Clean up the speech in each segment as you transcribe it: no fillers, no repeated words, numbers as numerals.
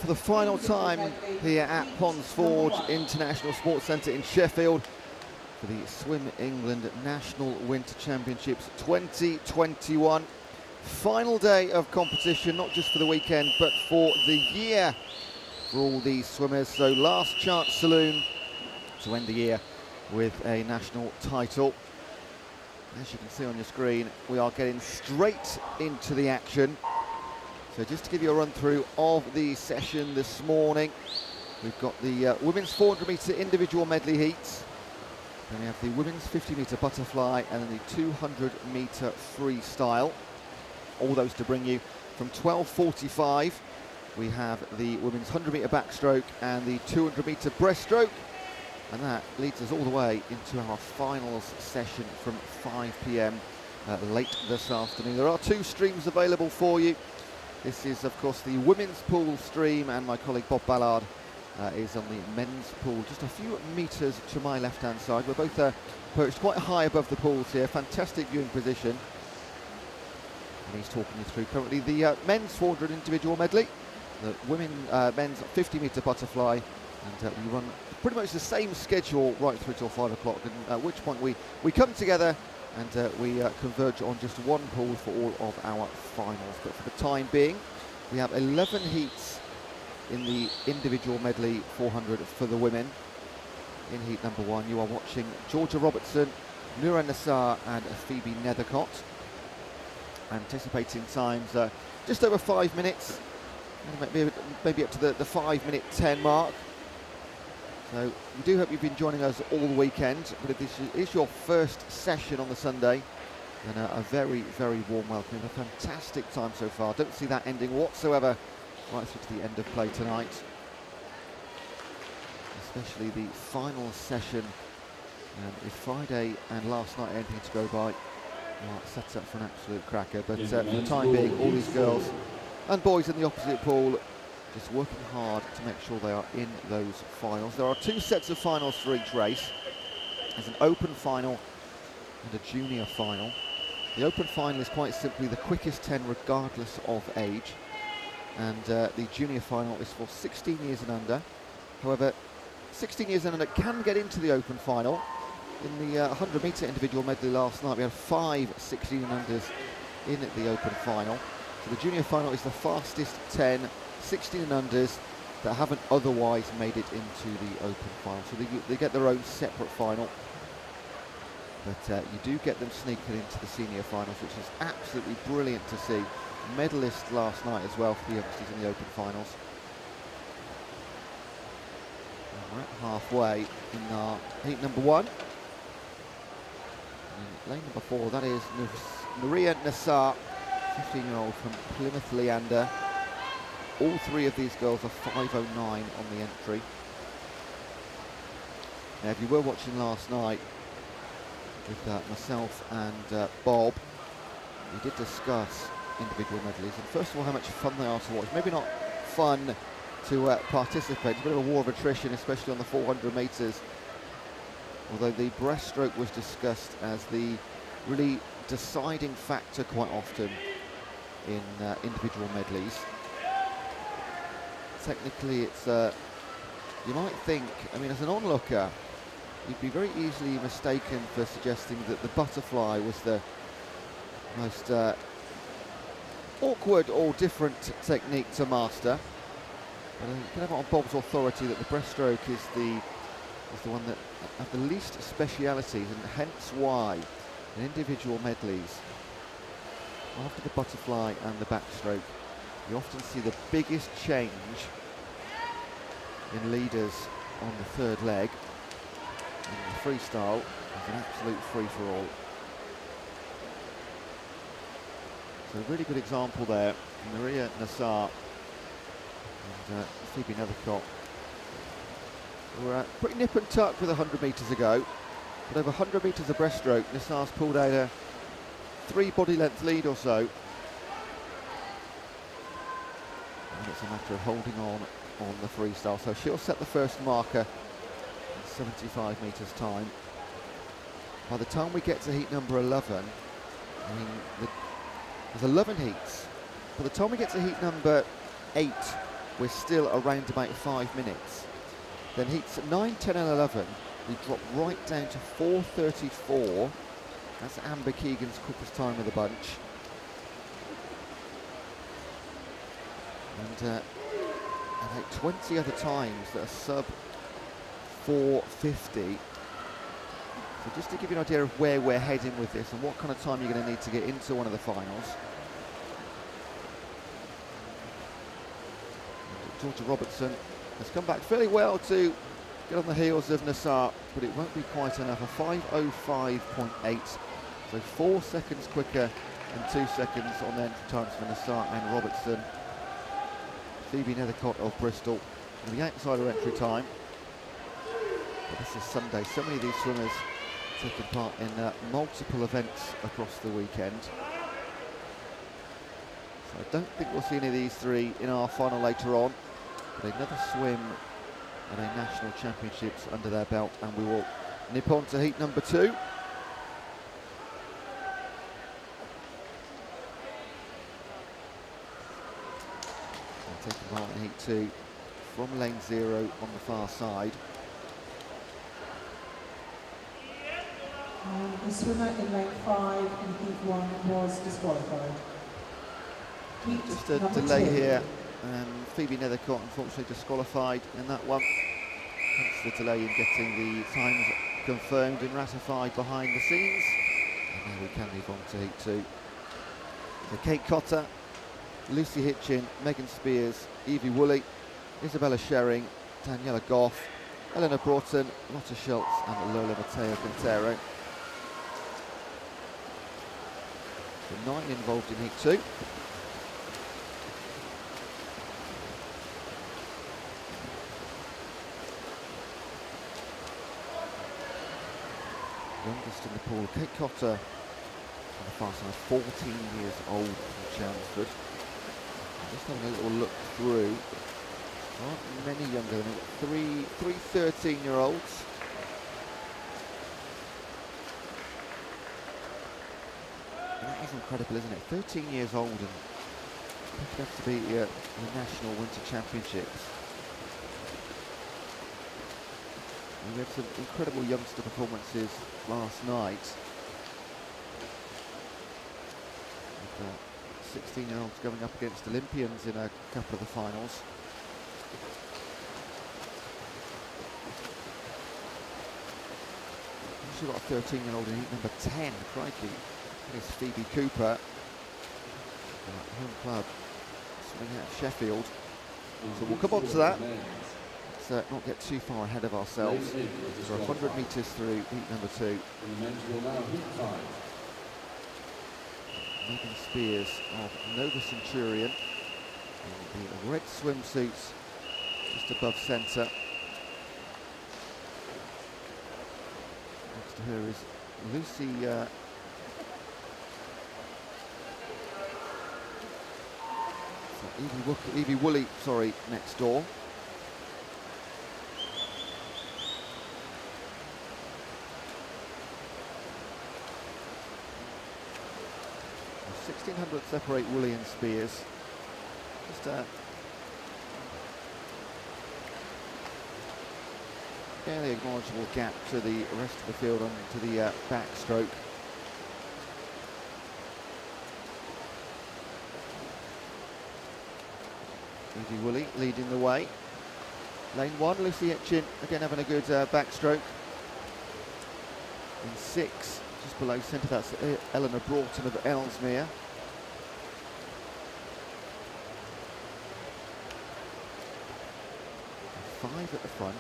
for the final time here at Ponds Forge International Sports Centre in Sheffield for the Swim England National Winter Championships 2021. Final day of competition, not just for the weekend, but for the year for all these swimmers. So last chance saloon to end the year with a national title. As you can see on your screen, we are getting straight into the action. So just to give you a run through of the session this morning, we've got the women's 400 metre individual medley heats. Then we have the women's 50 metre butterfly and then the 200 metre freestyle. All those to bring you from 12:45. We have the women's 100 metre backstroke and the 200 metre breaststroke. And that leads us all the way into our finals session from 5 p.m. Late this afternoon. There are two streams available for you. This is, of course, the women's pool stream, and my colleague Bob Ballard is on the men's pool, just a few metres to my left-hand side. We're both perched quite high above the pools here. Fantastic viewing position. And he's talking you through currently the men's 400 individual medley, the men's 50 metre butterfly, and we run pretty much the same schedule right through till 5 o'clock, at which point we come together and we converge on just one pool for all of our finals. But for the time being, we have 11 heats in the individual medley 400 for the women. In heat number 1, you are watching Georgia Robertson, Nura Nassar and Phoebe Nethercott. Anticipating times just over 5 minutes, maybe up to the 5-minute 10 mark. So we do hope you've been joining us all weekend, but if this is your first session on the Sunday, then a very, very warm welcome. A fantastic time so far. Don't see that ending whatsoever right through to the end of play tonight. Especially the final session. If Friday and last night anything to go by, well, sets up for an absolute cracker. But for the time being, all these girls and boys in the opposite pool just working hard to make sure they are in those finals. There are 2 sets of finals for each race. There's an open final and a junior final. The open final is quite simply the quickest 10 regardless of age. And the junior final is for 16 years and under. However, 16 years and under can get into the open final. In the 100 metre individual medley last night, we had 5 16 and unders in the open final. So the junior final is the fastest 10 16 and unders that haven't otherwise made it into the open final. So they get their own separate final. But you do get them sneaking into the senior finals, which is absolutely brilliant to see. Medalist last night as well for the youngsters in the open finals. And we're at halfway in our heat number 1. In lane number 4, that is Nuria Nassar, 15-year-old from Plymouth Leander. All 3 of these girls are 5:09 on the entry. Now, if you were watching last night with myself and Bob, we did discuss individual medleys. And first of all, how much fun they are to watch. Maybe not fun to participate. It's a bit of a war of attrition, especially on the 400 metres. Although the breaststroke was discussed as the really deciding factor quite often in individual medleys. Technically, it's you might think, I mean, as an onlooker, you'd be very easily mistaken for suggesting that the butterfly was the most awkward or different technique to master. But you can have it on Bob's authority that the breaststroke is the one that have the least specialities, and hence why in individual medleys, after the butterfly and the backstroke, you often see the biggest change in leaders on the 3rd leg. And the freestyle is an absolute free-for-all. So a really good example there, Maria Nassar and Phoebe Nethercott. We're pretty nip and tuck with 100 metres ago, but over 100 metres of breaststroke, Nassar's pulled out a 3 body length lead or so. And it's a matter of holding on the freestyle. So she'll set the first marker in 75 metres time. By the time we get to heat number 11, I mean, there's 11 heats. By the time we get to heat number 8, we're still around about 5 minutes. Then heats 9, 10 and 11, we drop right down to 4:34. That's Amber Keegan's quickest time of the bunch. And about 20 other times that are sub 4:50. So just to give you an idea of where we're heading with this and what kind of time you're going to need to get into one of the finals. Georgia Robertson has come back fairly well to get on the heels of Nassar, but it won't be quite enough. A 5:05.8, so 4 seconds quicker and 2 seconds on the entry times for Nassar and Robertson. Phoebe Nethercott of Bristol with the outsider entry time. But this is Sunday. So many of these swimmers taking part in multiple events across the weekend. So I don't think we'll see any of these three in our final later on. But another swim and a national championships under their belt, and we will nip on to heat number 2. Taking part in heat 2 from lane 0 on the far side. The swimmer in lane 5 in heat 1 was disqualified. Just a delay here. Phoebe Nethercott unfortunately disqualified in that one. Hence the delay in getting the times confirmed and ratified behind the scenes. And now we can move on to heat 2. So Kate Cotter, Lucy Hitchin, Megan Spears, Evie Woolley, Isabella Sherring, Daniela Goff, Eleanor Broughton, Lotta Schultz and Lola Mateo Quintero. So 9 involved in heat 2. Youngest in the pool, Kate Cotter, on the far side, 14 years old from Chelmsford. Just having a little look through. There aren't many younger than it. Three 13-year-olds. That is incredible, isn't it? 13 years old and picking up to be the National Winter Championships. We had some incredible youngster performances last night. 16-year-olds going up against Olympians in a couple of the finals. We've got a 13-year-old in heat number 10, crikey. That is Phoebe Cooper, home club, swimming out of Sheffield. So we'll come on to that. Let's not get too far ahead of ourselves. So 100 metres through heat number 2. Megan Spears of Nova Centurion in the red swimsuits just above centre. Next to her is Lucy Evie Woolley, sorry, next door. 1600 separate Woolley and Spears. Just a fairly acknowledgeable gap to the rest of the field onto the backstroke. Evie Woolley leading the way. Lane 1, Lucy Hitchin again having a good backstroke. In 6, just below centre, that's Eleanor Broughton of Ellesmere. And 5 at the front.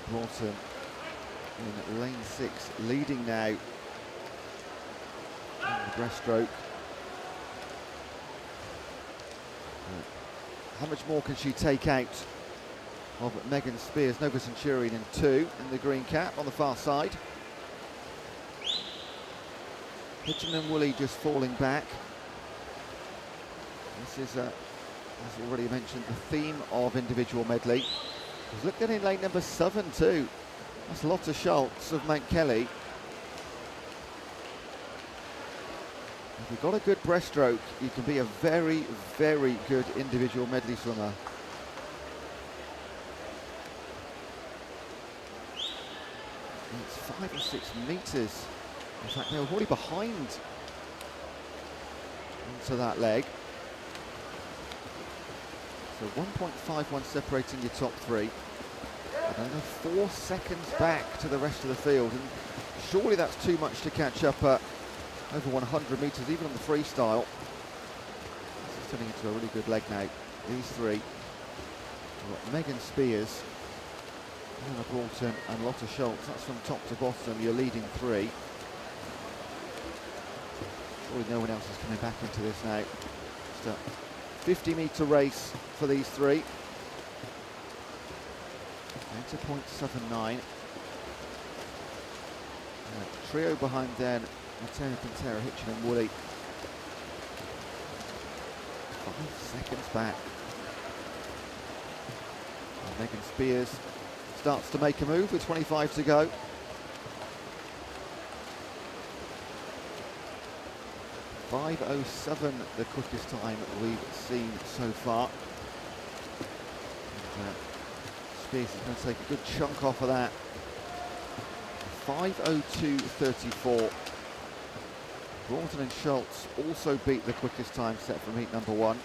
Broughton in lane 6, leading now in the breaststroke. How much more can she take out of Megan Spears? Nova Centurion in 2 in the green cap on the far side. Hitchin and Woolley just falling back. This is, as already mentioned, the theme of individual medley. He's looking in lane number 7 too. That's Lotta Schultz of Mount Kelly. If you've got a good breaststroke, you can be a very, very good individual medley swimmer. It's 5 or 6 metres. In fact, they were already behind into that leg. So 1.51 separating your top 3. And only 4 seconds back to the rest of the field. And surely that's too much to catch up at over 100 metres, even on the freestyle. This is turning into a really good leg now. These 3. We've got Megan Spears, Anna Broughton and Lotta Schultz. That's from top to bottom, your leading 3. Surely no one else is coming back into this now. Just a 50-metre race for these 3. Into 0.79. Trio behind then, Mateo Pantera, Hitchin and Woolley. 5 seconds back. And Megan Spears starts to make a move with 25 to go. .507, the quickest time we've seen so far. And, Spears is going to take a good chunk off of that. 5:02.34. Broughton and Schultz also beat the quickest time set from heat number 1.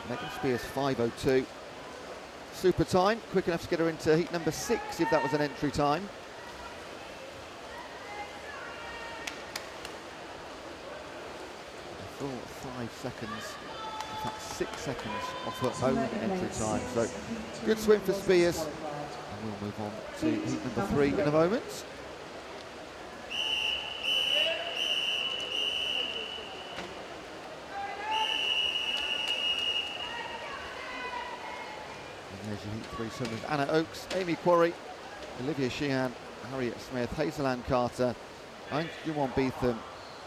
Megan Spears 5:02. Super time, quick enough to get her into heat number 6 if that was an entry time. A full 5 seconds, in fact 6 seconds off her own entry time. So good swim for Spears. And we'll move on to heat number 3 in a moment. And there's your heat 3 swimmers. Anna Oakes, Amy Quarry, Olivia Sheehan, Harriet Smith, Hazel Ann Carter, Juwon Beetham,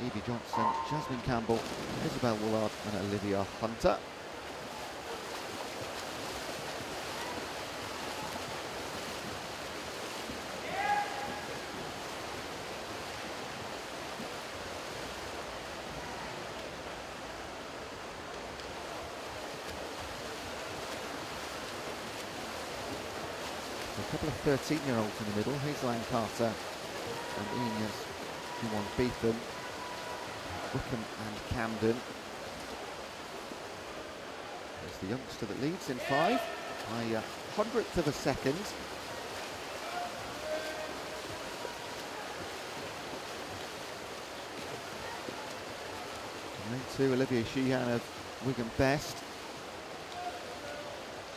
Evie Johnson, Jasmine Campbell, Isabel Woolard and Olivia Hunter. A couple of 13-year-olds in the middle, Hazel Ann Carter and Ian Juwon Beetham, Wickham and Camden. There's the youngster that leads in 5 by a 100th of a second. And then 2, Olivia Sheehan of Wigan Best.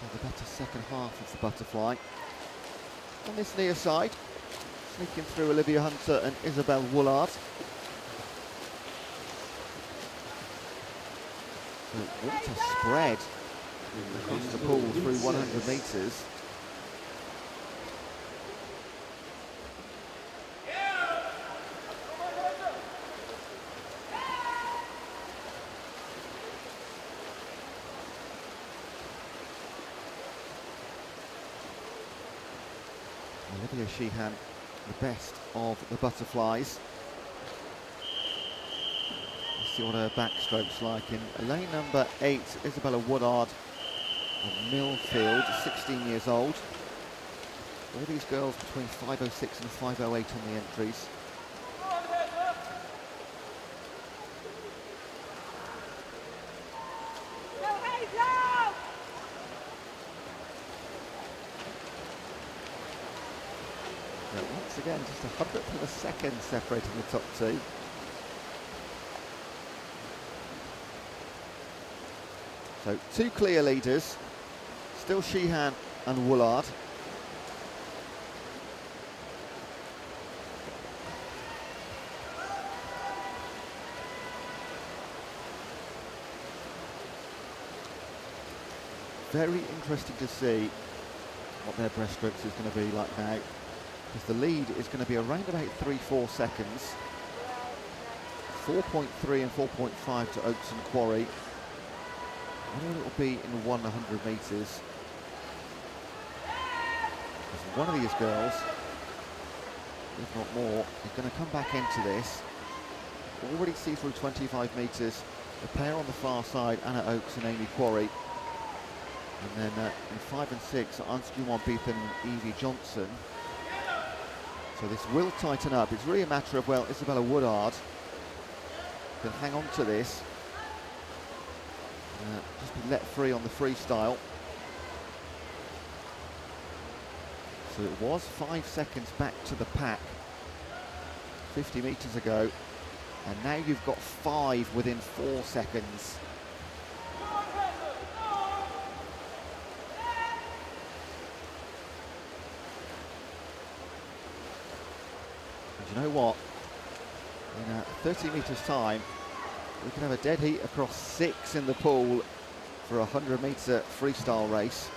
So the better second half of the butterfly. On this near side, sneaking through Olivia Hunter and Isabel Woolard. So what a spread across the pool through 100 metres. Olivia Sheehan, the best of the butterflies. Let's see what her backstroke's like in lane number 8, Isabella Woodard of Millfield, 16 years old. All these girls between 5:06 and 5:08 on the entries. Once again, just a 100th of a second separating the top 2. So 2 clear leaders, still Sheehan and Woolard. very interesting to see what their breaststrokes is going to be like now, because the lead is going to be around about 3-4 seconds. 4.3 and 4.5 to Oaks and Quarry. I wonder what it will be in 100 metres. One of these girls, if not more, is going to come back into this. Already see through 25 metres. The pair on the far side, Anna Oaks and Amy Quarry. And then in 5 and 6, Anskumon Beetham and Evie Johnson. So this will tighten up. It's really a matter of, well, Isabella Woodard can hang on to this. Just be let free on the freestyle. So it was 5 seconds back to the pack 50 metres ago, and now you've got 5 within 4 seconds. And you know what? In 30 metres time, we can have a dead heat across 6 in the pool for a 100-metre freestyle race.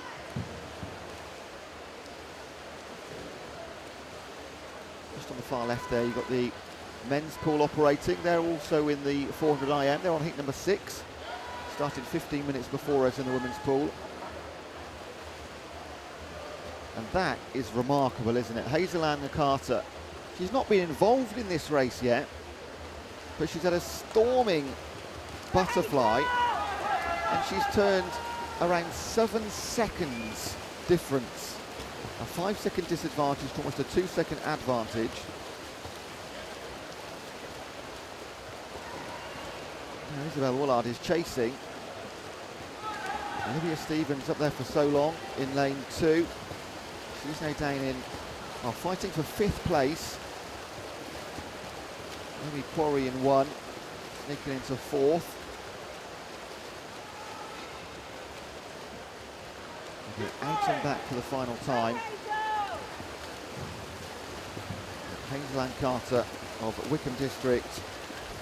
Just on the far left there, you've got the men's pool operating. They're also in the 400 IM. They're on heat number 6. Started 15 minutes before us in the women's pool. And that is remarkable, isn't it? Hazel-Ann Carter. She's not been involved in this race yet, but she's had a storming butterfly, and she's turned around 7 seconds difference. A 5-second disadvantage to almost a 2-second advantage. Now Isabel Woolard is chasing. Olivia Stevens up there for so long in lane 2. She's now down in, fighting for 5th place. Amy Quarry in 1, sneaking into 4th. Out and back for the final time. Hazel-Ann Carter of Wickham District,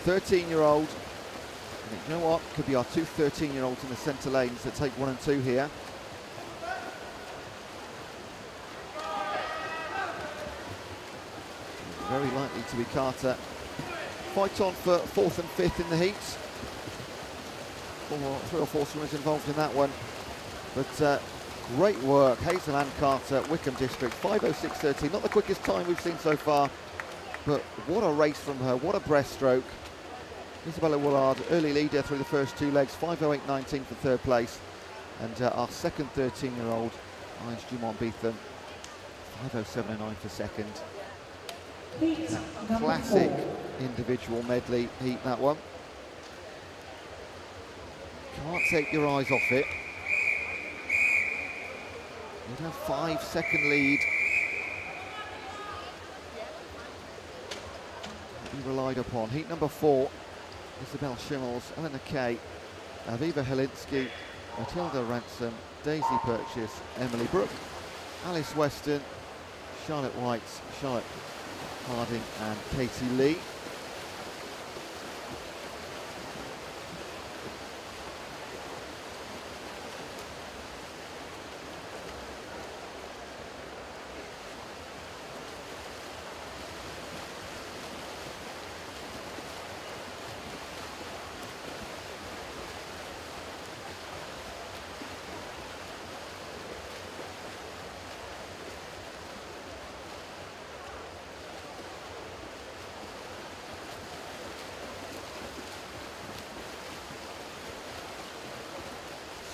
13-year-old. And you know what? Could be our 2 13-year-olds in the centre lanes that take 1 and 2 here. Very likely to be Carter. Fight on for 4th and 5th in the heats. 3 or 4 swimmers involved in that one. But great work, Hazel-Ann Carter, Wickham District, 5:06.13. Not the quickest time we've seen so far, but what a race from her, what a breaststroke. Isabella Woolard, early leader through the first 2 legs, 5:08.19 for 3rd place. And our second 13-year-old, Anskumon Beetham, 5:07.09 for 2nd. Classic individual medley heat, that one. Can't take your eyes off it. You'd have 5-second lead. Be relied upon. Heat number 4, Isabel Schimmels, Eleanor Kay, Aviva Helinski, Matilda Ransom, Daisy Purchase, Emily Brooke, Alice Weston, Charlotte White, Charlotte Harding and Katie Lee.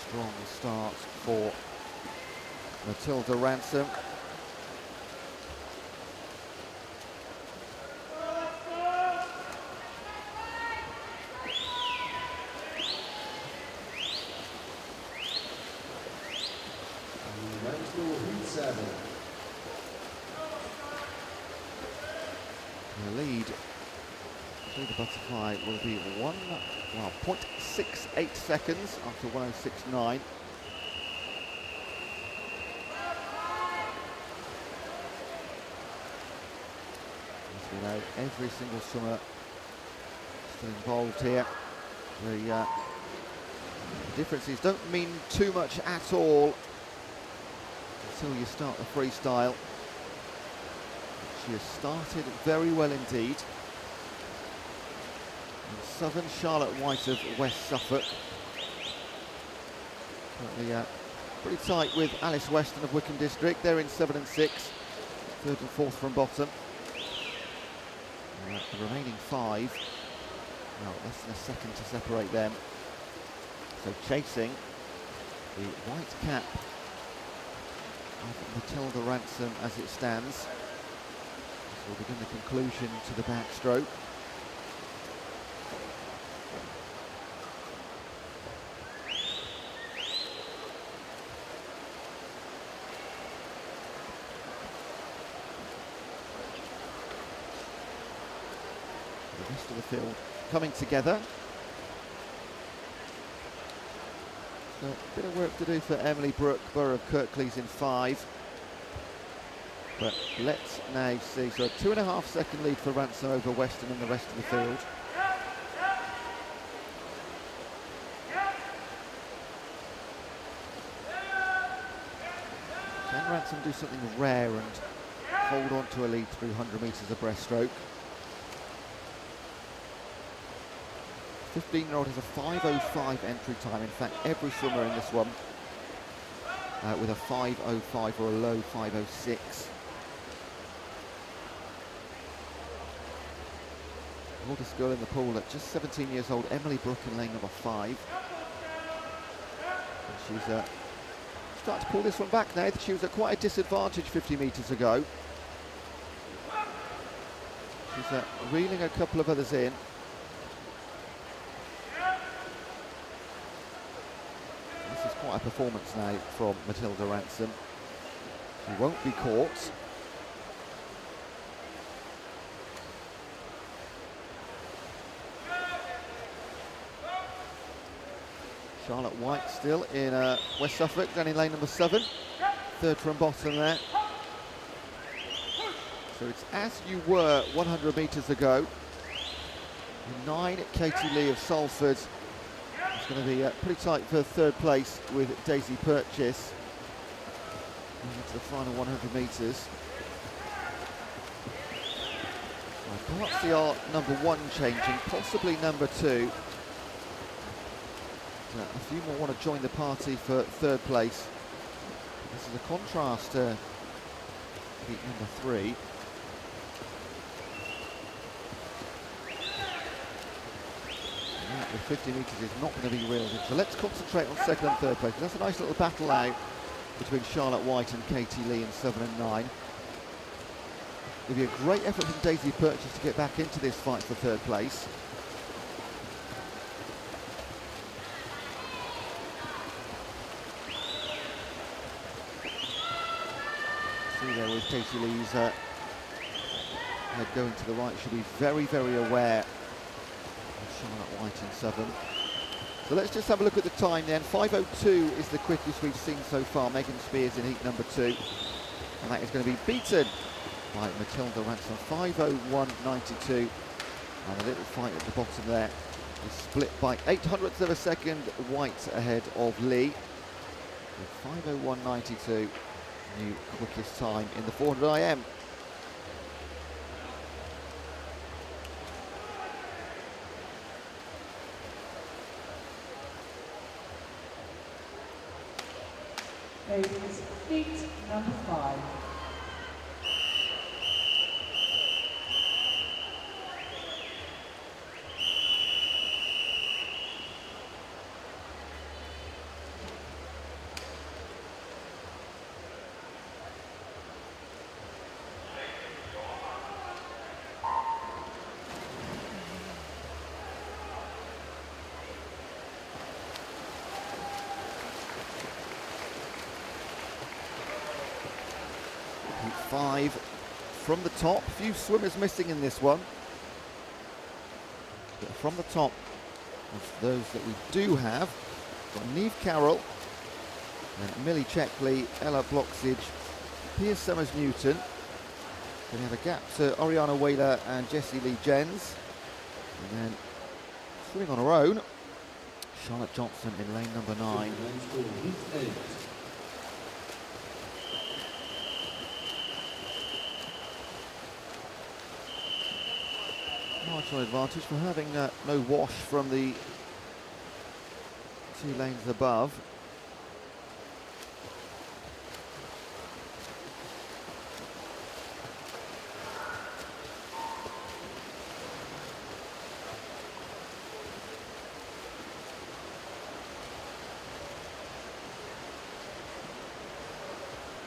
Strong start for Matilda Ransom. The lead through the butterfly will be 0.68 seconds after 1:06.9. As we know, every single swimmer still involved here. The The differences don't mean too much at all until you start the freestyle. She has started very well indeed. And Southern Charlotte White of West Suffolk. Currently pretty tight with Alice Weston of Wickham District. They're in 7 and 6, 3rd and 4th from bottom. The remaining 5, well, less than a second to separate them. So chasing the white cap of Matilda Ransom as it stands. This will begin the conclusion to the backstroke. The rest of the field coming together. So a bit of work to do for Emily Brooke, Borough of Kirklees in 5. But let's now see. So a 2.5 second lead for Ransom over Weston and the rest of the field. Can Ransom do something rare and hold on to a lead through 100 metres of breaststroke? 15-year-old has a 5:05 entry time. In fact, every swimmer in this one with a 5:05 or a low 5:06. Oldest girl in the pool at just 17 years old, Emily Brooke in lane number 5. And she's starting to pull this one back now. She was at quite a disadvantage 50 metres ago. She's reeling a couple of others in. This is quite a performance now from Matilda Ransom. She won't be caught. Charlotte White still in West Suffolk, down in lane number 7. 3rd from bottom there. So it's as you were 100 metres ago. 9, Katie Lee of Salford. It's going to be pretty tight for 3rd place with Daisy Purchase. Into the final 100 metres. Bartley are number 1 changing, possibly number 2. A few more want to join the party for 3rd place. This is a contrast to heat number 3. The 50 metres is not going to be reeled in. So let's concentrate on 2nd and 3rd place. That's a nice little battle out between Charlotte White and Katie Lee in 7 and 9. It'll be a great effort from Daisy Purchase to get back into this fight for 3rd place. See there with Katie Lee's head going to the right. She'll be very, very aware of Charlotte White in 7. So let's just have a look at the time then. 5:02 is the quickest we've seen so far. Megan Spears in heat number 2. And that is going to be beaten by Matilda Ransom. 5:01.92. And a little fight at the bottom there is split by 0.08 of a second. White ahead of Lee. With 5:01.92. New quickest time in the 400 IM. Ladies, heat number 5. Heat 5 from the top. Few swimmers missing in this one. But from the top of those that we do have, got Neve Carroll, and Millie Checkley, Ella Bloxage, Piers Summers-Newton. Then we have a gap to Oriana Whaler and Jessie Lee Jens. And then swimming on her own, Charlotte Johnson in lane number 9. Marginal advantage for having no wash from the 2 lanes above.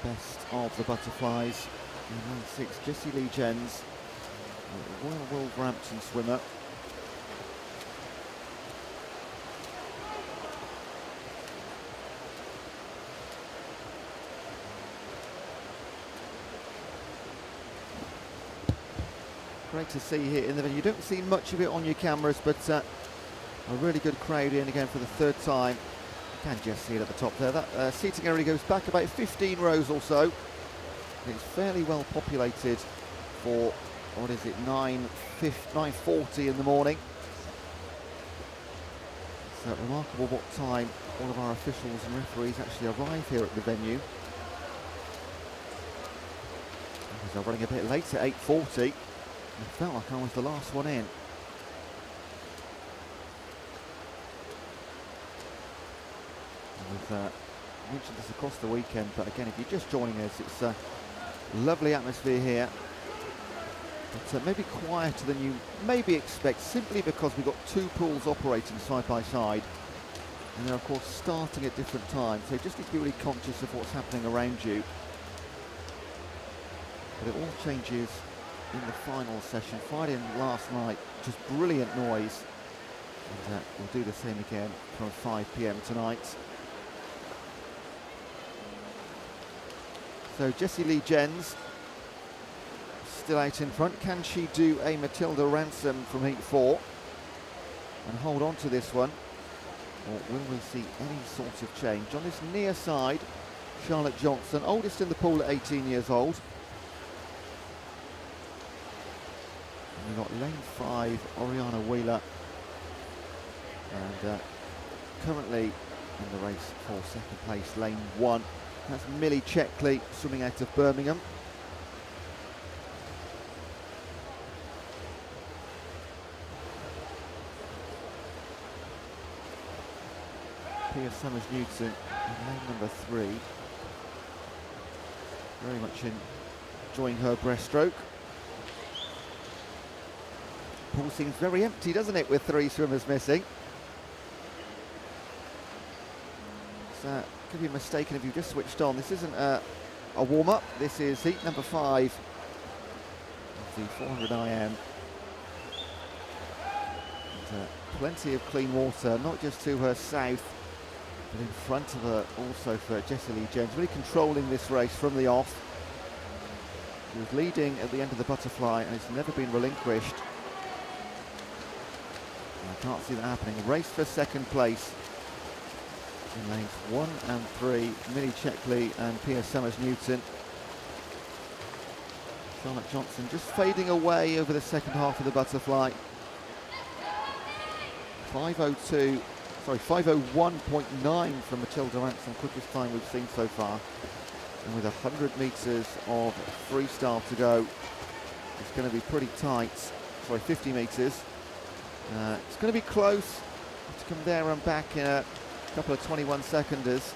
Best of the butterflies in lane 6, Jessie Lee Jens, Royal Wolverhampton swimmer. Great to see here in the venue. You don't see much of it on your cameras, but a really good crowd in again for the 3rd time. You can just see it at the top there. That seating area goes back about 15 rows or so. It's fairly well populated for, what is it, 9:40 in the morning. It's remarkable what time all of our officials and referees actually arrive here at the venue. They're running a bit late at 8:40. It felt like I was the last one in. We've mentioned this across the weekend, but again, if you're just joining us, it's a lovely atmosphere here. But maybe quieter than you maybe expect, simply because we've got 2 pools operating side by side, and they're of course starting at different times, so you just need to be really conscious of what's happening around you. But it all changes in the final session. Friday and last night, just brilliant noise, and we'll do the same again from 5 p.m. tonight. So Jessie Lee Jens still out in front. Can she do a Matilda Ransom from heat 4 and hold on to this one, or will we see any sort of change? On this near side, Charlotte Johnson, oldest in the pool at 18 years old. And we've got lane 5, Oriana Wheeler, and currently in the race for 2nd place, lane 1. That's Millie Checkley swimming out of Birmingham. Pia Summers-Newton in lane number 3. Very much enjoying her breaststroke. Pool seems very empty, doesn't it, with 3 swimmers missing? Could be mistaken if you've just switched on. This isn't a warm-up. This is heat number 5 of the 400 IM. And, plenty of clean water, not just to her south, but in front of her also for Jessie Lee Jens, really controlling this race from the off. She was leading at the end of the butterfly, and it's never been relinquished. And I can't see that happening. Race for 2nd place in lanes 1 and 3, Millie Checkley and Pia Summers-Newton. Charlotte Johnson just fading away over the 2nd half of the butterfly. 5:01.9 from Matilda Ransom, quickest time we've seen so far. And with 100 metres of freestyle to go, it's going to be pretty tight. Sorry, 50 metres. It's going to be close to come there and back in a couple of 21-seconders.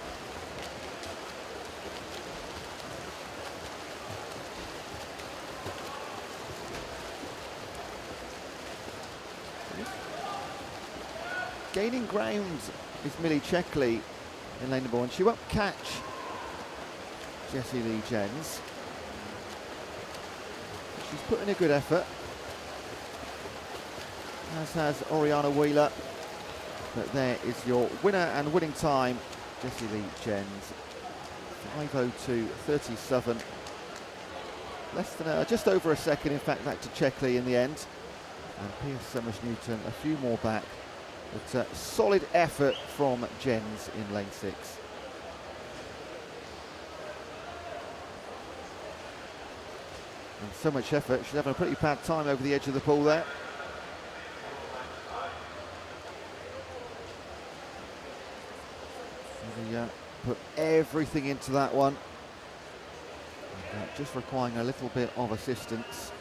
Gaining ground is Millie Checkley in lane number 1. She won't catch Jessie Lee Jens. She's put in a good effort, as has Oriana Wheeler. But there is your winner and winning time, Jessie Lee Jens, 5:02.37. Less than just over a second, in fact, back to Checkley in the end. And Pia Summers-Newton a few more back. But solid effort from Jens in lane 6. And so much effort, she's having a pretty bad time over the edge of the pool there. She put everything into that one. Just requiring a little bit of assistance.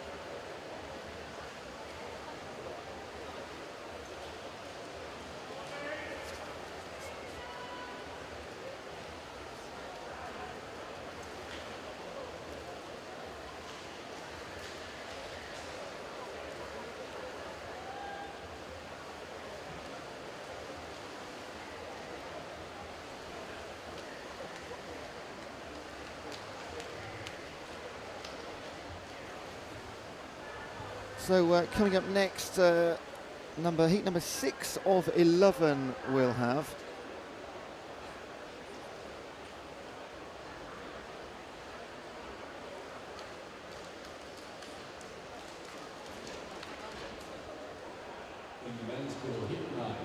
So coming up next, heat number 6 of 11 we'll have. In the men's pool, heat 9.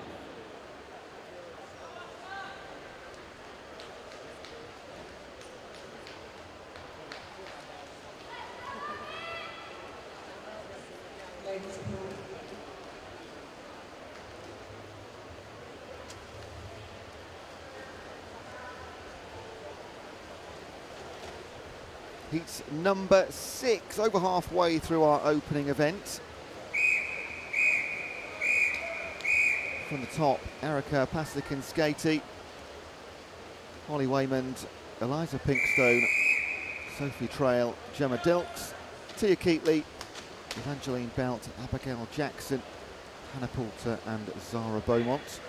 Ladies pool. Heat number 6, over halfway through our opening event. From the top, Erica Paslikin-Skaitie, Holly Waymond, Eliza Pinkstone, Sophie Trail, Gemma Dilks, Tia Keatley, Evangeline Belt, Abigail Jackson, Hannah Poulter and Zara Beaumont.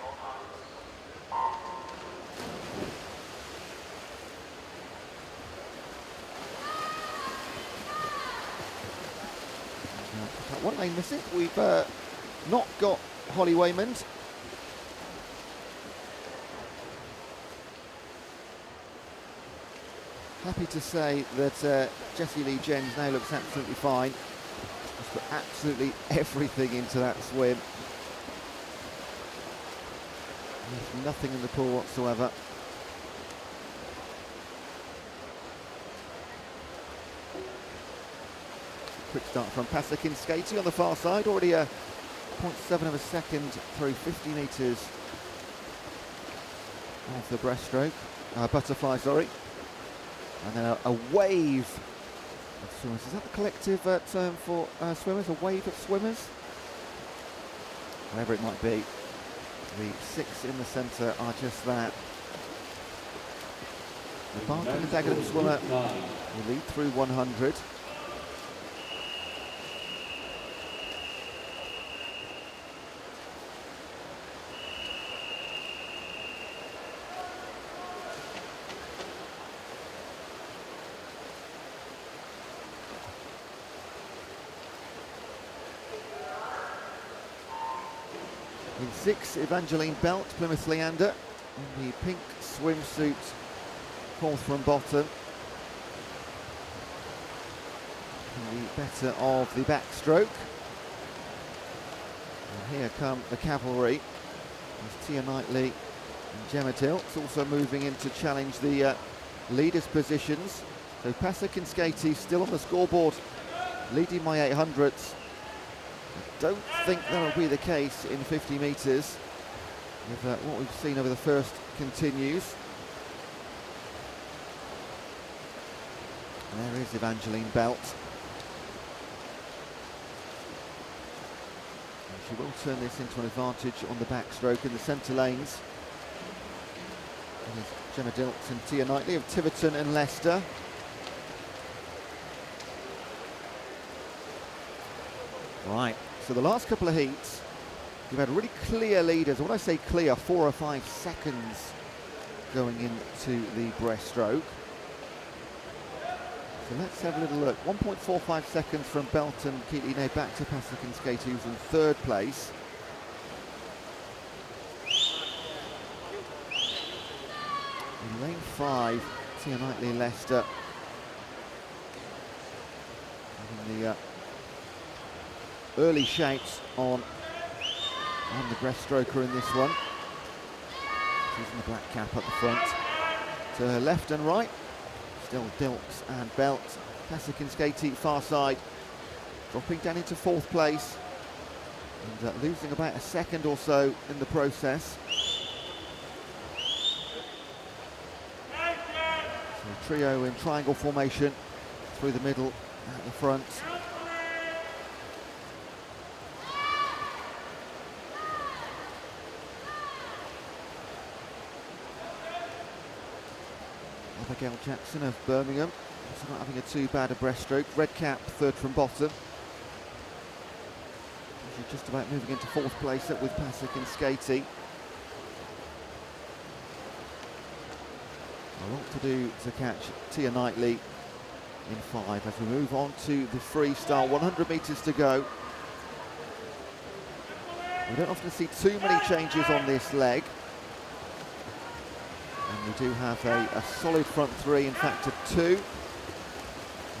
One lane missing. We've not got Holly Waymond. Happy to say that Jessie Lee Jens now looks absolutely fine. Just put absolutely everything into that swim. There's nothing in the pool whatsoever. Quick start from Paslikin-Skaitie on the far side, already a 0.7 of a second through 50 metres of the breaststroke, butterfly, sorry. And then a wave of swimmers. Is that the collective term for swimmers? A wave of swimmers? Whatever it might be. The 6 in the centre are just that. The Barking and Dagenham swimmer will lead through 100. In 6, Evangeline Belt, Plymouth Leander, in the pink swimsuit, 4th from bottom. In the better of the backstroke. And here come the cavalry. There's Tia Knightley and Gemma Dilks also moving in to challenge the leaders' positions. So Paslikin-Skaitie still on the scoreboard, leading my 800s. I don't think that'll be the case in 50 metres if what we've seen over the first continues. And there is Evangeline Belt. And she will turn this into an advantage on the backstroke in the centre lanes. And there's Gemma Dilks and Tia Knightley of Tiverton and Leicester. Right. So the last couple of heats, you've had really clear leaders. When I say clear, 4 or 5 seconds going into the breaststroke. So let's have a little look. 1.45 seconds from Belt and Keatley, now back to Paslikin-Skaitie, who's in 3rd place. In lane 5, Tia Knightley, Leicester. And in the early shouts on the breaststroker in this one. She's in the black cap at the front. To her left and right, still Dilks and Belt. Paslikin-Skaitie far side, dropping down into 4th place and losing about a second or so in the process. trio in triangle formation through the middle at the front. Abigail Jackson of Birmingham, also not having a too bad a breaststroke. Red cap, third from bottom. She's just about moving into fourth place up with Pasek and Skatey. A lot to do to catch Tia Knightley in 5 as we move on to the freestyle. 100 metres to go. We don't often see too many changes on this leg. And we do have a solid front 3, in fact a 2.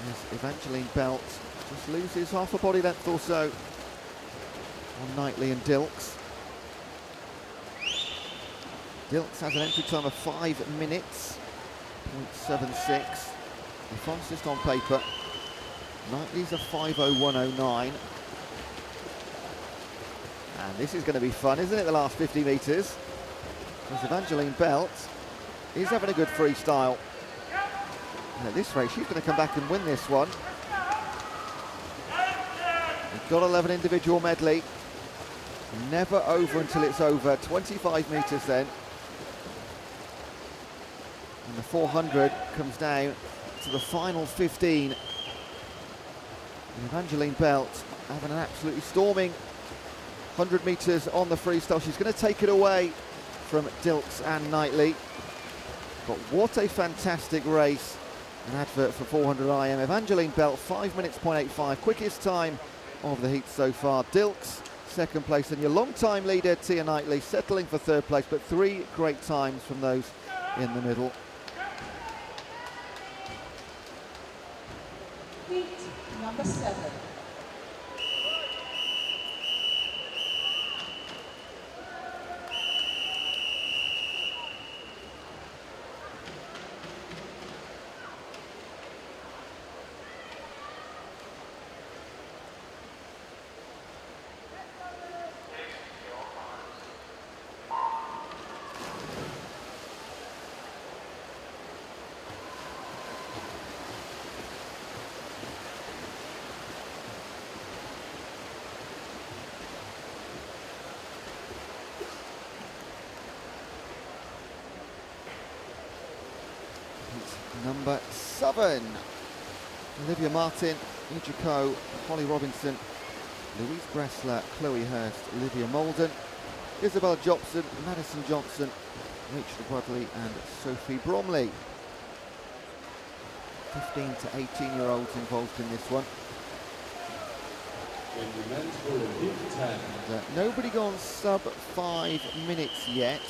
As Evangeline Belt just loses half a body length or so on Knightley and Dilks. Dilks has an entry time of 5 minutes, 0.76, the fastest on paper. Knightley's a 5:01:09. And this is going to be fun, isn't it, the last 50 metres? As Evangeline Belt is having a good freestyle. And at this rate, she's going to come back and win this one. We've got 11 individual medley. Never over until it's over. 25 metres then. And the 400 comes down to the final 15. And Evangeline Belt having an absolutely storming 100 metres on the freestyle. She's going to take it away from Dilks and Knightley. But what a fantastic race. An advert for 400 IM. Evangeline Belt, 5 minutes, 0.85. Quickest time of the heat so far. Dilks, second place. And your long-time leader, Tia Knightley, settling for third place. But 3 great times from those in the middle. Heat number 7. Number 7, Olivia Martin, Ijiko, Holly Robinson, Louise Bressler, Chloe Hurst, Olivia Molden, Isabel Jobson, Madison Johnson, Rachel Bradley and Sophie Bromley. 15 to 18-year-olds involved in this one. And, nobody gone sub 5 minutes yet.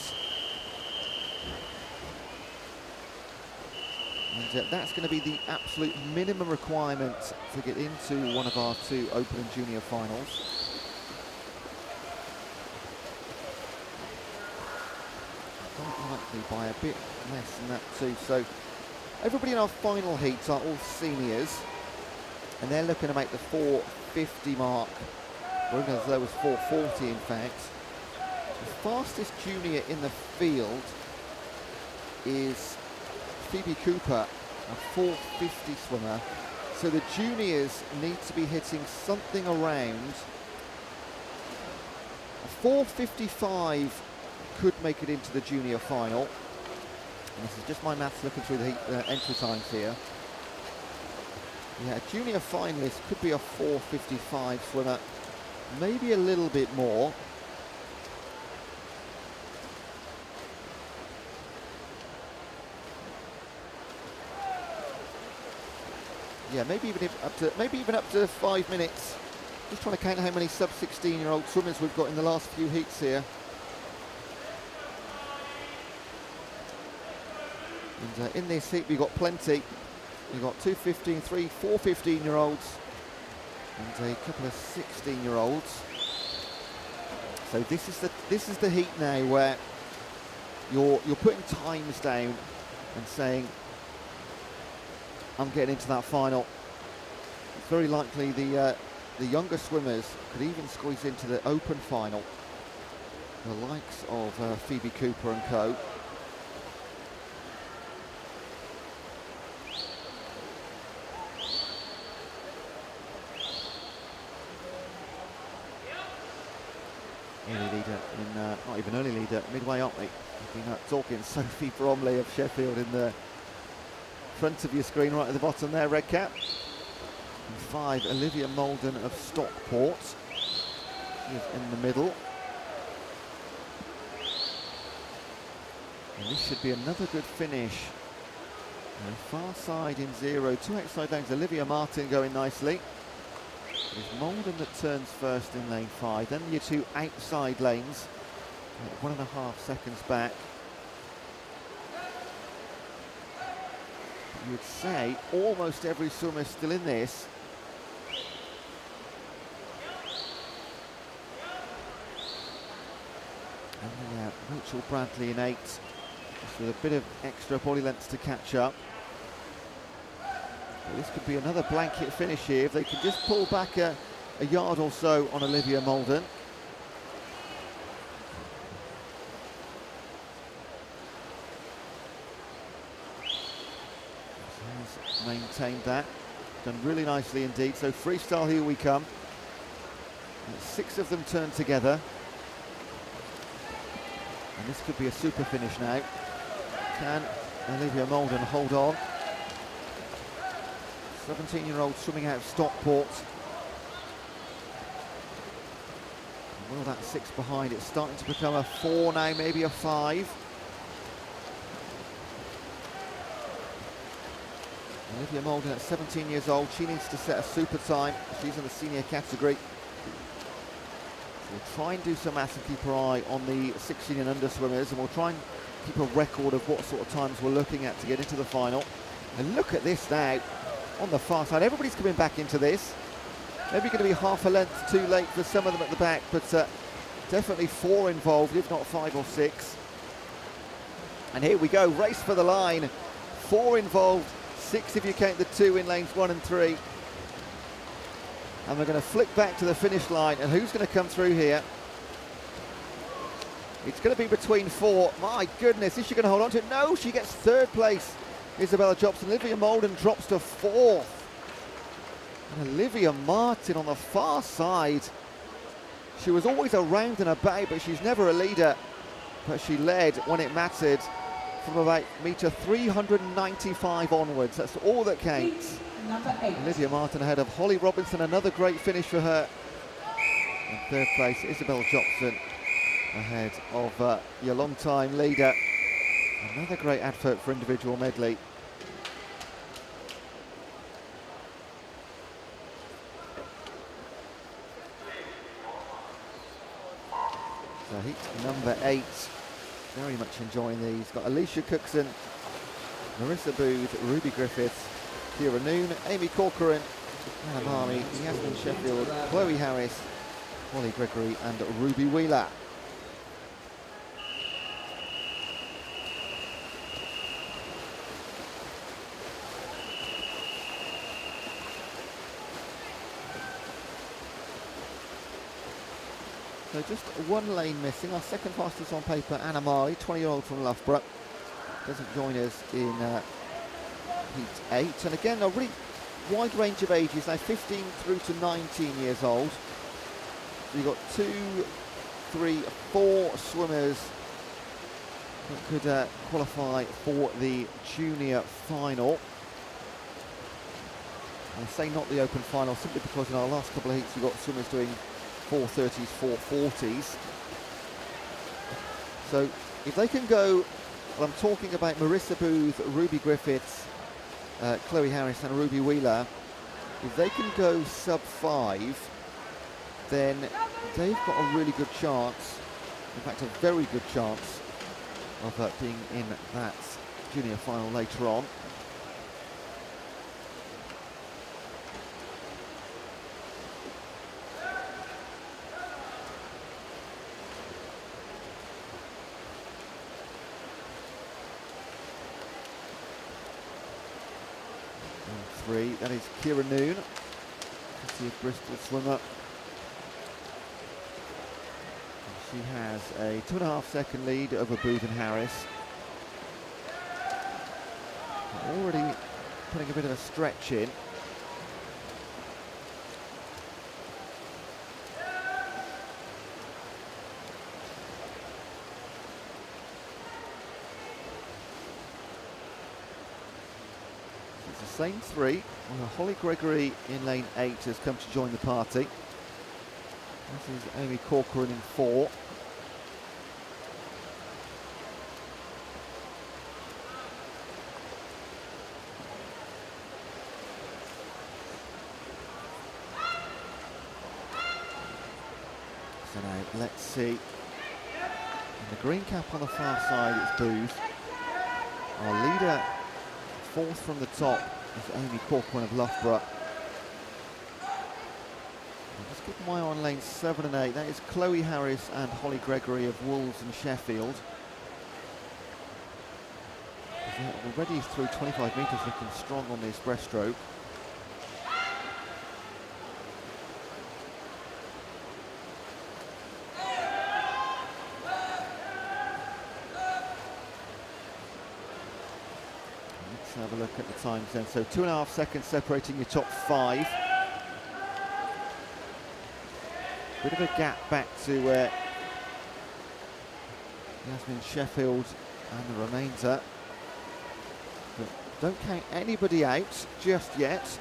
And that's going to be the absolute minimum requirement to get into one of our 2 Open and Junior finals. Quite likely by a bit less than that too. So everybody in our final heats are all seniors, and they're looking to make the 450 mark, or even as low as 440 in fact. The fastest junior in the field is Phoebe Cooper, a 450 swimmer. So the juniors need to be hitting something around a 455 could make it into the junior final. And this is just my maths looking through the entry times here. Yeah, a junior finalist could be a 455 swimmer, maybe a little bit more. Yeah, maybe even up to 5 minutes. Just trying to count how many sub-16-year-old swimmers we've got in the last few heats here. And in this heat we've got plenty. We've got 2 15, 3, 4 15-year-olds and a couple of 16-year-olds. So this is the heat now where you're putting times down and saying, I'm getting into that final. It's very likely the younger swimmers could even squeeze into the open final. The likes of Phoebe Cooper and co. early leader in, not even early leader, midway, aren't we? We've been talking Sophie Bromley of Sheffield in the front of your screen, right at the bottom there, red cap. And 5, Olivia Molden of Stockport. She is in the middle. And this should be another good finish. And far side in 0, 2 outside lanes, Olivia Martin going nicely. It's Molden that turns first in lane 5, then your 2 outside lanes, 1.5 seconds back. You would say almost every swimmer is still in this. And Rachel Bradley in 8, just with a bit of extra body lengths to catch up. But this could be another blanket finish here if they can just pull back a yard or so on Olivia Molden. She's maintained that, done really nicely indeed. So freestyle, here we come. And 6 of them turn together. And this could be a super finish now. Can Olivia Molden hold on? 17-year-old swimming out of Stockport. Will that 6 behind? It's starting to become a 4 now, maybe a 5. Olivia Molden at 17 years old, she needs to set a super time. She's in the senior category. We'll try and do some maths and keep our eye on the 16 and under swimmers, and we'll try and keep a record of what sort of times we're looking at to get into the final. And look at this now. On the far side, everybody's coming back into this. Maybe going to be half a length too late for some of them at the back, but definitely 4 involved, if not 5 or 6. And here we go, race for the line. 4 involved, 6 if you count the 2 in lanes 1 and 3. And we're going to flick back to the finish line, and who's going to come through here? It's going to be between 4. My goodness, is she going to hold on to it? No, she gets 3rd place. Isabella Jobson. Olivia Molden drops to 4th. And Olivia Martin on the far side. She was always around and about, but she's never a leader. But she led when it mattered from about metre 395 onwards. That's all that counts. Number 8. Olivia Martin ahead of Holly Robinson. Another great finish for her. In 3rd place, Isabel Jobson ahead of your long-time leader. Another great advert for individual medley. So heat number 8, very much enjoying these. Got Alicia Cookson, Marissa Booth, Ruby Griffiths, Kira Noon, Amy Corcoran, Anna Marmy, Yasmin Sheffield, Chloe Harris, Holly Gregory and Ruby Wheeler. So just 1 lane missing. Our second fastest on paper, Anna Marley, 20-year-old from Loughborough. Doesn't join us in heat 8. And again, a really wide range of ages, now 15 through to 19 years old. So you've got 2, 3, 4 swimmers that could qualify for the junior final. I say not the open final simply because in our last couple of heats we've got swimmers doing 430s, 440s. So if they can go, well, I'm talking about Marissa Booth, Ruby Griffiths, Chloe Harris and Ruby Wheeler. If they can go sub 5, then they've got a really good chance, in fact a very good chance of being in that junior final later on. That is Kira Noon, City of Bristol swimmer. And she has a 2.5 second lead over Booth and Harris. Already putting a bit of a stretch in. same three. Well, Holly Gregory in lane 8 has come to join the party. This is Amy Corcoran in 4. So now let's see. In the green cap on the far side, it's Booth. Our leader, 4th from the top, is Amy Corcoran of Loughborough. I'll just keep my eye on lanes 7 and 8. That is Chloe Harris and Holly Gregory of Wolves and Sheffield. They're already through 25 metres, looking strong on this breaststroke. Let's have a look at the times then. So 2.5 seconds separating your top 5. Bit of a gap back to Yasmin Sheffield and the remainder. But don't count anybody out just yet.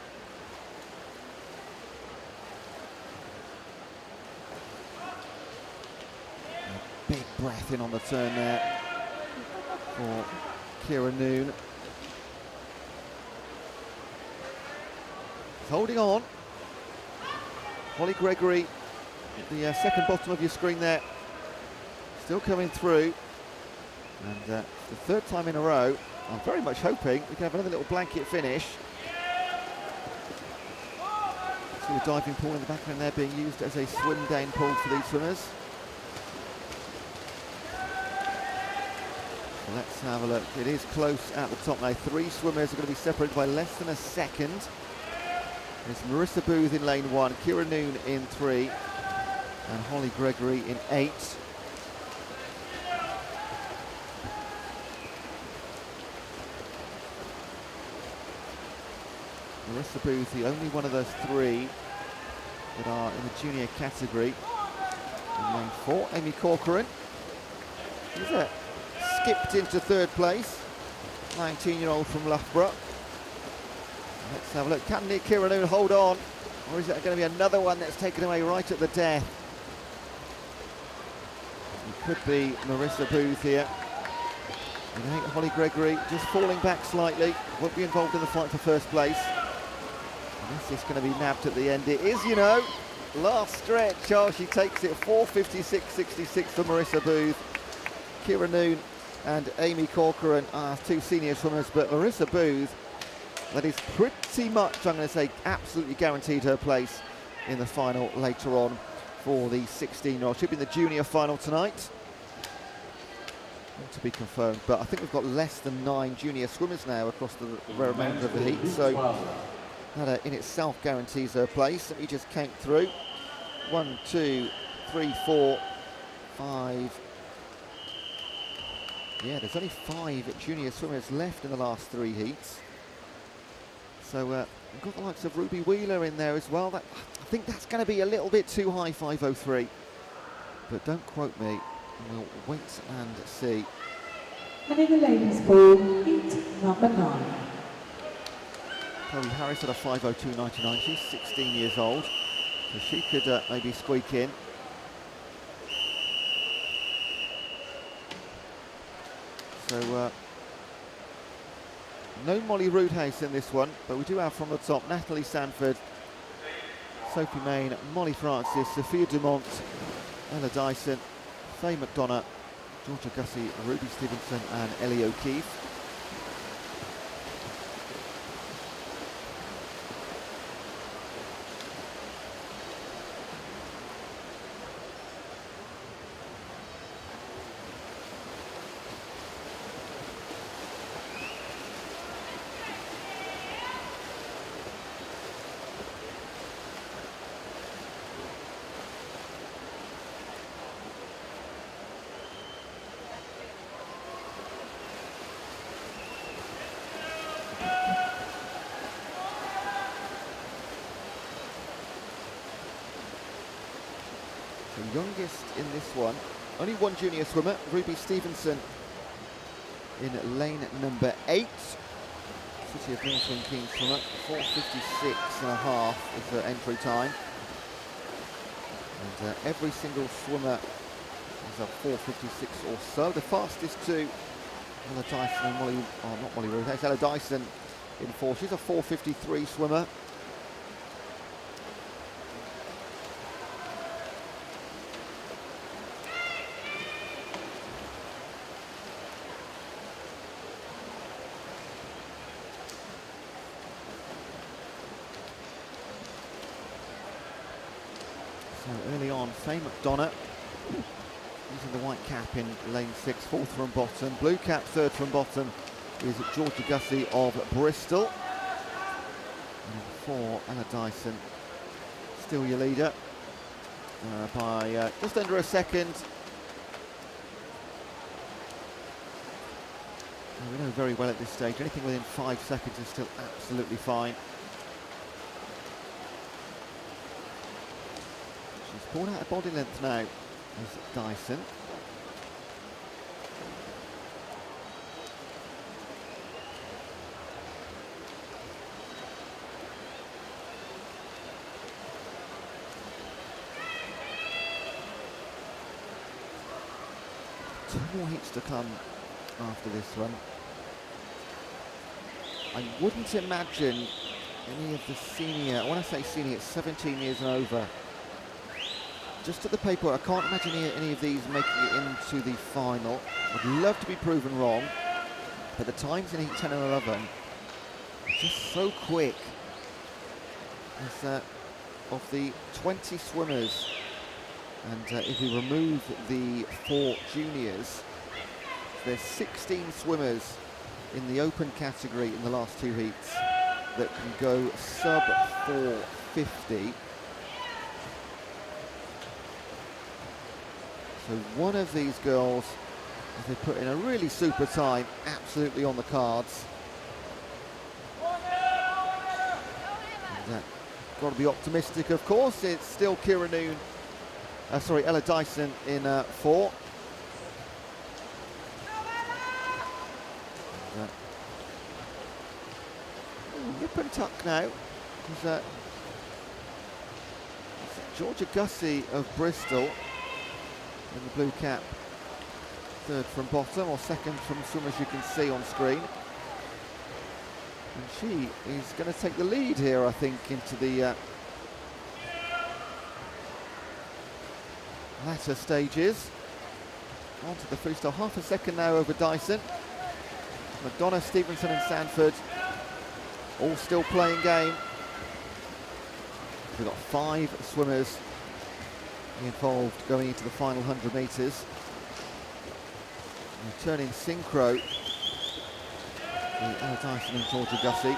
A big breath in on the turn there for Kira Noon. Holding on. Holly Gregory, the second bottom of your screen there, still coming through. And the 3rd time in a row, I'm very much hoping we can have another little blanket finish. See a diving pool in the background there being used as a swim down pool for these swimmers. So let's have a look. It is close at the top now. 3 swimmers are going to be separated by less than a second. It's Marissa Booth in lane 1, Kira Noon in 3, and Holly Gregory in 8. Marissa Booth, the only one of those 3 that are in the junior category. In lane 4, Amy Corcoran. She's skipped into 3rd place, 19-year-old from Loughborough. Let's have a look. Can Kira Noon hold on? Or is it going to be another one that's taken away right at the death? It could be Marissa Booth here. And I think Holly Gregory just falling back slightly. Won't be involved in the fight for 1st place. And this is going to be nabbed at the end. It is, you know. Last stretch. Oh, she takes it 4:56.66 for Marissa Booth. Kira Noon and Amy Corcoran are 2 senior swimmers, but Marissa Booth, that is pretty much, I'm going to say, absolutely guaranteed her place in the final later on for the 16-year-old. She'll be in the junior final tonight. Not to be confirmed, but I think we've got less than 9 junior swimmers now across the remainder of the heat. So that in itself guarantees her place. Let me just count through. 1, 2, 3, 4, 5. Yeah, there's only 5 junior swimmers left in the last 3 heats. So we've got the likes of Ruby Wheeler in there as well. I think that's going to be a little bit too high, 5:03. But don't quote me. We'll wait and see. And in the ladies' pool, heat number 9. Chloe Harris at a 5:02.99. She's 16 years old, so she could maybe squeak in. So no Molly Roodhouse in this one, but we do have from the top Natalie Sanford, Sophie Main, Molly Francis, Sophia Dumont, Ella Dyson, Faye McDonough, Georgia Gussie, Ruby Stevenson and Ellie O'Keefe. The youngest in this one, only 1 junior swimmer, Ruby Stevenson in lane number 8. City of Milton Keynes swimmer. 4:56.5 is her entry time. And every single swimmer is a 4:56 or so. The fastest two, Ella Dyson and Molly, oh not Molly Ruth, it's Ella Dyson in 4. She's a 4:53 swimmer. So early on, Faye McDonough using the white cap in lane 6, 4th from bottom. Blue cap 3rd from bottom is Georgia Gussie of Bristol. And in 4, Ella Dyson, still your leader by just under a second. And we know very well at this stage, anything within 5 seconds is still absolutely fine. She's pulled out of body length now as Dyson. Two more heats to come after this one. I wouldn't imagine any of the senior, when I say senior, it's 17 years and over. Just at the paper, I can't imagine any of these making it into the final. I'd love to be proven wrong, but the times in heat 10 and 11 are just so quick. As, of the 20 swimmers, and if we remove the 4 juniors, there's 16 swimmers in the open category in the last 2 heats that can go sub 4:50. So one of these girls, if they put in a really super time, absolutely on the cards. And, got to be optimistic, of course. It's still Kira Noon, Ella Dyson in 4. Nip and tuck now. Georgia Gussie of Bristol in the blue cap, 3rd from bottom, or 2nd from swim, as you can see on screen. And she is going to take the lead here, I think, into the latter stages. Onto the freestyle, half a second now over Dyson. McDonough, Stevenson and Sanford all still playing game. We've got 5 swimmers involved going into the final 100 metres. Returning synchro, Ella Dyson and Georgia Gussie.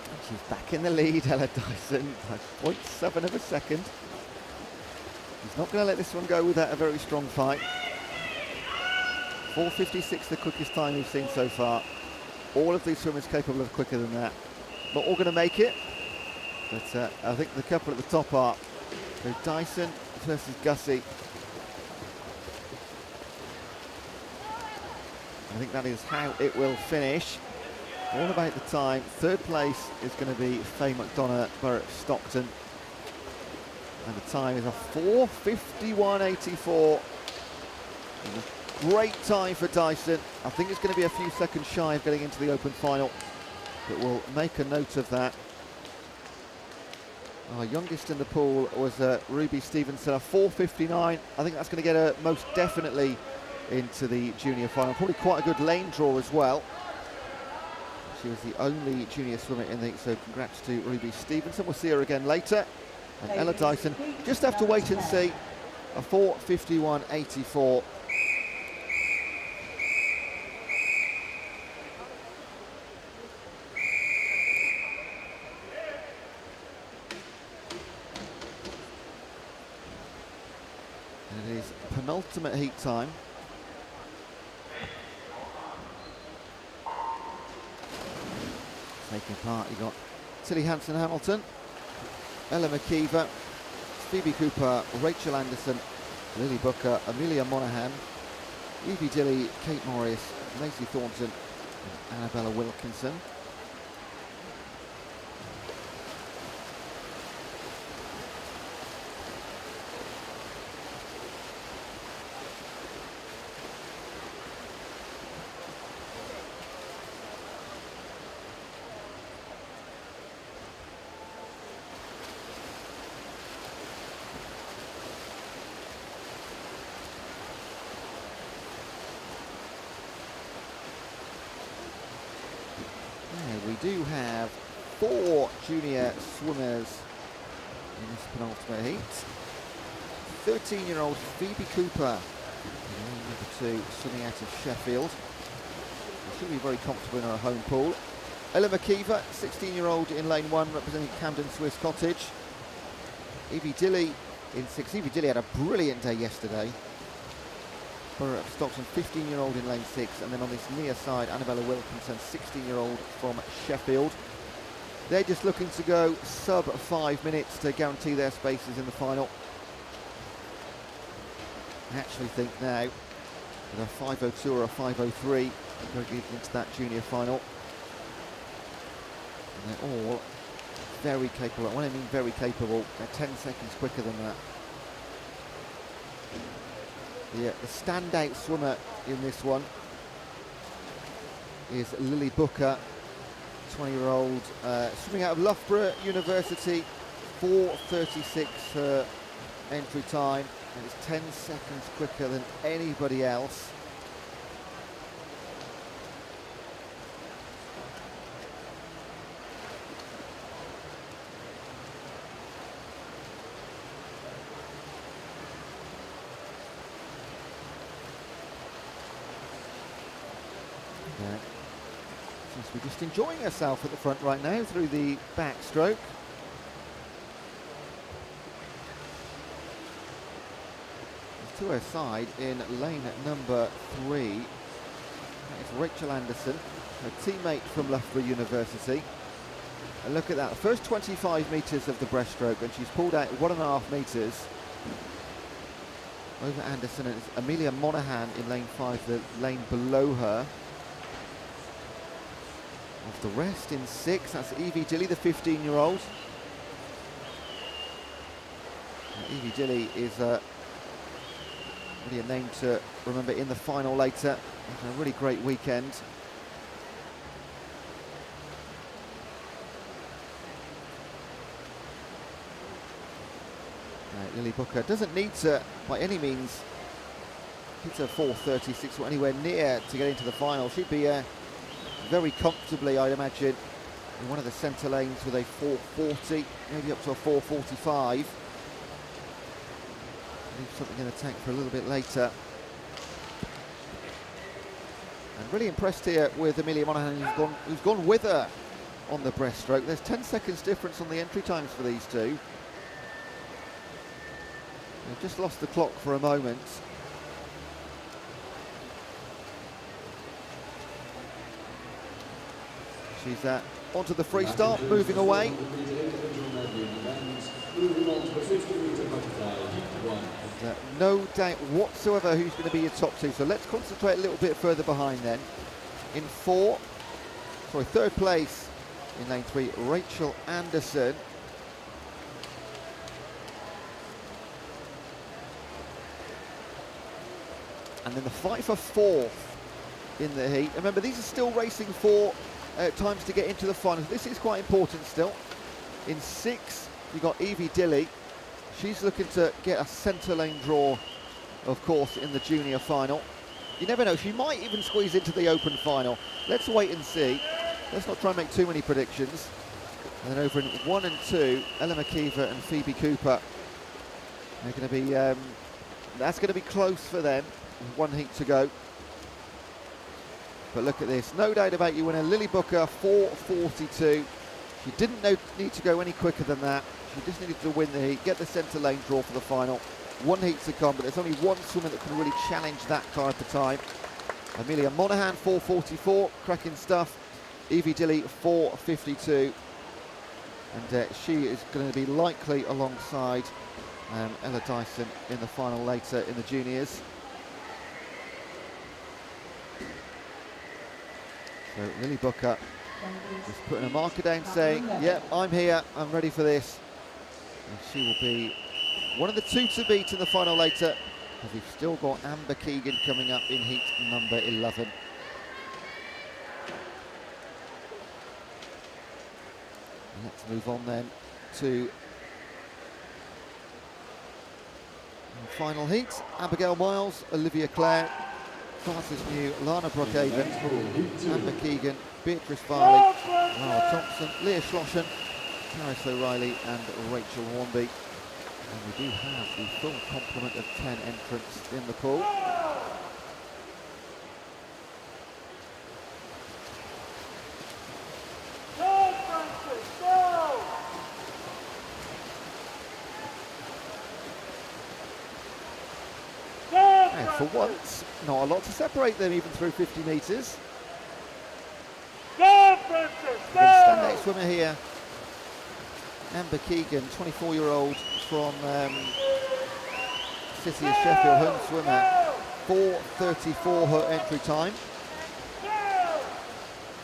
And she's back in the lead, Ella Dyson, by 0.7 of a second. She's not going to let this one go without a very strong fight. 4:56, the quickest time we've seen so far. All of these swimmers capable of quicker than that. Not all going to make it, but I think the couple at the top are. So Dyson versus Gussie. I think that is how it will finish. All about the time. 3rd place is going to be Faye McDonough, Burret Stockton. And the time is a 4:51.84. Great time for Dyson. I think it's going to be a few seconds shy of getting into the open final, but we'll make a note of that. Our youngest in the pool was Ruby Stevenson, a 4:59. I think that's going to get her most definitely into the junior final. Probably quite a good lane draw as well. She was the only junior swimmer in the heat, so congrats to Ruby Stevenson. We'll see her again later. And Ella Dyson, just have to wait and see. A 4:51.84. And it is penultimate heat time. Taking part, you got Tilly Hanson-Hamilton, Ella McKeever, Phoebe Cooper, Rachel Anderson, Lily Booker, Amelia Monaghan, Evie Dilley, Kate Morris, Lacey Thornton and Annabella Wilkinson. We do have 4 junior swimmers in this penultimate heat. 13-year-old Phoebe Cooper, number 2, swimming out of Sheffield. She should be very comfortable in her home pool. Ella McKeever, 16-year-old in lane 1, representing Camden Swiss Cottage. Evie Dilley in 6. Evie Dilley had a brilliant day yesterday. Borough of Stockton, 15-year-old in lane 6, and then on this near side, Annabella Wilkinson, 16-year-old from Sheffield. They're just looking to go sub 5 minutes to guarantee their spaces in the final. I actually think now, with a 5:02 or a 5:03, they're going into that junior final. And they're all very capable. When I mean very capable, they're 10 seconds quicker than that. The standout swimmer in this one is Lily Booker, 20-year-old, swimming out of Loughborough University, 4:36 her entry time, and it's 10 seconds quicker than anybody else. Seems to be just enjoying herself at the front right now through the backstroke. To her side in lane number 3, that is Rachel Anderson, her teammate from Loughborough University. And look at that, first 25 metres of the breaststroke, and she's pulled out 1.5 metres over Anderson, and it's Amelia Monaghan in lane 5, the lane below her. Of the rest in 6, that's Evie Dilley, the 15-year-old. Evie Dilley is really a name to remember in the final later. A really great weekend. Lily Booker doesn't need to, by any means, hit her 4:36 or anywhere near to get into the final. She'd be very comfortably, I'd imagine, in one of the centre lanes with a 4:40, maybe up to a 4:45. Leave something in the tank for a little bit later. And really impressed here with Amelia Monaghan, who's gone with her on the breaststroke. There's 10 seconds difference on the entry times for these two. They've just lost the clock for a moment. She's onto the freestyle, moving away. And, no doubt whatsoever who's going to be your top 2. So let's concentrate a little bit further behind then. In third place in lane 3, Rachel Anderson. And then the fight for 4th in the heat. Remember, these are still racing for times to get into the final. This is quite important still. In 6, you've got Evie Dilley. She's looking to get a centre lane draw, of course, in the junior final. You never know, she might even squeeze into the open final. Let's wait and see. Let's not try and make too many predictions. And then over in 1 and 2, Ella McKeever and Phoebe Cooper. They're going to be, that's going to be close for them. 1 heat to go. But look at this, no doubt about you winner, Lily Booker, 4:42. She didn't need to go any quicker than that. She just needed to win the heat, get the centre lane draw for the final. 1 heat to come, but there's only 1 swimmer that can really challenge that type of time. Amelia Monaghan, 4:44, cracking stuff. Evie Dilley, 4:52. And she is going to be likely alongside Ella Dyson in the final later in the juniors. So Lily Booker just putting a marker down saying, yep, I'm here, I'm ready for this. And she will be one of the two to beat in the final later, because we've still got Amber Keegan coming up in heat number 11. Let's move on then to the final heat. Abigail Miles, Olivia Clare, Frances New, Lana Brookhaven, Amber Keegan, Beatrice Farley, Lara Thompson, Leah Schlosschen, Caris O'Reilly and Rachel Hornby. And we do have the full complement of 10 entrants in the pool. And for once, not a lot to separate them even through 50 metres. Standout swimmer here, Amber Keegan, 24-year-old from City of Sheffield, home swimmer, 4:34 her entry time.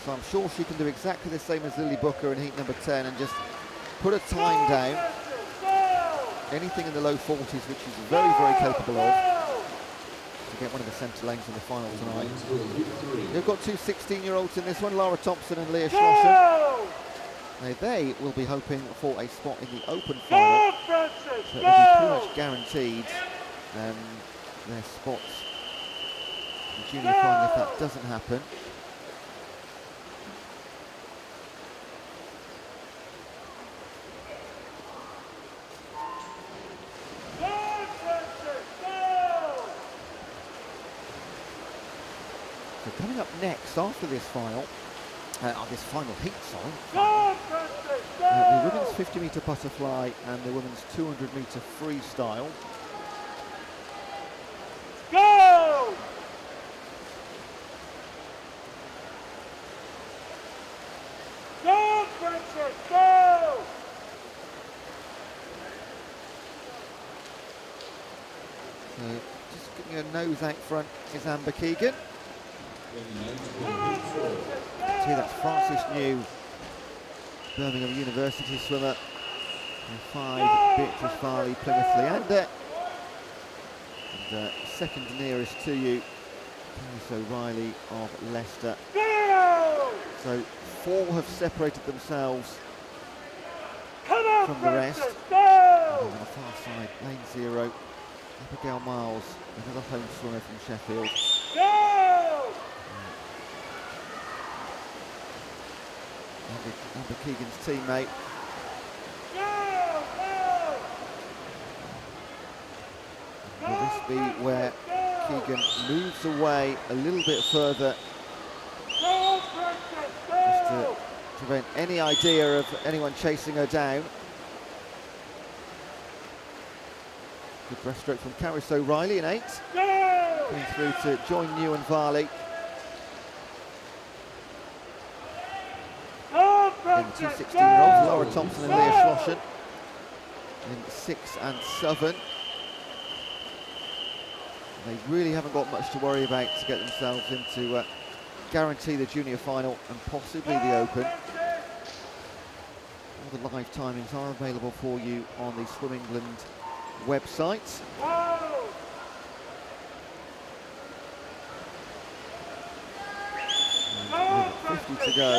So I'm sure she can do exactly the same as Lily Booker in heat number 10 and just put a time down, anything in the low 40s, which she's very, very capable of, to get one of the centre lanes in the final tonight. They've got two 16-year-olds in this one, Lara Thompson and Leah Schlosschen. Now they will be hoping for a spot in the open final, but they'll be pretty much guaranteed their spots in the junior final if that doesn't happen. So coming up next after this final, this final heat, the women's 50-metre butterfly and the women's 200-metre freestyle. Go! Go, Princess, go! So just getting her nose out front is Amber Keegan. See, that's Frances New, Birmingham University swimmer. And 5, Beatrice Farley, Plymouth Leander. And second nearest to you, Caris O'Reilly of Leicester. So 4 have separated themselves from the rest. And on the far side, lane 0, Abigail Miles, another home swimmer from Sheffield. Amber Keegan's teammate. Will this be where Keegan moves away a little bit further, just to prevent any idea of anyone chasing her down? Good breaststroke from Caris O'Reilly in 8. Going through to join New and Varley. And the two 16-year-olds, Lara Thompson and Leah Schlosschen, in 6 and 7. They really haven't got much to worry about to get themselves into guarantee the junior final and possibly the open. All the live timings are available for you on the Swim England website. And with 50 to go,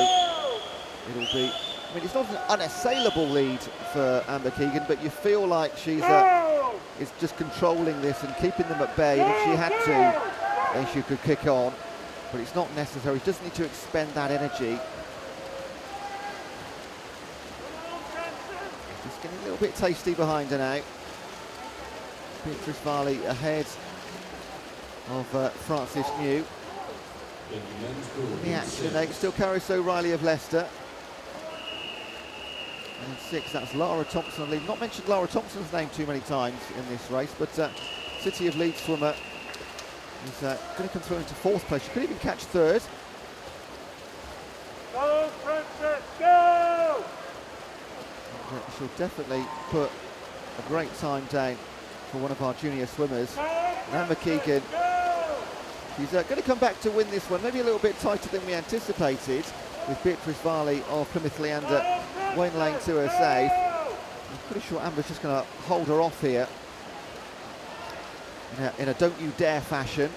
it'll be, I mean, it's not an unassailable lead for Amber Keegan, but you feel like she's is just controlling this and keeping them at bay, and if she had to, then she could kick on, but it's not necessary. She doesn't need to expend that energy. Just getting a little bit tasty behind her now. Beatrice Farley ahead of Frances New. In the action next, still Caris O'Reilly of Leicester. And in 6, that's Lara Thompson of Leeds. Not mentioned Lara Thompson's name too many times in this race, but City of Leeds swimmer is going to come through into 4th place. She could even catch 3rd. Go, Princess, go! She'll definitely put a great time down for one of our junior swimmers. Amber Keegan, she's going to come back to win this one, maybe a little bit tighter than we anticipated, with Beatrice Varley of Plymouth Leander, Wayne Lane to her save. I'm pretty sure Amber's just going to hold her off here in a don't you dare fashion.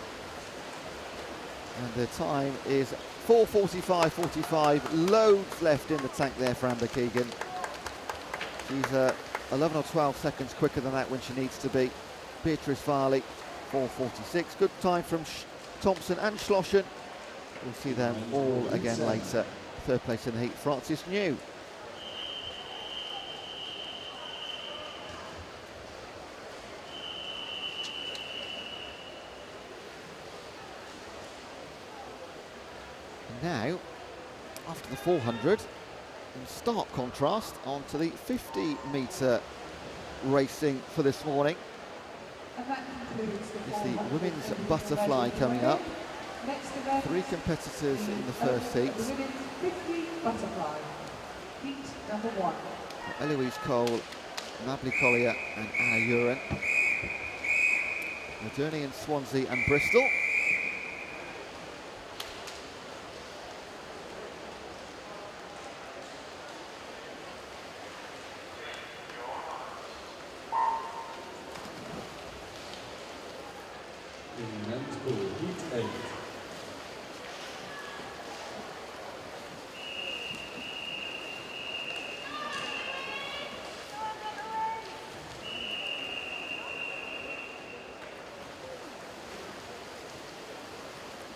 And the time is 4:45.45, loads left in the tank there for Amber Keegan. She's 11 or 12 seconds quicker than that when she needs to be. Beatrice Varley, 4:46. Good time from Thompson and Schlossen. We'll see them all again later. Third place in the heat, Francis New. Now, after the 400, in stark contrast, onto the 50-metre racing for this morning. It's the women's butterfly coming up. 3 competitors in the first heat. Eloise Cole, Mably Collier and Anna Uren. Moderni in Swansea and Bristol.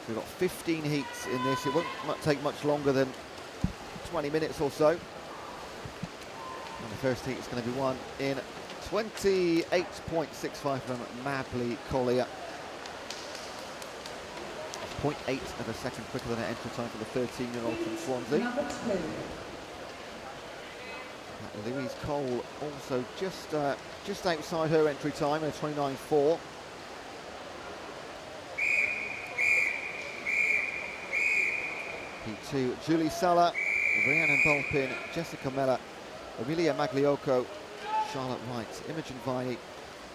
We've got 15 heats in this. It won't take much longer than 20 minutes or so. And the first heat is going to be won in 28.65 from Mably Collier. 0.8 of a second quicker than her entry time for the 13-year-old from Swansea. Louise Cole also just outside her entry time at 29.4. Heat 2, Julie Sala, Rhiannon Bulpin, Jessica Mella, Amelia Magliocco, Charlotte Wright, Imogen Viney,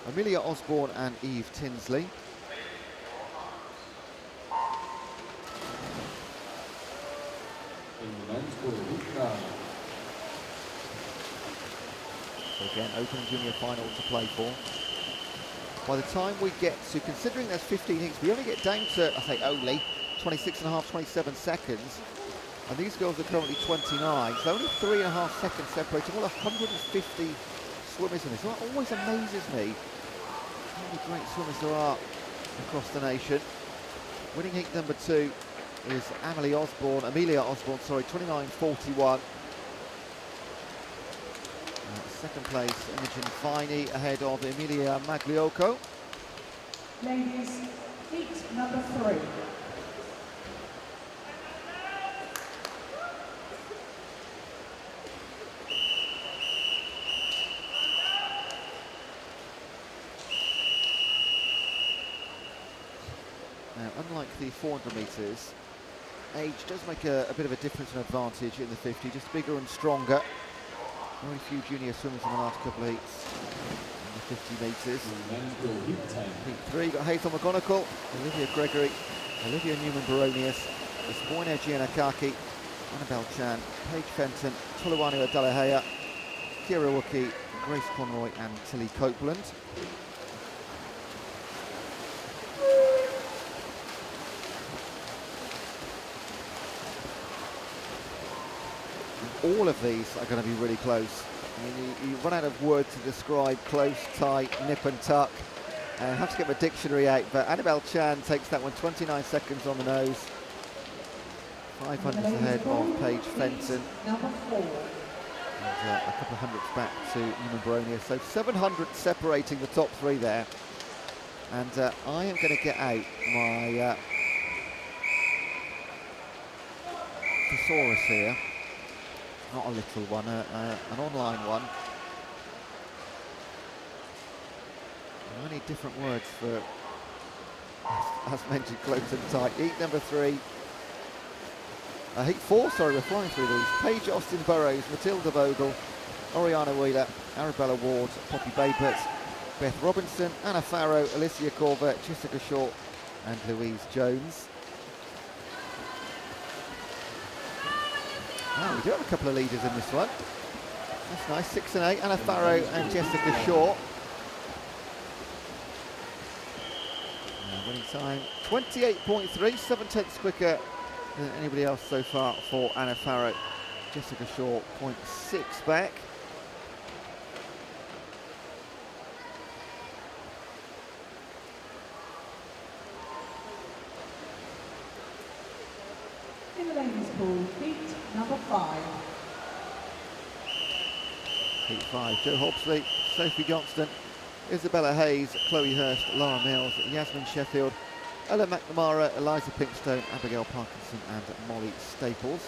Amelia Osborne and Eve Tinsley. So again, Open and Junior final to play for. By the time we get to, considering there's 15 heats, we only get down to, I say only, 26.5, 27 seconds. And these girls are currently 29, so only 3.5 seconds separating all 150 swimmers in this. That always amazes me how many great swimmers there are across the nation. Winning heat number 2 is Amelia Osborne, 29.41. Second place, Imogen Viney ahead of Amelia Magliocco. Ladies, heat number 3. Now, unlike the 400 metres, age does make a bit of a difference and advantage in the 50, just bigger and stronger. Very few junior swimmers in the last couple of heats in the 50 metres. Heat 3, got Hazel McGonigal, Olivia Gregory, Olivia Newman-Baronius, Espoine Giannakaki, Annabelle Chan, Paige Fenton, Toluwani Adelaheya, Kira Wookie, Grace Conroy and Tilly Copeland. All of these are going to be really close. I mean, you run out of words to describe close, tight, nip and tuck. I have to get my dictionary out, but Annabelle Chan takes that one 29 seconds on the nose. 500s ahead of Paige Fenton. And a couple of hundreds back to Newman Baronia. So 700 separating the top 3 there. And I am going to get out my thesaurus here. Not a little one, an online one. I need different words for, as mentioned, close and tight. Heat number 3. Heat 4, sorry, we're flying through these. Paige Austin Burrows, Matilda Vogel, Oriana Wheeler, Arabella Ward, Poppy Babert, Beth Robinson, Anna Farrow, Alicia Corver, Jessica Short and Louise Jones. Oh, we do have a couple of leaders in this one. That's nice, 6 and 8, Anna Farrow and Jessica Short. Winning time 28.3, 7/10 quicker than anybody else so far for Anna Farrow. Jessica Short 0.6 back. In the ladies' pool, heat number 5. Heat 5, Jo Hobsley, Sophie Johnston, Isabella Hayes, Chloe Hurst, Laura Mills, Yasmin Sheffield, Ella McNamara, Eliza Pinkstone, Abigail Parkinson and Molly Staples.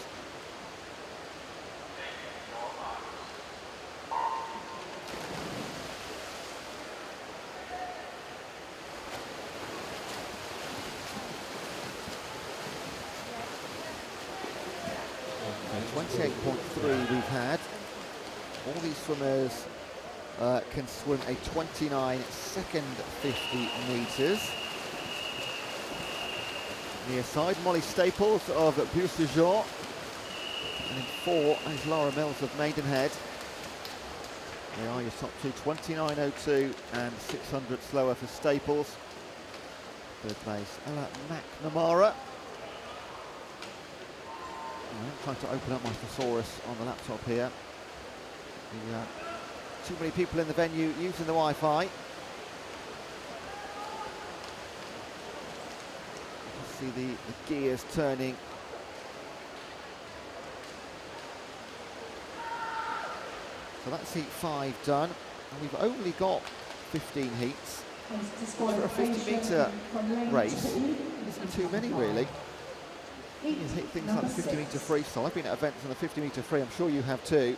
Okay, 28.3 we've had. All these swimmers can swim a 29-second 50 metres. Near side, Molly Staples of Buse-Jean. And in 4 is Laura Mills of Maidenhead. They are your top two, 29.02 and 600 slower for Staples. Third place, Ella McNamara. I'm trying to open up my thesaurus on the laptop here. Too many people in the venue using the Wi-Fi. You can see the gears turning. So that's heat 5 done, and we've only got 15 heats. For a 50-metre race, isn't too many really. You hit things like the 50-metre freestyle. I've been at events on the 50-metre free, I'm sure you have too.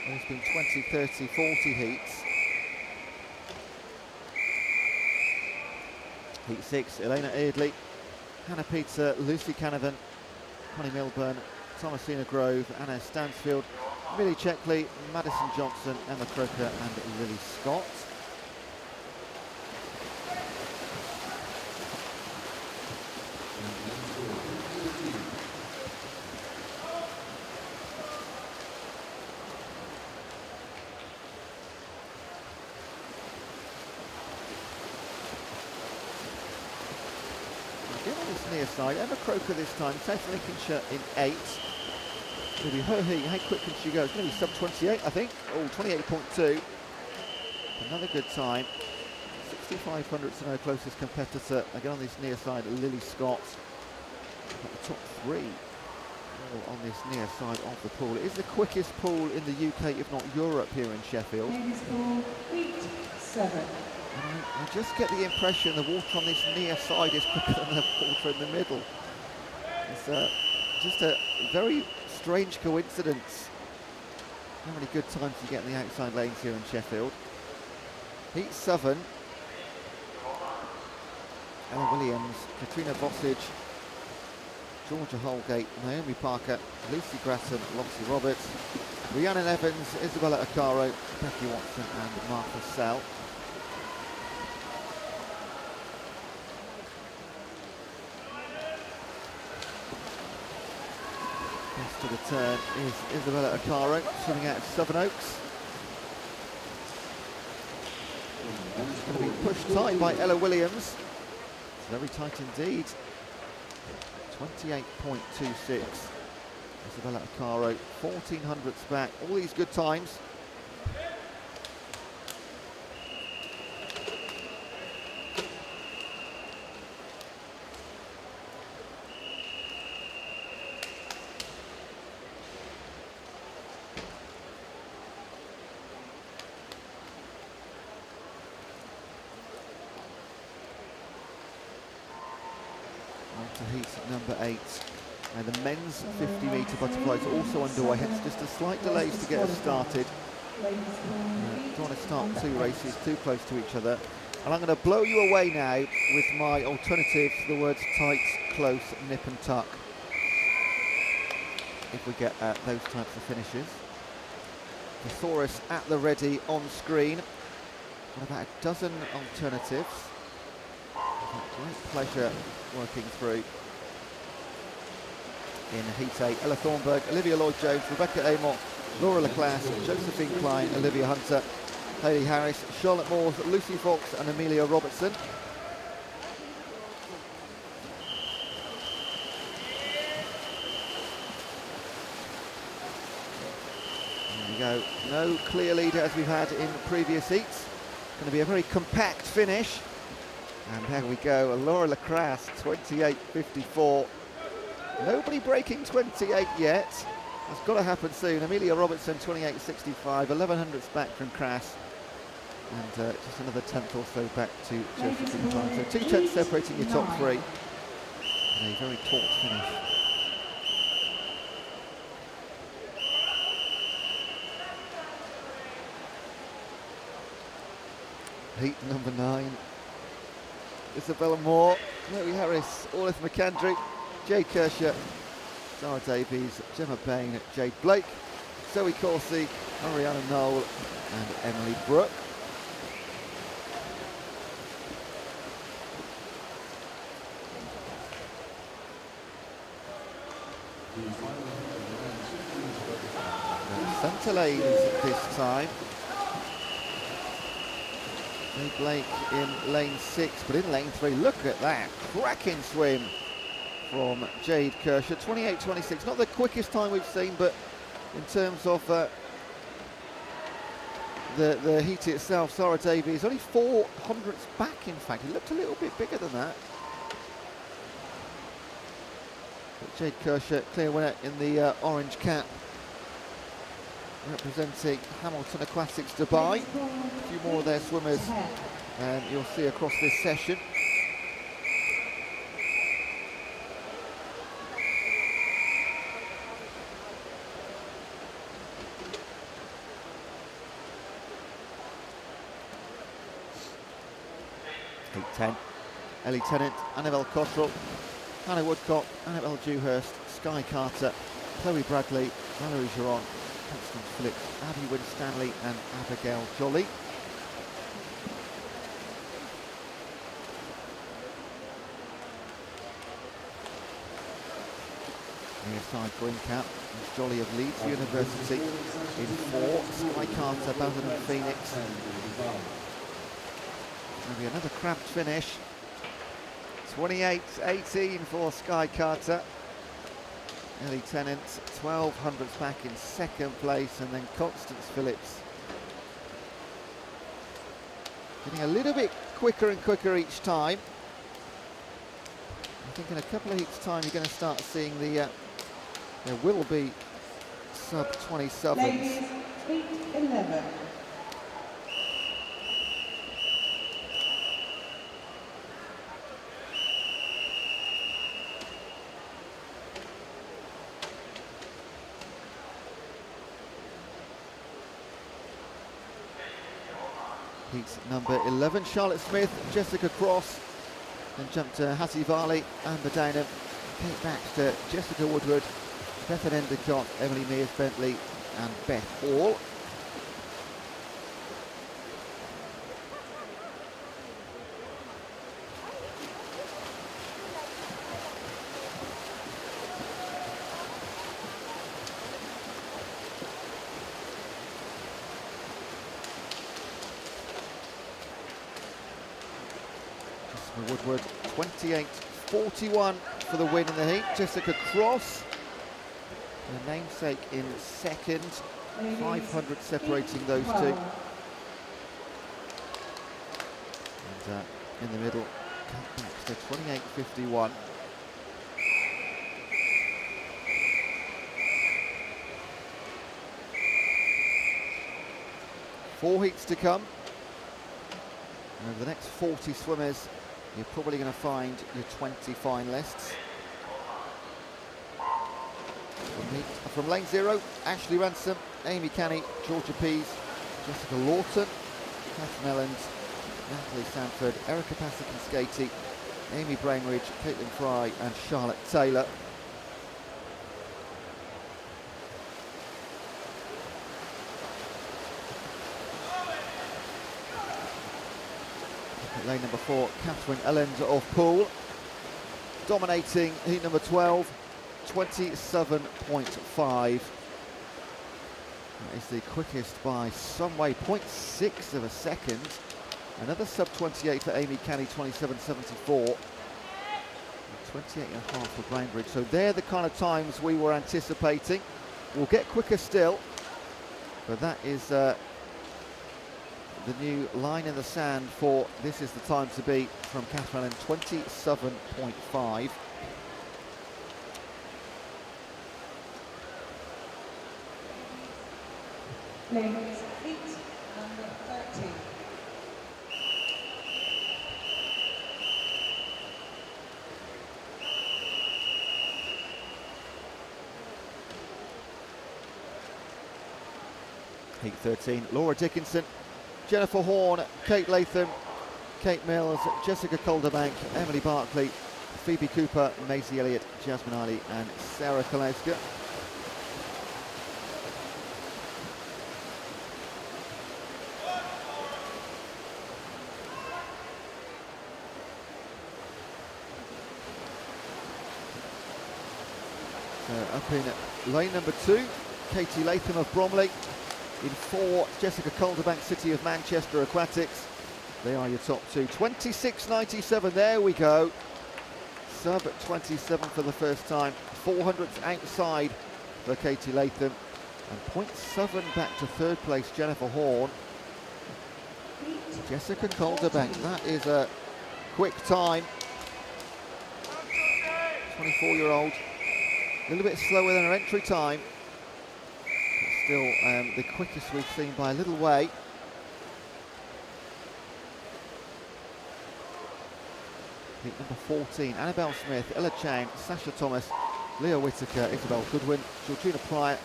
There's been 20, 30, 40 heats. Heat 6, Elena Eardley, Hannah Peter, Lucy Canavan, Connie Milburn, Thomasina Grove, Anna Stansfield, Millie Checkley, Madison Johnson, Emma Croker and Lily Scott. Again on this near side, Emma Croker this time, South Lincolnshire in 8. It'll be her heat. How quick can she go? It's going to be sub 28, I think. Oh, 28.2. Another good time. 6,500 to no closest competitor. Again on this near side, Lily Scott. Got the top 3 all on this near side of the pool. It is the quickest pool in the UK, if not Europe, here in Sheffield. Ladies' pool, heat 7. And I just get the impression the water on this near side is quicker than the water in the middle. It's just a very strange coincidence. How many good times you get in the outside lanes here in Sheffield. Heat 7. Ella Williams, Katrina Bossage, Georgia Holgate, Naomi Parker, Lucy Grattan, Lottie Roberts, Rhiannon Evans, Isabella Acaro, Becky Watson and Martha Sell. Best to the turn is Isabella Acaro, swimming out of Sevenoaks. It's going to be pushed tight by Ella Williams. Very tight indeed. 28.26. Isabella Acaro, 1400ths back. All these good times. On to heat number 8. And the men's 50-metre butterfly is also underway, hence just a slight delays to get us started. Don't want to start two races too close to each other. And I'm going to blow you away now with my alternative to the words tight, close, nip and tuck. If we get those types of finishes. thesaurus at the ready on screen. Got about a dozen alternatives. Great pleasure working through. In Heat 8, Ella Thornburg, Olivia Lloyd-Jones, Rebecca Amott, Laura Leclasse, Josephine Klein, Olivia Hunter, Hayley Harris, Charlotte Moores, Lucy Fox and Amelia Robertson. There we go, no clear leader as we've had in previous heats. Going to be a very compact finish. And there we go, Laura Leclasse, 28.54. Nobody breaking 28 yet. That's got to happen soon. Amelia Robertson, 28.65, 1100ths back from Crass. And just another tenth or so back to Josephine Klein. So 2 tenths separating your top three. And a very taut finish. Heat number 9. Isabella Moore, Chloe Harris, Orlith McKendry, Jade Kershaw, Sarah Davies, Gemma Bain, Jade Blake, Zoe Corsi, Mariana Knoll and Emily Brooke. Centre lanes this time. Jade Blake in lane 6, but in lane 3, look at that, cracking swim from Jade Kershaw, 28.26, not the quickest time we've seen, but in terms of the heat itself, Sarah Davies only 400ths back, in fact. It looked a little bit bigger than that. But Jade Kershaw, clear winner in the orange cap, representing Hamilton Aquatics Dubai. A few more of their swimmers you'll see across this session. Heat 10, Ellie Tennant, Annabelle Cottrell, Hannah Woodcock, Annabelle Dewhurst, Sky Carter, Chloe Bradley, Valerie Giron, Constance Phillips, Abby Winstanley and Abigail Jolly. Near side green cap, Jolly of Leeds University in 4, Sky Carter, Basildon Phoenix. Maybe another cramped finish. 28.18 for Sky Carter. Ellie Tennant, 1200ths back in second place, and then Constance Phillips getting a little bit quicker and quicker each time. I think in a couple of heats' time you're going to start seeing there will be sub 27s. Ladies, heat 11. Heat number 11, Charlotte Smith, Jessica Cross, then jumped to Hattie Varley, Amber Downham, Kate Baxter, Jessica Woodward, Bethan Endicott, Emily Mears-Bentley and Beth Hall. Woodward, 28.41 for the win in the heat. Jessica Cross, her namesake, in second, 500 separating those two. And in the middle, Kate Baxter, 28.51. Four heats to come. And over the next 40 swimmers, you're probably going to find your 20 finalists. From lane 0, Ashley Ransom, Amy Canny, Georgia Pease, Jessica Lawton, Catherine Ellens, Natalie Sanford, Erica Pasikin-Skatey, Amy Brainridge, Caitlin Fry and Charlotte Taylor. Lane number 4, Catherine Ellens of Poole, dominating heat number 12, 27.5. That is the quickest by some way, 0.6 of a second. Another sub-28 for Amy Canny, 27.74. 28.5 for Bainbridge. So they're the kind of times we were anticipating. We'll get quicker still, but that is the new line in the sand for this is the time to beat from Catherine Ellen, 27.5. Ladies, heat number 13. Heat 13, Laura Dickinson, Jennifer Horn, Kate Latham, Kate Mills, Jessica Calderbank, Emily Barkley, Phoebe Cooper, Maisie Elliott, Jasmine Eiley and Sarah Kalewska. Up in lane number 2, Katie Latham of Bromley. In 4, Jessica Calderbank, City of Manchester Aquatics. They are your top 2. 26.97, there we go. Sub 27 for the first time. 400th outside for Katie Latham. And 0.7 back to third place, Jennifer Horn. Jessica Calderbank, that is a quick time. 24-year-old. A little bit slower than her entry time. But still the quickest we've seen by a little way. Heat number 14, Annabelle Smith, Ella Chang, Sasha Thomas, Leah Whitaker, Isabel Goodwin, Georgina Pryor,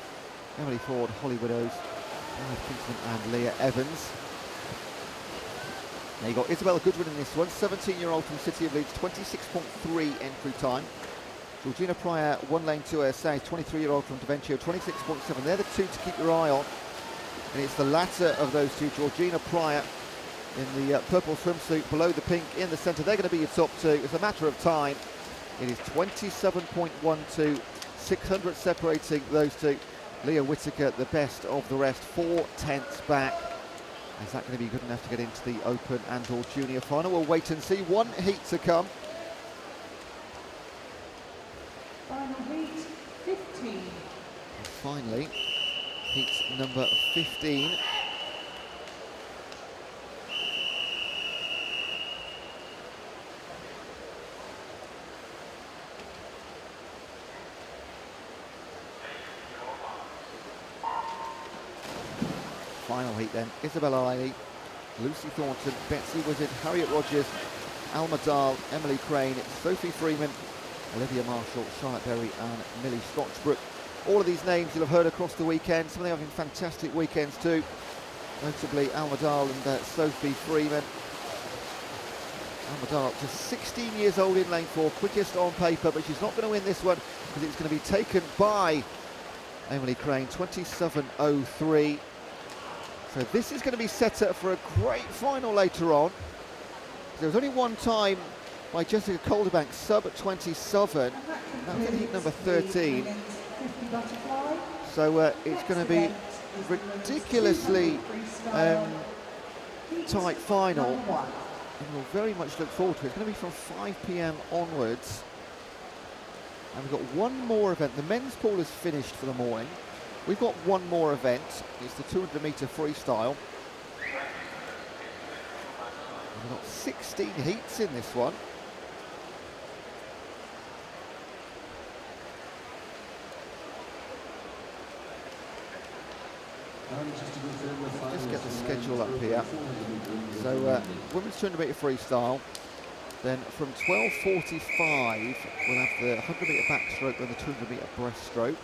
Emily Ford, Holly Widows, Bernard Kingsman and Leah Evans. Now you've got Isabel Goodwin in this one, 17-year-old from City of Leeds, 26.3 entry time. Georgina Pryor, 1 lane 2 South, 23-year-old from Davencio, 26.7. They're the two to keep your eye on. And it's the latter of those two, Georgina Pryor in the purple swimsuit, below the pink in the centre. They're going to be your top 2. It's a matter of time. It is 27.12, 600 separating those two. Leah Whitaker, the best of the rest, 4/10 back. Is that going to be good enough to get into the Open and or Junior final? We'll wait and see. One heat to come. Final heat 15. And finally, heat number 15. Final heat then, Isabella Eiley, Lucy Thornton, Betsy Wizard, Harriet Rogers, Alma Dahl, Emily Crane, Sophie Freeman, Olivia Marshall, Charlotte Berry and Millie Scotchbrook. All of these names you'll have heard across the weekend. Some of them having fantastic weekends too. Notably Alma Dahl and Sophie Freeman. Alma Dahl just 16 years old in lane 4, quickest on paper, but she's not going to win this one because it's going to be taken by Emily Crane, 27.03. So this is going to be set up for a great final later on. There was only one time by Jessica Calderbank, sub 27. That was in heat number 13. So it's going to be ridiculously tight final. And we'll very much look forward to it. It's going to be from 5 p.m. onwards. And we've got one more event. The men's pool is finished for the morning. We've got one more event. It's the 200-metre freestyle. We've got 16 heats in this one. Just get the schedule up here. So women's 200-metre freestyle. Then from 12:45 we'll have the 100-metre backstroke and the 200-metre breaststroke.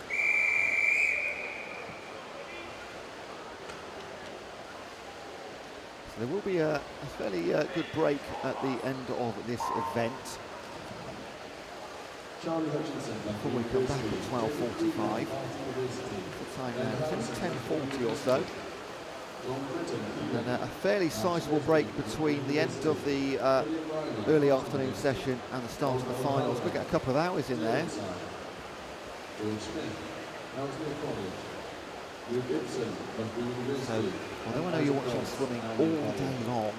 So there will be a fairly good break at the end of this event. Before we come back at 12:45. The time now is 10:40 or so. And a fairly sizable break between the end of the early afternoon session and the start of the finals. We get a couple of hours in there. So, although I know you're watching swimming all day long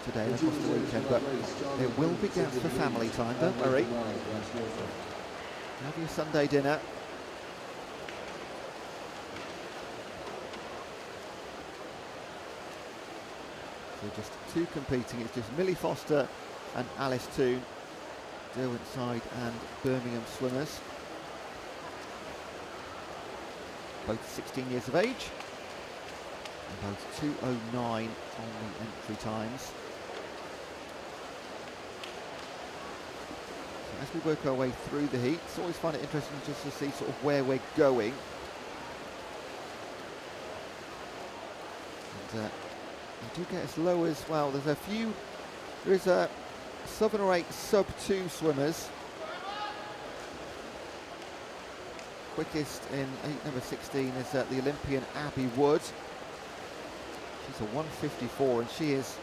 today and across the weekend, but there will be gaps for family time, don't worry. Have your Sunday dinner. So just two competing, it's just Millie Foster and Alice Toon, Derwent and Birmingham swimmers. Both 16 years of age, and both 2:09 on the entry times. So as we work our way through the heat, it's always find it interesting just to see sort of where we're going. And you do get as low as well. There is a 7 or 8 sub-2 swimmers. Quickest in heat number 16 is the Olympian Abby Wood. She's a 1:54 and she is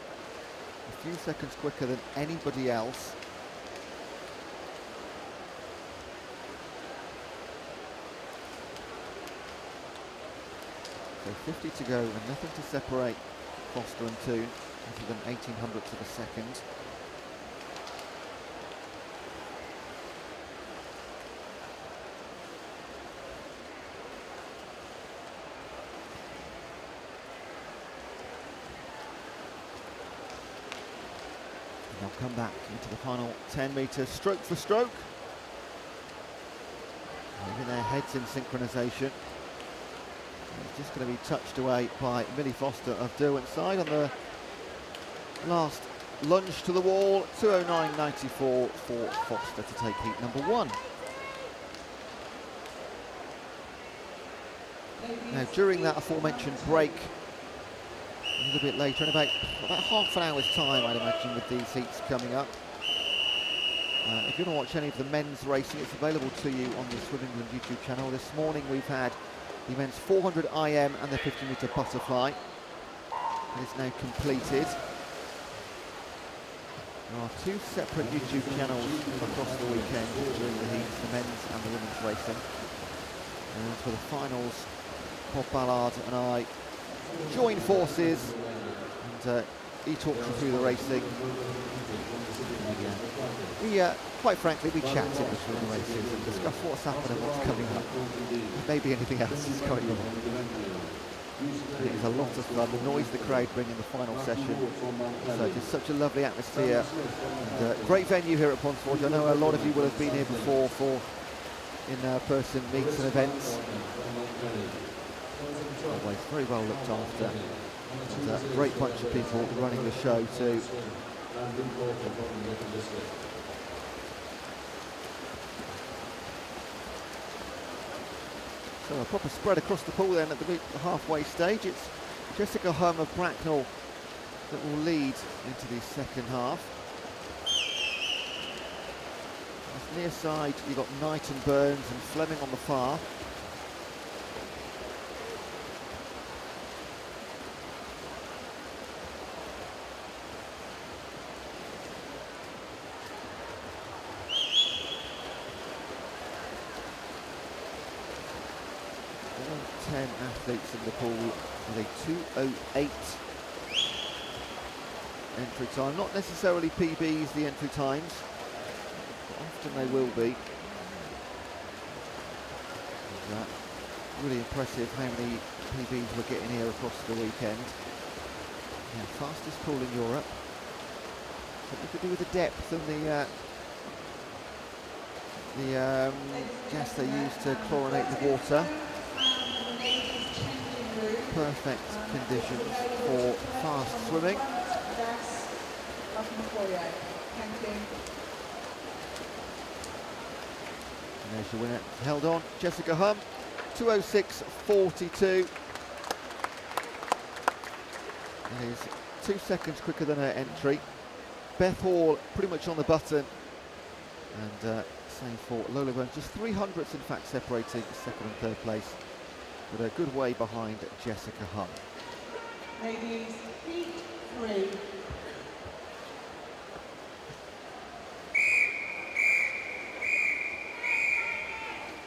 a few seconds quicker than anybody else. So 50 to go and nothing to separate Foster and Toon, other than 1800ths of a second. And they'll come back into the final 10 metres, stroke for stroke. Moving their heads in synchronisation. It's just going to be touched away by Millie Foster of Derwent side on the last lunge to the wall. 2:09.94 for Foster to take heat number 1. Now during that aforementioned break, a little bit later, in about half an hour's time I'd imagine, with these heats coming up. If you want to watch any of the men's racing, it's available to you on the Swim England YouTube channel. This morning we've had the men's 400 IM and the 50-metre butterfly. It is now completed. There are 2 separate YouTube channels across the weekend during the heats, the men's and the women's racing. And for the finals, Bob Ballard and I joined forces, and he talked you through the racing. Quite frankly, we chatted between the races and discussed what's happened and what's coming up. Maybe anything else is going on. It was a lot of fun, the noise the crowd bring in the final session. So just such a lovely atmosphere. And, great venue here at Ponsforge. I know a lot of you will have been here before for in-person meets and events. Always very well looked after. And a great bunch of people running the show too. So a proper spread across the pool then at the halfway stage. It's Jessica Hum of Bracknell that will lead into the second half. Near side you've got Knight and Burns and Fleming on the far. All 10 athletes in the pool with a 2:08 entry time. Not necessarily PBs, the entry times. Often they will be. Really impressive how many PBs we're getting here across the weekend. Yeah, fastest pool in Europe. Something to do with the depth and the gas they use to chlorinate the water. Perfect conditions for fast swimming. And there's your winner, held on, Jessica Hum, 2:06.42. That is 2 seconds quicker than her entry. Beth Hall pretty much on the button, and same for Lola Burns, just 300ths in fact separating second and third place, but a good way behind Jessica Hum. Ladies, heat 3.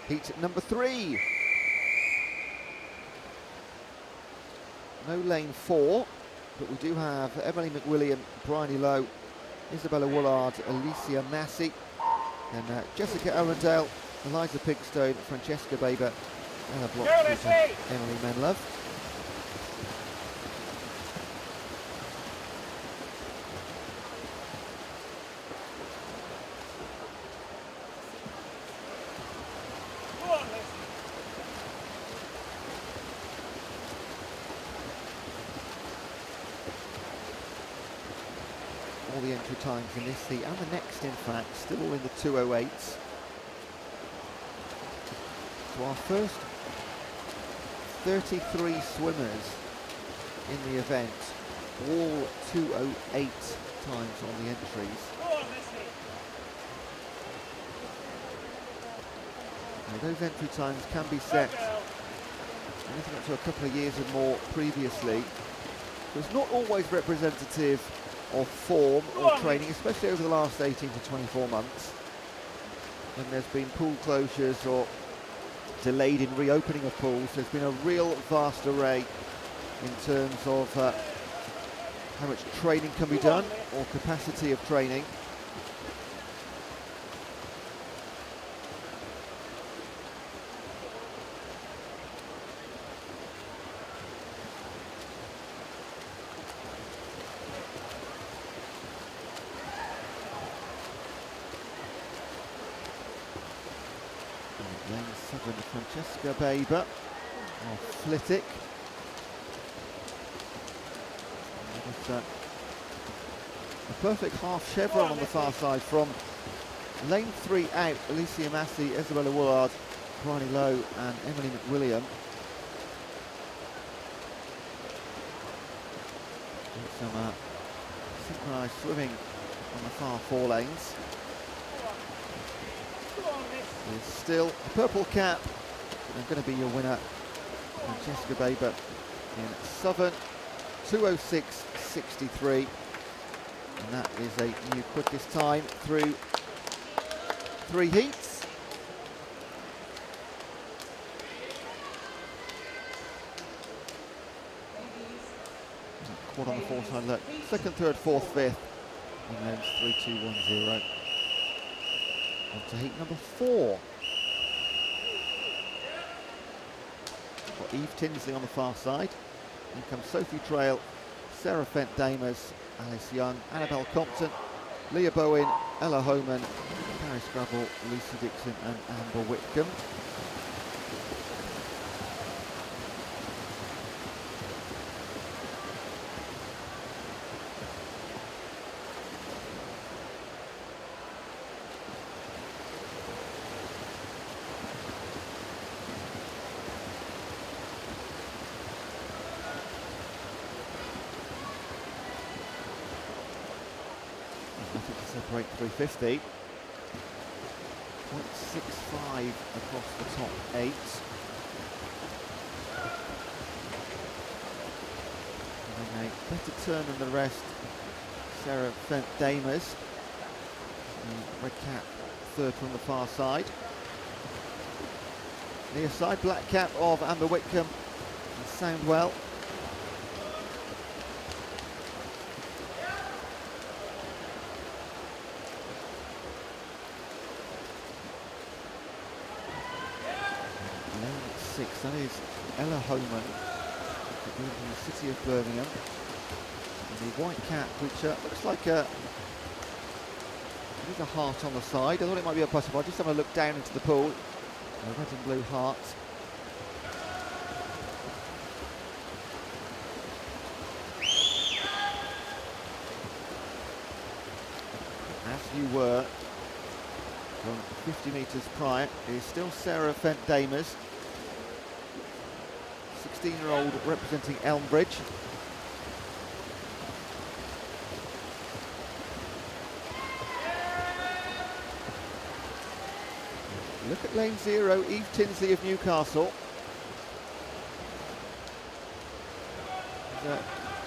Heat number 3. No lane 4, but we do have Emily McWilliam, Bryony Lowe, Isabella Woolard, Alicia Massey, and Jessica Arundel, Eliza Pigstone, Francesca Baber, Ella Blockwood, and Emily Menlove. All the entry times in this heat and the next, in fact, still all in the 2:08s. So our first 33 swimmers in the event, all 2:08 times on the entries. Now those entry times can be set anything up to a couple of years or more previously. So it's not always representative of form or training, especially over the last 18 to 24 months, when there's been pool closures or delayed in reopening of pools. There's been a real vast array in terms of how much training can be done or capacity of training. Lane 7, Francesca Baber of Flitwick. With a perfect half chevron on the far side from lane 3 out. Alicia Massey, Isabella Woolard, Bryony Lowe and Emily McWilliam. And some synchronised swimming on the far 4 lanes. There's still a purple cap, and going to be your winner, Francesca Baber in Southern, 2:06.63, and that is a new quickest time through 3 heats. Quad on the 4 side, look, 2nd, 3rd, 4th, 5th, in lanes 3, 2, 1, 0. On to heat number 4. Got Eve Tinsley on the far side. Here comes Sophie Trail, Sarah Fent-Damers, Alice Young, Annabelle Compton, Leah Bowen, Ella Homan, Carrie Scrabble, Lucy Dixon and Amber Whitcomb. Nothing to separate 350. 0.65 across the top 8. Having a better turn than the rest, Sarah Fent-Damers. Red cap, 3rd from the far side. Near side, black cap of Amber Whitcomb and Soundwell. That is Ella Homan, from the city of Birmingham. And the white cap, which looks like it is a heart on the side. I thought it might be a butterfly. Just having a look down into the pool. A red and blue heart. As you were from 50 metres prior, is still Sarah Fent-Damers. 16-year-old representing Elmbridge. Look at lane 0, Eve Tinsley of Newcastle.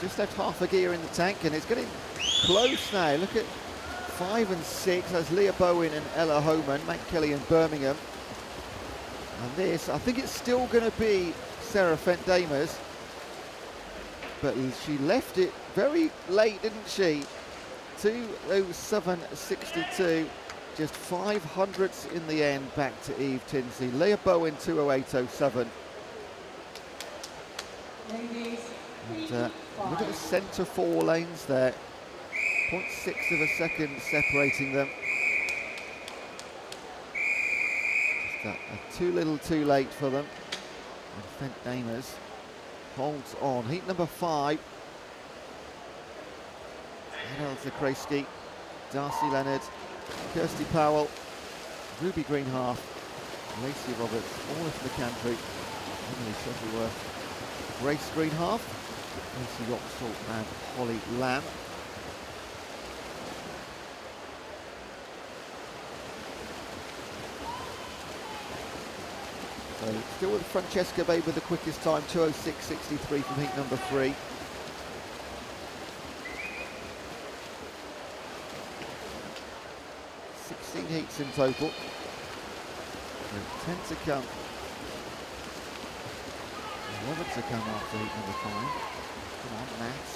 just left half a gear in the tank, and it's getting close now. Look at 5 and 6. That's Leah Bowen and Ella Homan, Matt Kelly and Birmingham. And this, I think it's still going to be Sarah Fent-Damers, but she left it very late, didn't she? 2:07.62, just 500ths in the end back to Eve Tinsley. Leah Bowen 2:08.07. Ladies, And look at the centre 4 lanes there. 0.6 of a second separating them. Just too little too late for them. And Fent-Damers holds on. Heat number 5. Adele Zakreski, Darcy Leonard, Kirsty Powell, Ruby Greenhalgh, Lacey Roberts, Olive McCandry, Emily Shuttleworth, Grace Greenhalgh, Lucy Roxall and Holly Lamb. So still with Francesca Bay with the quickest time, 2:06.63 from heat number 3. 16 heats in total. With 10 to come. 11 to come after heat number 5. Come on, Nats.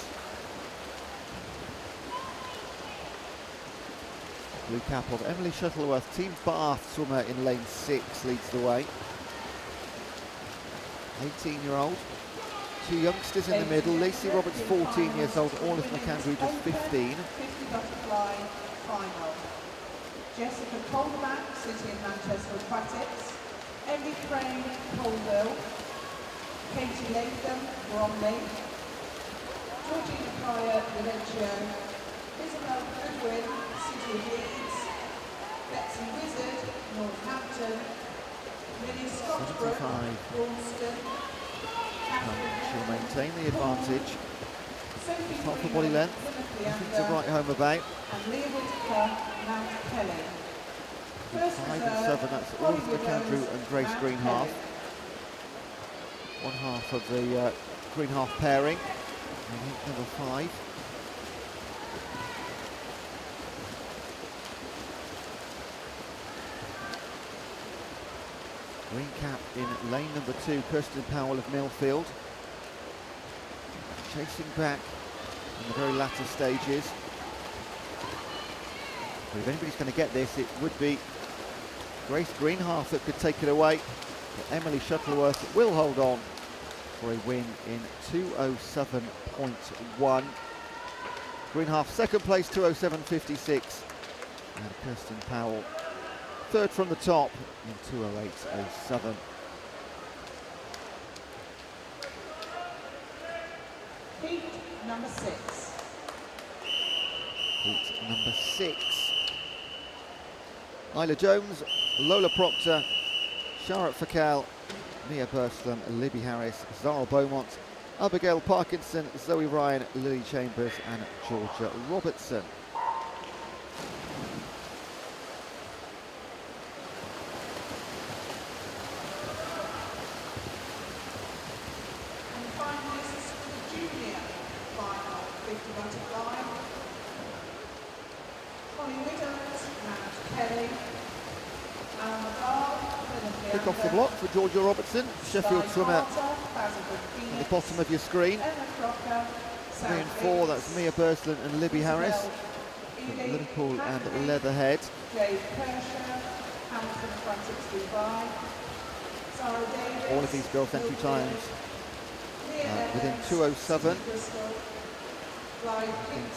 Blue cap of Emily Shuttleworth, Team Bath swimmer in lane 6, leads the way. 18-year-old. 2 youngsters in the middle. Lacey Roberts, 14 years old. Olive McCandry, just 15. 50 butterfly final. Jessica Calderback, City and Manchester Aquatics. Emily Crane, Colville. Katie Latham, Bromley. Georgina Pryor, Valencia. Isabel Goodwin, City of Leeds. Betsy Wizard, Northampton. Millie Scottsbrook, 75. Braunston. She'll maintain the advantage. Sophie Half the body length, nothing to write home about. And Leah Whitaker, Mount Kelly. With 5 and 7, that's Olive McAndrew and Grace Greenhalgh. One half of the Greenhalgh pairing. And heat number 5. Green cap in lane number 2, Kirsten Powell of Millfield. Chasing back in the very latter stages. But if anybody's going to get this, it would be Grace Greenhalgh that could take it away. But Emily Shuttleworth will hold on for a win in 2:07.1. Greenhalgh second place, 2:07.56. And Kirsten Powell third from the top in 2:08.07. Heat number 6. Heat number 6. Isla Jones, Lola Proctor, Charlotte Fakal, Mia Burslem, Libby Harris, Zara Beaumont, Abigail Parkinson, Zoe Ryan, Lily Chambers and Georgia Robertson. And finalists for the junior final 50 butterfly. Holly Widdowes, Mount Kelly, Alan McGrath, Kick off the block for Georgia Robertson, Sheffield swimmer at the bottom of your screen. 3 and 4, that's Mia Burslem and Libby Harris from Liverpool and Leatherhead. Jade Kershaw, Hamilton Athletics Dubai, Sarah Davis, All of these girls entry times within 2:07.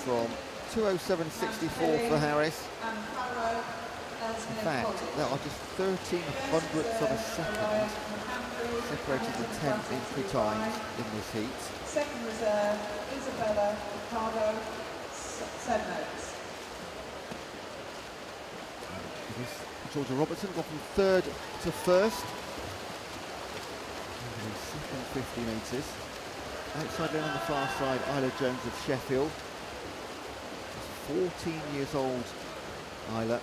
From 2:07.64 for Harris. In fact, there are just 1300ths of a second separated the 10 entry times in this heat. Second reserve, Isabella Ricardo, 7 notes. It is Georgia Robertson gone from third to first. Second 50 metres. Outside lane on the far side, Isla Jones of Sheffield. She's 14 years old, Isla.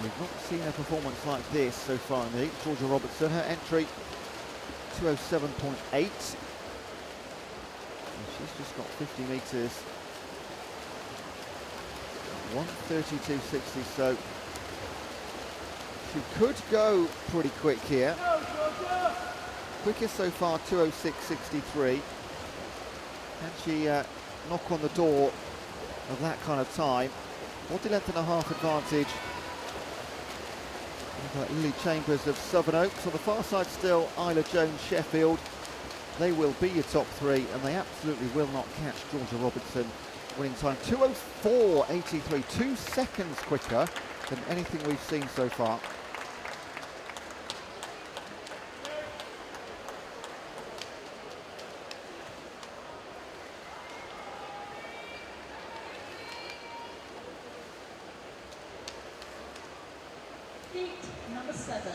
We We've not seen a performance like this so far in the heat. Georgia Robertson, her entry 207.8. She's just got 50 metres, 132.60, so she could go pretty quick here. Quickest so far, 206.63. Can she knock on the door of that kind of time? 40 length and a half advantage. Lily Chambers of Southern Oaks. On the far side still, Isla Jones, Sheffield. They will be your top three, and they absolutely will not catch Georgia Robertson. Winning time 2:04.83, 2 seconds quicker than anything we've seen so far. Heat number 7.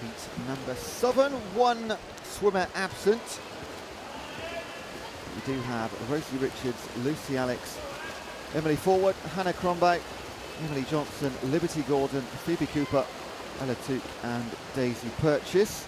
Heat number 7, one swimmer absent. We do have Rosie Richards, Lucy Alex, Emily Forward, Hannah Crombie, Emily Johnson, Liberty Gordon, Phoebe Cooper, Ella Took and Daisy Purchase.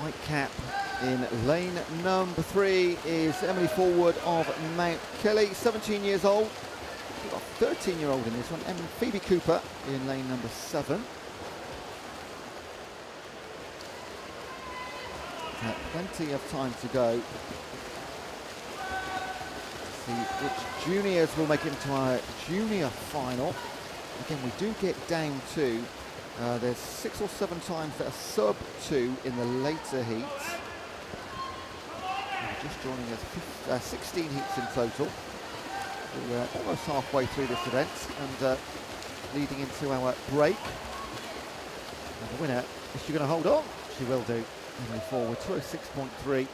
White cap in lane number 3 is Emily Forward of Mount Kelly, 17 years old. We've got a 13-year-old in this one, and Phoebe Cooper in lane number 7. Plenty of time to go. See which juniors will make it into our junior final. Again, we do get down to there's 6 or 7 times that are sub 2 in the later heats. Just joining us, 16 heats in total. We're almost halfway through this event and leading into our break. And the winner, is she going to hold on? She will do. Emily Forward, 206.3.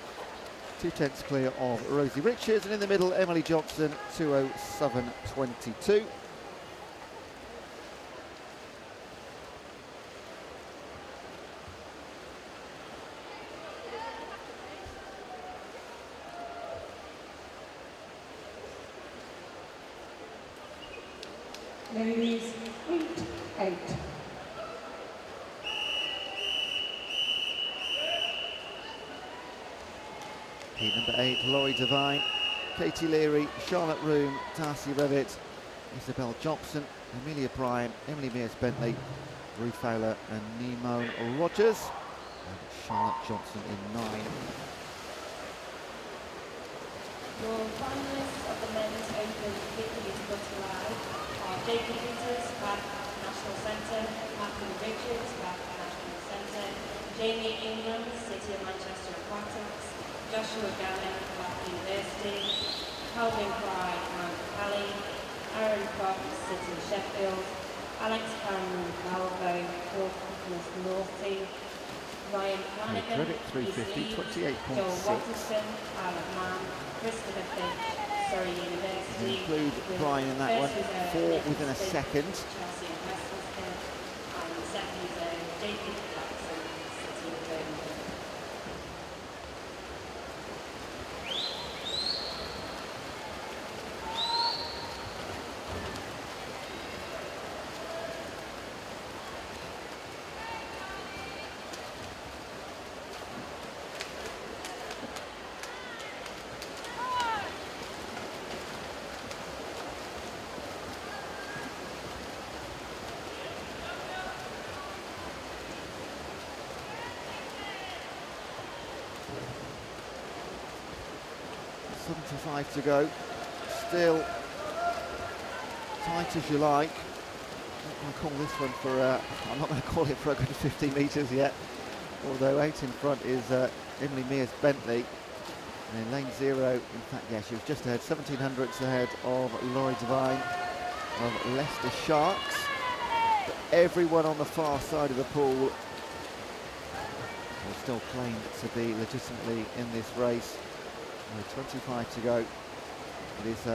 2/10 clear of Rosie Richards, and in the middle, Emily Johnson, 2:07.22. Ladies, Heat 8. Heat number 8, Laurie Devine, Katie Leary, Charlotte Room, Darcy Revitt, Isabel Jobson, Amelia Bryan, Emily Mears-Bentley, Ruth Fowler and Nimone Rogers, and Charlotte Johnson in 9. Your finalists of the men's open 50 metre butterfly are Jacob Peters, back National Centre, Matthew Richards, back National Centre, Jamie Ingram, City of Manchester Aquatics, Joshua Gannon, Bath University, Calvin Fry, Mount Cali, Aaron Fox, City of Sheffield, Alex Cameron, Malvo, North North Team, Ryan Flanagan, Credit 350, 28.6. Joel Watterson, Isle of Man, Christopher Finch, Surrey University. Include Brian in that one, 4 within a second. Chelsea and Westminster, and the second Jacob Jackson, City of Birmingham. 25 to go. Still tight as you like. I'm not going to call this one for, I'm not going to call it for a good 50 metres yet. Although 8 in front is Emily Mears-Bentley. And in lane 0, in fact, yeah, she was just ahead, 1700ths ahead of Laurie Devine of Leicester Sharks. But everyone on the far side of the pool will still claim to be legitimately in this race. With 25 to go, it is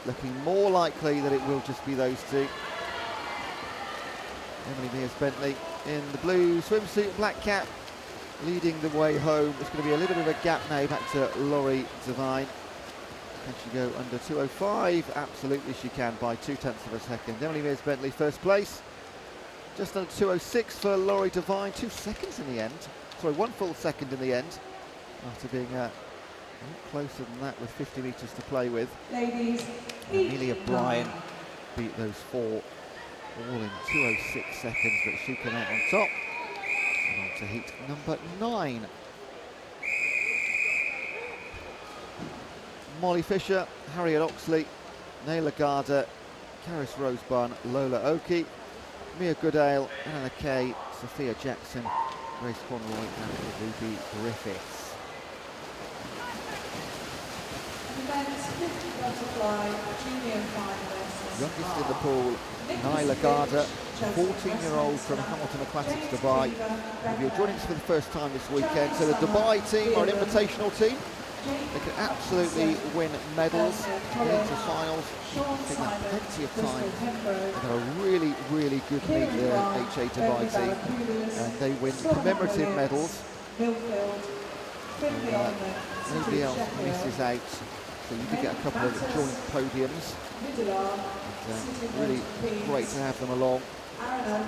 looking more likely that it will just be those two. Emily Mears-Bentley in the blue swimsuit, black cap, leading the way home. There's going to be a little bit of a gap now back to Laurie Devine. Can she go under 2:05? Absolutely she can, by 0.2 of a second. Emily Mears-Bentley first place. Just under 2:06 for Laurie Devine. 2 seconds in the end. Sorry, 1 full second in the end. After being a lot closer than that with 50 metres to play with. Ladies, Amelia Bryan beat those 4 all in 2:06 seconds, but she came out on top. And on to heat number 9. Molly Fisher, Harriet Oxley, Naila Garda, Caris Rosebun, Lola Oakey, Mia Goodale, Anna Kay, Sophia Jackson, Grace Conroy and Ruby Griffiths. the men's 50 butterfly junior finalists. Youngest in the pool, Naila Garda, 14-year-old from Hamilton Aquatics, Dubai. If you're joining us for the first time this weekend, so the Dubai team are an invitational team. They can absolutely win medals, get into finals. I think that's plenty of time. They've got a really, really good meet, the HA Dubai team. And they win commemorative medals. Nobody else misses out. So you do get a couple of joint podiums. Really great to have them along.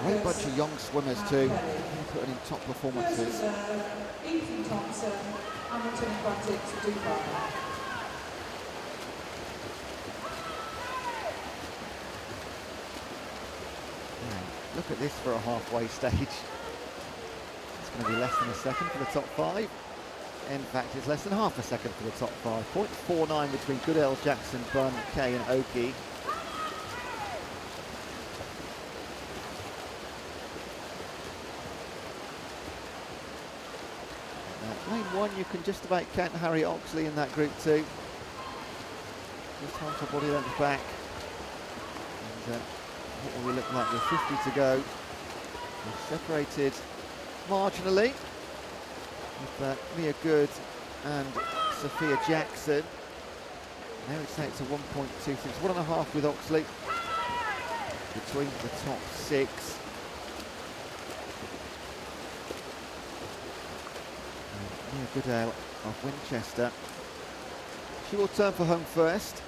Great bunch of young swimmers too, putting in top performances. Ethan Thompson, Hamilton Aquatics, Dubai. Yeah, look at this for a halfway stage. It's going to be less than a second for the top 5. In fact, it's less than half a second for the top 5. 0.49 between Goodale, Jackson, Bunn, Kay and Oakey. Lane 1, you can just about count Harry Oxley in that group too. Just half a body length back. And what will we look like with 50 to go? We're separated marginally with Mia Good and Sophia Jackson. Now it's out to 1.26, 1.5 with Oxley between the top 6. Mia Goodale of Winchester. She will turn for home first.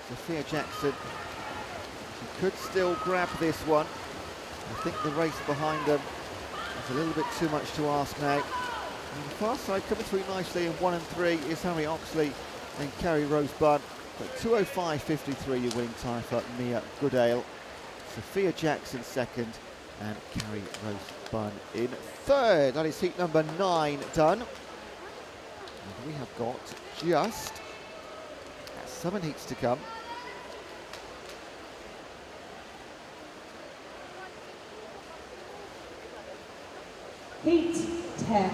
Sophia Jackson, she could still grab this one. I think the race behind them is a little bit too much to ask now. On the far side, coming through nicely in 1 and 3 is Harry Oxley and Carrie Rosebud. But 2:05.53 your winning time for Mia Goodale. Sophia Jackson second and Carrie Rosebud in third. That is heat number 9 done. And we have got just 7 heats to come. Heat 10.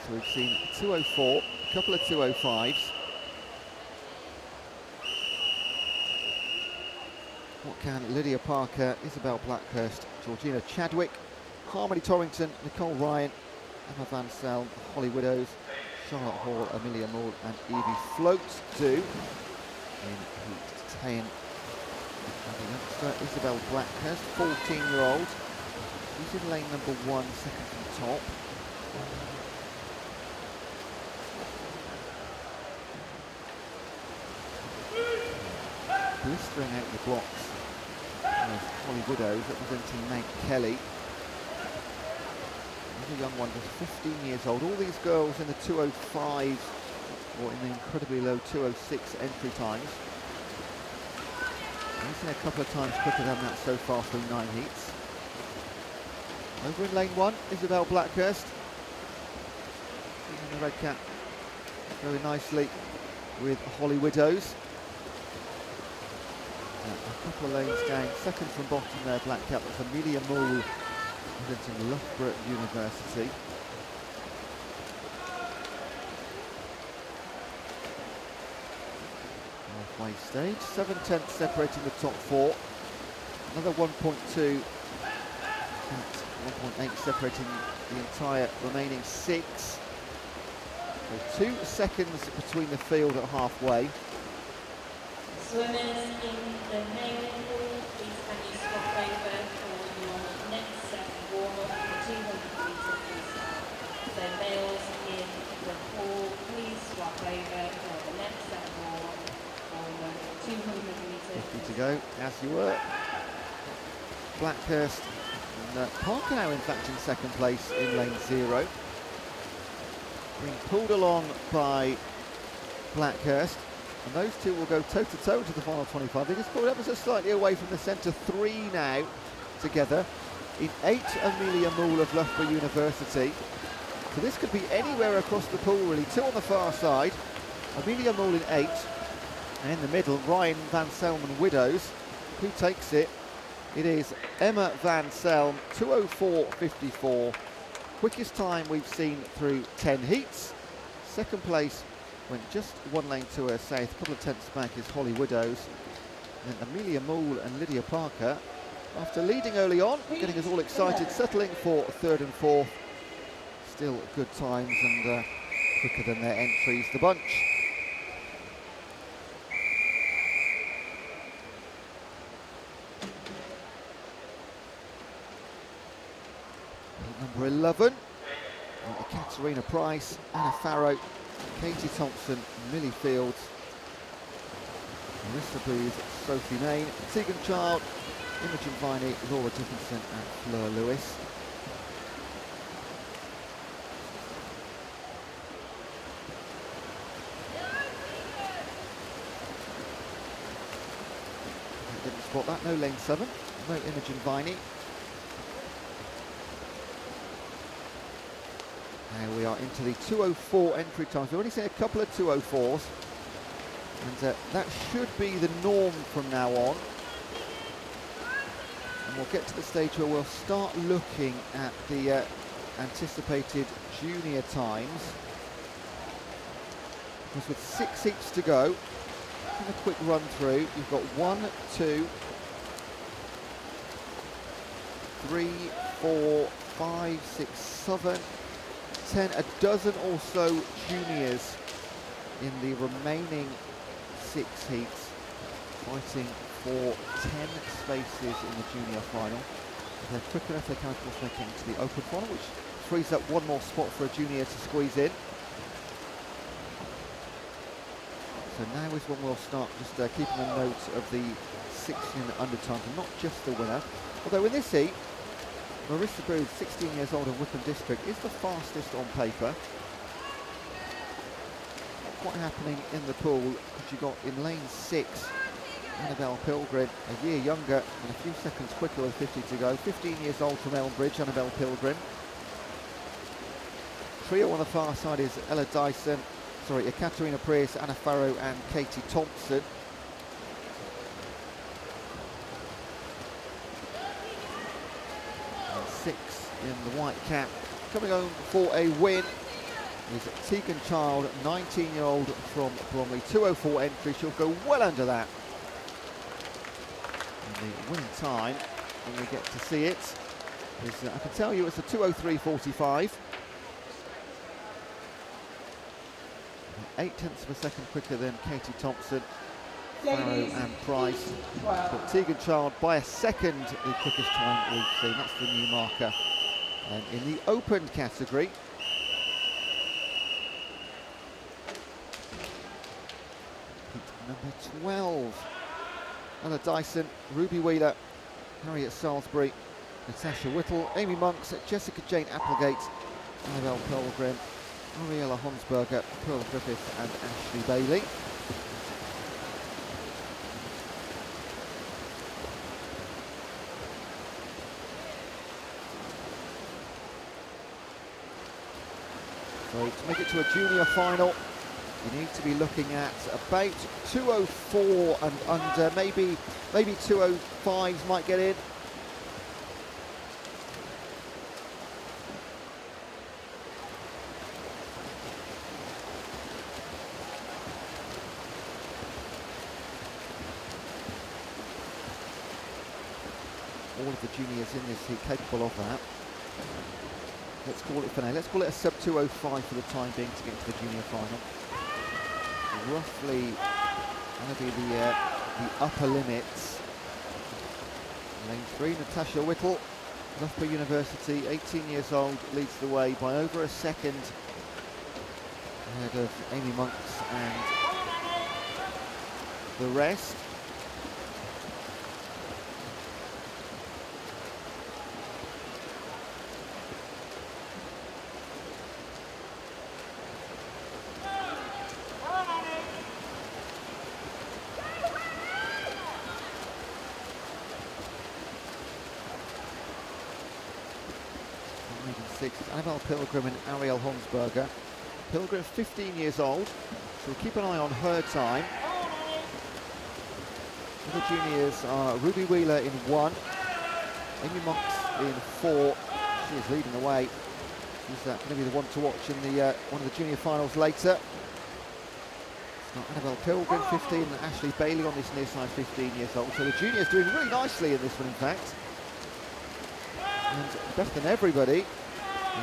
So we've seen 2:04, a couple of 2:05s. What can Lydia Parker, Isabel Blackhurst, Georgina Chadwick, Harmony Torrington, Nicole Ryan, Emma Van Selm, Holly Widows, Charlotte Hall, Amelia Moore and Evie Float do in heat 10. And the youngster Isabel Blackhurst, 14-year-old. She's in lane number 1, second from top. Blistering out the blocks. There's Holly Widows representing Meg Kelly. Another young one, just 15 years old. All these girls in the 2:05s or in the incredibly low 2:06 entry times. I've seen a couple of times quicker than that so far through 9 heats. Over in lane 1, Isabel Blackhurst. the red cap very nicely with Holly Widows. A couple of lanes down, second from bottom there, black cap. That's Amelia Moore representing Loughborough University. Halfway stage, 7/10 separating the top four. Another 1.2, 1.8 separating the entire remaining six. So 2 seconds between the field at halfway. Swimmers in the male pool, please can you swap over for your next set of warm-up for 200 metre freestyle. So males in the pool, please swap over for the next set of warm-up for the 200 metre 50 to go, as you were. Blackhurst and Parker now in fact in second place in lane 0. Being pulled along by Blackhurst, and those two will go toe-to-toe to the final 25. They just pulled ever so slightly away from the centre. 3 now together. In 8, Amelia Moore of Loughborough University. So this could be anywhere across the pool really. 2 on the far side, Amelia Moore in 8, and in the middle, Ryan Van Selman Widows. Who takes it? It is Emma Van Selm, 2:04.54. Quickest time we've seen through 10 heats. Second place went just 1 lane to her south, a couple of tenths back is Holly Widows. And then Amelia Moore and Lydia Parker, after leading early on, getting us all excited, settling for 3rd and 4th. Still good times and quicker than their entries, the bunch. Number 11, Katerina Price, Anna Farrow, Katie Thompson, Millie Fields, Marissa Booth, Sophie Main, Tegan Child, Imogen Viney, Laura Dickinson and Fleur Lewis. Didn't spot that, no lane 7, no Imogen Viney. Now we are into the 2:04 entry times. We've only seen a couple of 2:04s, and that should be the norm from now on. And we'll get to the stage where we'll start looking at the anticipated junior times. Because with 6 heats to go, have a quick run through. You've got 1, 2, 3, 4, 5, 6, 7, 10, a dozen or so juniors in the remaining 6 heats, fighting for 10 spaces in the junior final. If they're quick enough, they can of course make it into the open final, which frees up 1 more spot for a junior to squeeze in. So now is when we'll start just keeping a note of the 16 and under times, and not just the winner. Although in this heat, Marissa Booth, 16 years old of Wickham District, is the fastest on paper. Not quite happening in the pool, because you got in lane 6, Annabelle Pilgrim, a year younger and a few seconds quicker with 50 to go. 15 years old from Elmbridge, Annabelle Pilgrim. Trio on the far side is Ella Dyson, Katerina Price, Anna Farrow and Katie Thompson. And 6 in the white cap. Coming home for a win is Tegan Child, 19-year-old from Bromley. 2:04 entry, she'll go well under that. And the winning time, when we get to see it, is, I can tell you it's a 2:03.45. 8 tenths of a second quicker than Katie Thompson, Farrow and Price. But Tegan Child by a second the quickest time we've seen. That's the new marker. And in the opened category, number 12, Anna Dyson, Ruby Wheeler, Harriet Salisbury, Natasha Whittle, Amy Monks, Jessica Jane Applegate, Annabelle Pilgrim, Ariella Honsberger, Pearl Griffith and Ashley Bailey. So to make it to a junior final, you need to be looking at about 204 and under, maybe 205s might get in. All of the juniors in this heat capable of that. Let's call it for now. Let's call it a sub 205 for the time being to get to the junior final. Roughly going to be the upper limits. Lane 3, Natasha Whittle, Loughborough University, 18 years old, leads the way by over a second ahead of Amy Monks and the rest. Annabelle Pilgrim and Ariel Honsberger. Pilgrim 15 years old, so we'll keep an eye on her time. The juniors are Ruby Wheeler in 1, Amy Monks in 4. She is leading the way. She's going to be the one to watch in the one of the junior finals later. It's not Annabelle Pilgrim 15 and Ashley Bailey on this near side 15 years old. So the juniors doing really nicely in this one, in fact. And better than everybody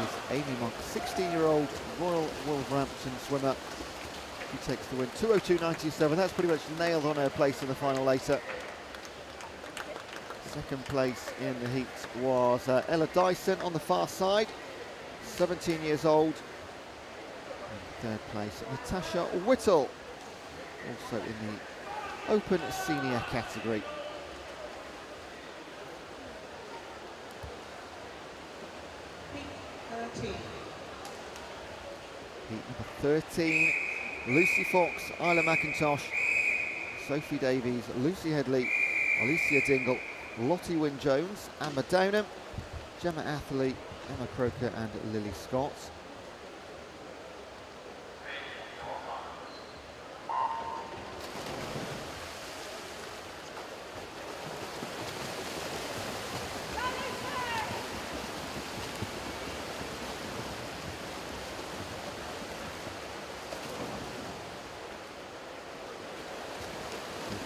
is Amy Monk, 16-year-old Royal Wolverhampton swimmer. She takes the win, 2:02.97. That's pretty much nailed on her place in the final later. Second place in the heat was Ella Dyson on the far side, 17 years old. And third place, Natasha Whittle, also in the open senior category. Heat number 13, Lucy Fox, Isla McIntosh, Sophie Davies, Lucy Headley, Alicia Dingle, Lottie Wynne-Jones, Amber Downham, Gemma Atherley, Emma Croker and Lily Scott.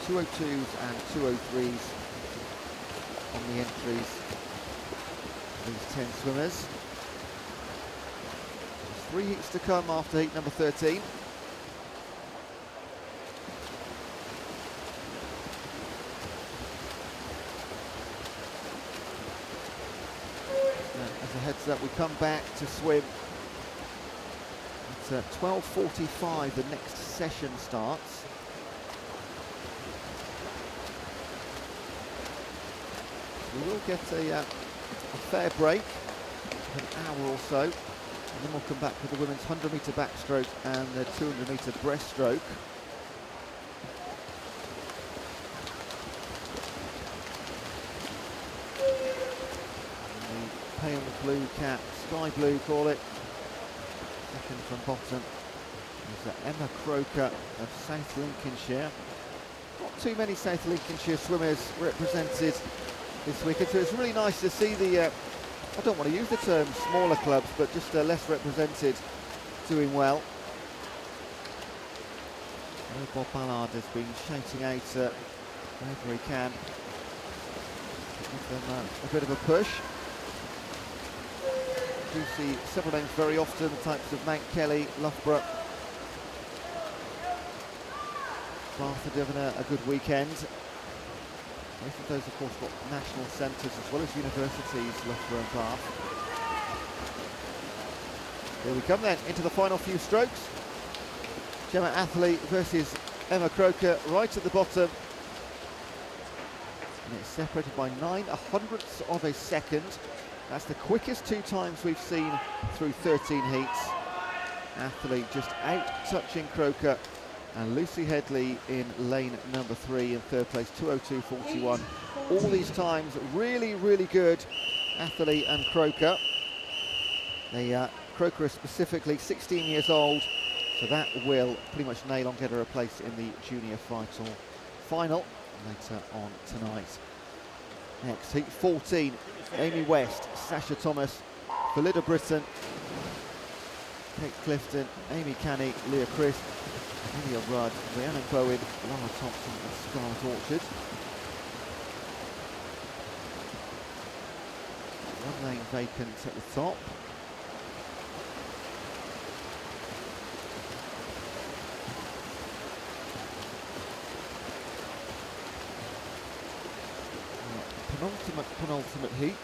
The 202s and 203s on the entries, these 10 swimmers. There's 3 heats to come after heat number 13. As a heads up, we come back to swim at 12:45. The next session starts. We will get a fair break, an hour or so, and then we'll come back with the women's 100-metre backstroke and the 200-metre breaststroke. And the pale blue cap, sky blue call it, second from bottom is Emma Croker of South Lincolnshire. Not too many South Lincolnshire swimmers represented this weekend, so it's really nice to see the, I don't want to use the term smaller clubs, but just less represented doing well. Bob Ballard has been shouting out wherever he can, give them a bit of a push. You see several names very often, the types of Mount Kelly, Loughborough. Bath are having a good weekend. Both of those, of course, got national centres as well as universities, Loughborough and Bath. Here we come then, into the final few strokes. Gemma Atherley versus Emma Croker right at the bottom. And it's separated by 9/100ths of a second. That's the quickest 2 times we've seen through 13 heats. Atherley just out-touching Croker. And Lucy Headley in lane number 3 in third place, 2:02.41. All these times really, really good, Atherley and Croker. They Croker specifically, 16 years old, so that will pretty much nail on get her a place in the junior final later on tonight. Next, heat 14, Amy West, Sasha Thomas, Belinda Britton, Kate Clifton, Amy Canny, Leah Crisp, Amelia Rudd, Rhiannon Bowen, Lara Thompson and Scarlett Orchard. One lane vacant at the top. Penultimate heat.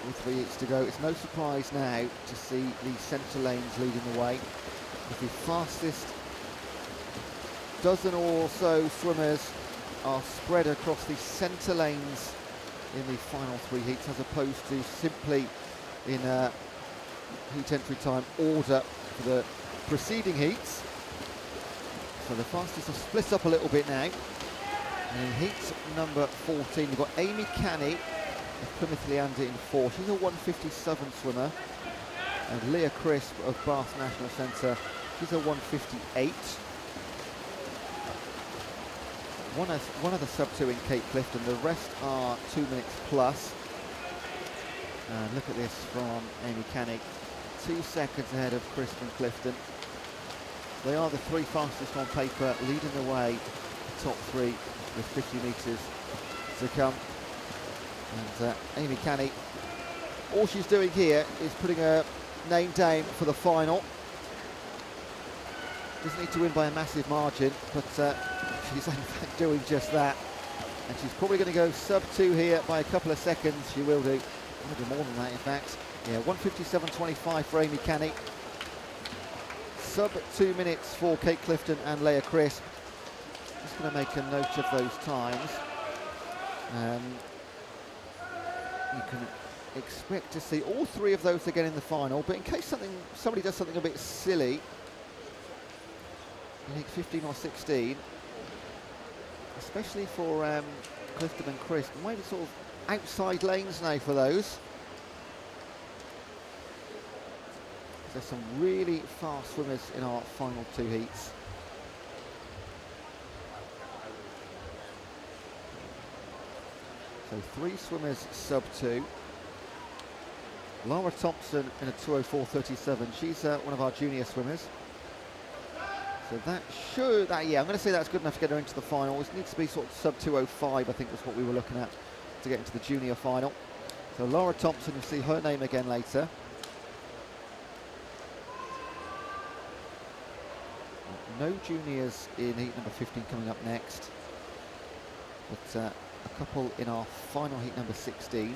With 3 heats to go, it's no surprise now to see the centre lanes leading the way. The fastest dozen or so swimmers are spread across the centre lanes in the final 3 heats, as opposed to simply in heat entry time order for the preceding heats. So the fastest are split up a little bit now. And in heat number 14, you've got Amy Canny of Plymouth Leander in 4. She's a 157 swimmer. And Leah Crisp of Bath National Centre, she's a 158. One other sub-2 in Kate Clifton, the rest are 2 minutes plus. And look at this from Amy Canny, 2 seconds ahead of Crisp and Clifton. They are the 3 fastest on paper, leading the way, the top 3 with 50 metres to come. And Amy Canny, all she's doing here is putting her name down for the final. Doesn't need to win by a massive margin, but she's in fact doing just that. And she's probably going to go sub-2 here by a couple of seconds. She will do. Maybe more than that, in fact. Yeah, 1:57.25 for Amy Canny. Sub-2 minutes for Kate Clifton and Leah Crisp. Just going to make a note of those times. You can expect to see all 3 of those again in the final, but in case somebody does something a bit silly, I think 15 or 16, especially for Clifton and Crisp, maybe sort of outside lanes now for those. There's some really fast swimmers in our final 2 heats. So 3 swimmers sub-2. Lara Thompson in a 2:04.37. She's one of our junior swimmers. So that should, yeah, I'm going to say that's good enough to get her into the final. It needs to be sort of sub-2:05, I think was what we were looking at to get into the junior final. So Lara Thompson, you'll see her name again later. No juniors in heat number 15 coming up next. But a couple in our final heat number 16.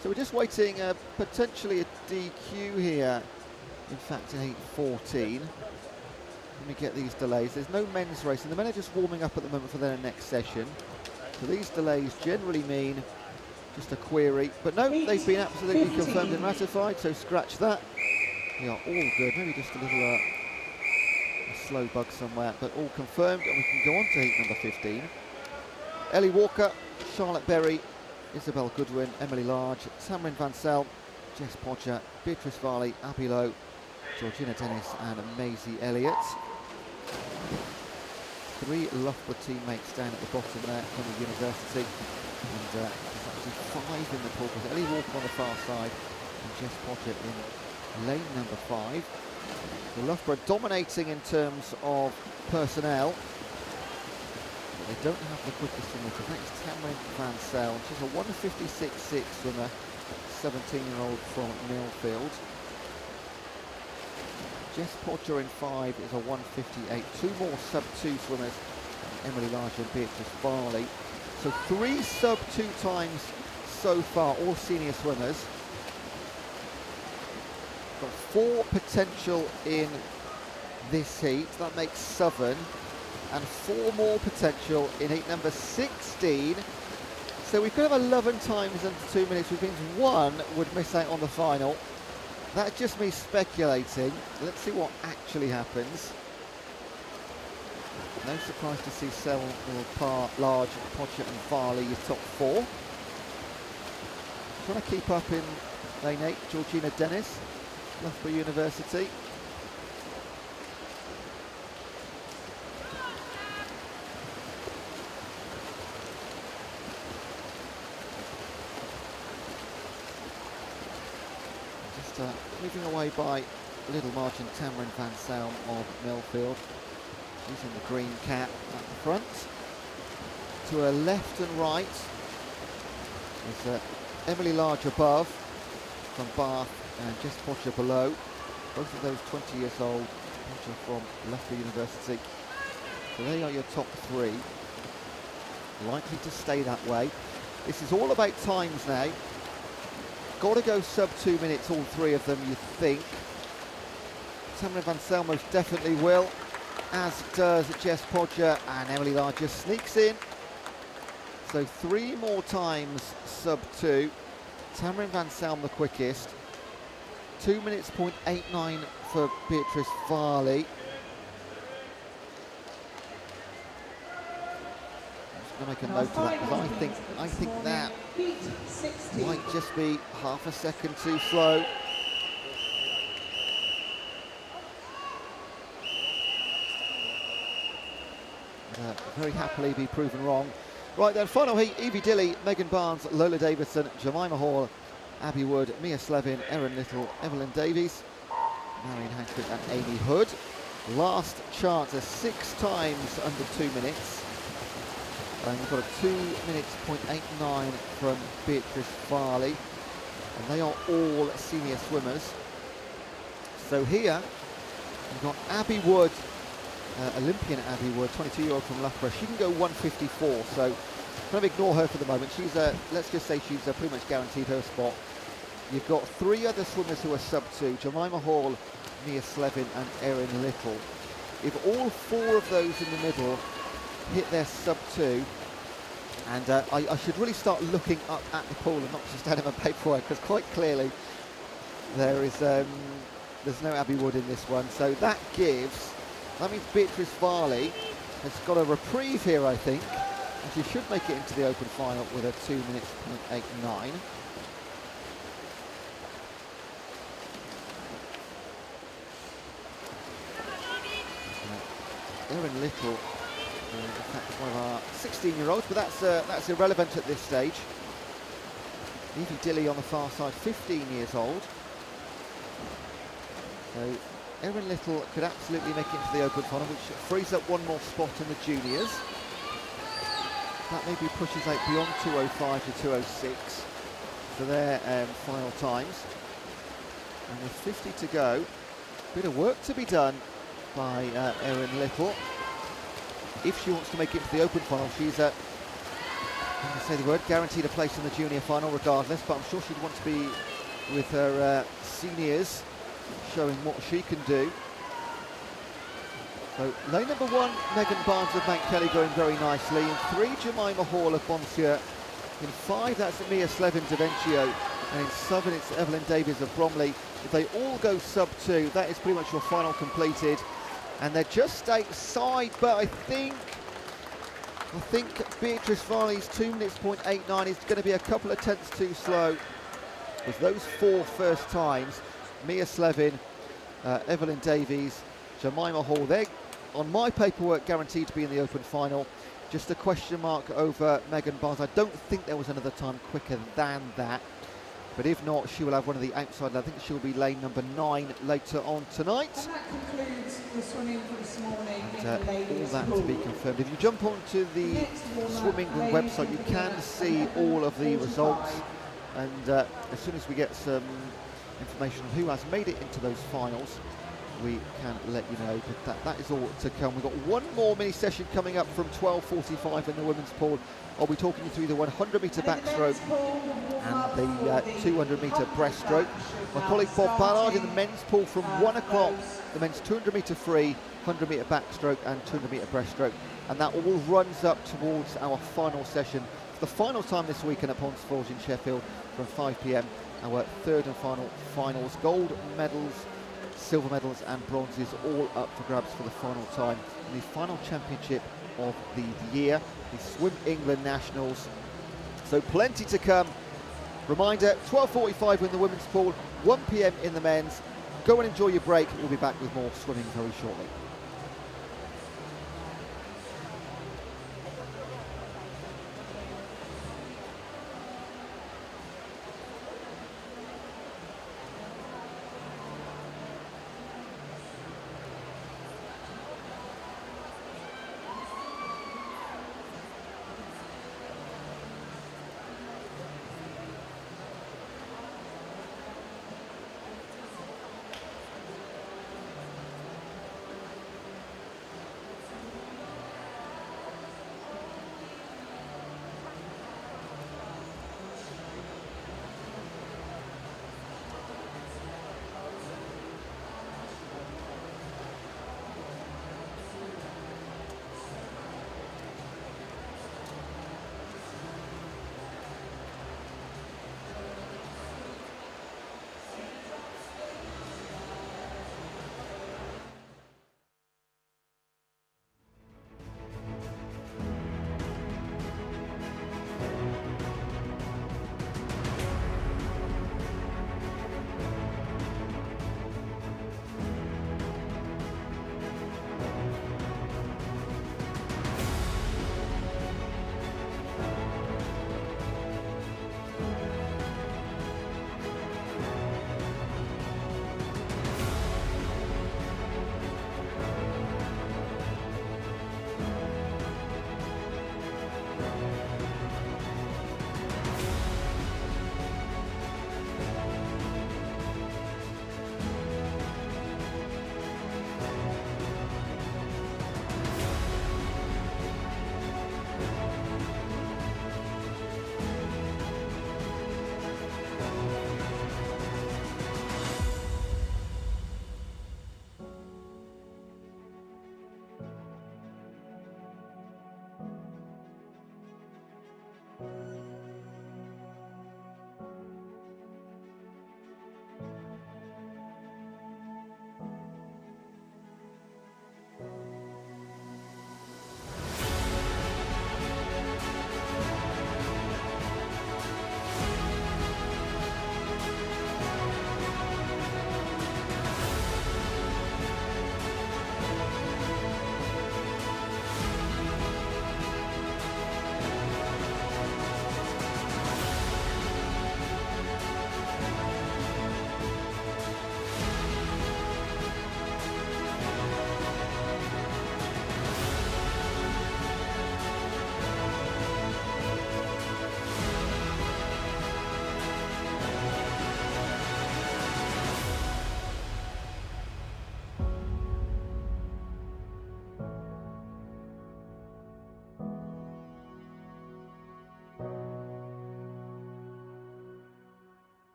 So we're just waiting potentially a DQ here, in fact in heat 14. Let me get these delays. There's no men's race and the men are just warming up at the moment for their next session. So these delays generally mean just a query, but no, they've been absolutely confirmed and ratified, so scratch that. They are all good, maybe just a little a slow bug somewhere, but all confirmed, and we can go on to heat number 15. Ellie Walker, Charlotte Berry, Isabel Goodwin, Emily Large, Tamrin Van Zel, Jess Podger, Beatrice Varley, Abby Lowe, Georgina Dennis and Maisie Elliott. 3 Loughborough teammates down at the bottom there from the university. And there's actually 5 in the pool. Ellie Walker on the far side and Jess Podger in lane number 5. So Loughborough dominating in terms of personnel. But they don't have the quickest swimmer. So that is Tamrin Van Zel. She's a 1:56.6 swimmer, 17-year-old from Millfield. Jess Podger in 5 is a 1:58. 2 more sub-2 swimmers, Emily Large and Beatrice Varley. So 3 sub-2 times so far, all senior swimmers. Got 4 potential in this heat, that makes 7. And 4 more potential in heat number 16. So we could have 11 times under 2 minutes, which means 1 would miss out on the final. That's just me speculating. Let's see what actually happens. No surprise to see Selwyn, Large, Podger and Varley, your top four. Trying to keep up in lane 8, Georgina Dennis, Loughborough University. Just moving away by little margin, Tamron Van Salm of Millfield. Using the green cap at the front. To her left and right is Emily Large above from Bath and Jess Podger below. Both of those 20 years old, Podger from Loughborough University. So they are your top three. Likely to stay that way. This is all about times now. Got to go sub 2 minutes, all three of them, you think. Tamron Van Salm most definitely will, as does Jess Podger, and Emily Large just sneaks in. So 3 more times sub 2. Tamron Van Salm the quickest. 2 minutes .89 for Beatrice Varley. I'm just going to make a note of that because I think that might just be half a second too slow. Very happily be proven wrong. Right then, final heat, Evie Dilley, Megan Barnes, Lola Davidson, Jemima Hall, Abby Wood, Mia Slevin, Erin Little, Evelyn Davies, Marion Hankford and Amy Hood. Last chance, 6 times under 2 minutes. And we've got a 2 minutes .89 from Beatrice Varley. And they are all senior swimmers. So here, we've got Abby Wood, Olympian Abby Wood, 22-year-old from Loughborough. She can go 154, so kind of ignore her for the moment. She's let's just say she's pretty much guaranteed her spot. You've got 3 other swimmers who are sub 2, Jemima Hall, Mia Slevin and Erin Little. If all 4 of those in the middle hit their sub 2, and I should really start looking up at the pool and not just down in my paperwork, because quite clearly there is there's no Abby Wood in this one, so that means Beatrice Varley has got a reprieve here, I think, and she should make it into the open final with a 2 minutes .89. Erin Little, in fact, one of our 16-year-olds, but that's irrelevant at this stage. Evie Dilley on the far side, 15 years old. So Erin Little could absolutely make it into the open final, which frees up 1 more spot in the juniors. That maybe pushes out beyond 2:05 to 2:06 for their final times. And with 50 to go, bit of work to be done by Erin Little. If she wants to make it into the open final, she's, I'm going to say the word, guaranteed a place in the junior final regardless, but I'm sure she'd want to be with her seniors, showing what she can do. So lane number 1, Megan Barnes of Mount Kelly going very nicely. In 3, Jemima Hall of Bonsieur. In 5, that's Mia Slevin de Vencio. And in 7, it's Evelyn Davies of Bromley. If they all go sub 2, that is pretty much your final completed. And they're just outside, but I think Beatrice Varley's 2 minutes .89 is going to be a couple of tenths too slow. With those 4 first times, Mia Slevin, Evelyn Davies, Jemima Hall, they're on my paperwork guaranteed to be in the open final. Just a question mark over Megan Barnes. I don't think there was another time quicker than that, but if not, she will have one of the outside. I think she'll be lane number 9 later on tonight. And that concludes the swimming for this morning in the All ladies' that pool. to be confirmed. If you jump onto the Swim England website, you can see all of the results, and as soon as we get some information on who has made it into those finals, we can let you know. But that is all to come. We've got 1 more mini session coming up from 12:45 in the women's pool. I'll be talking you through the 100-metre backstroke and the 200-metre breaststroke. My colleague Bob Ballard in the men's pool from 1 o'clock, the men's 200-metre free, 100-metre backstroke and 200-metre breaststroke. And that all runs up towards our final session. It's the final time this weekend at Ponds Forge in Sheffield from 5 p.m. our third and final finals. Gold medals, silver medals and bronzes all up for grabs for the final time in the final championship of the year, the Swim England Nationals. So plenty to come. Reminder, 12:45 in the women's pool, 1 p.m. in the men's. Go and enjoy your break. We'll be back with more swimming very shortly.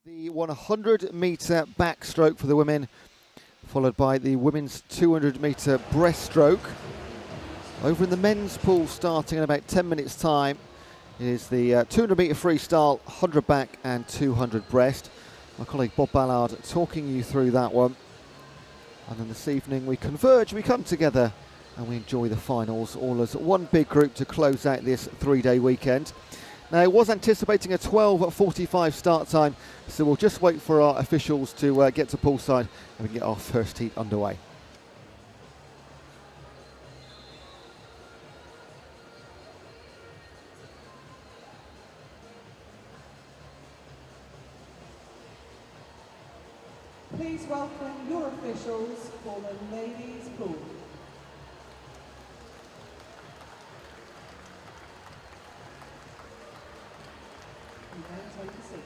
The 100-metre backstroke for the women, followed by the women's 200-metre breaststroke. Over in the men's pool, starting in about 10 minutes' time, is the 200-metre freestyle, 100 back and 200 breast. My colleague Bob Ballard talking you through that one. And then this evening we converge, we come together and we enjoy the finals, all as one big group to close out this 3-day weekend. Now, I was anticipating a 12:45 start time, so we'll just wait for our officials to get to poolside and we can get our first heat underway. Please welcome your officials for the ladies' pool. You may take a seat.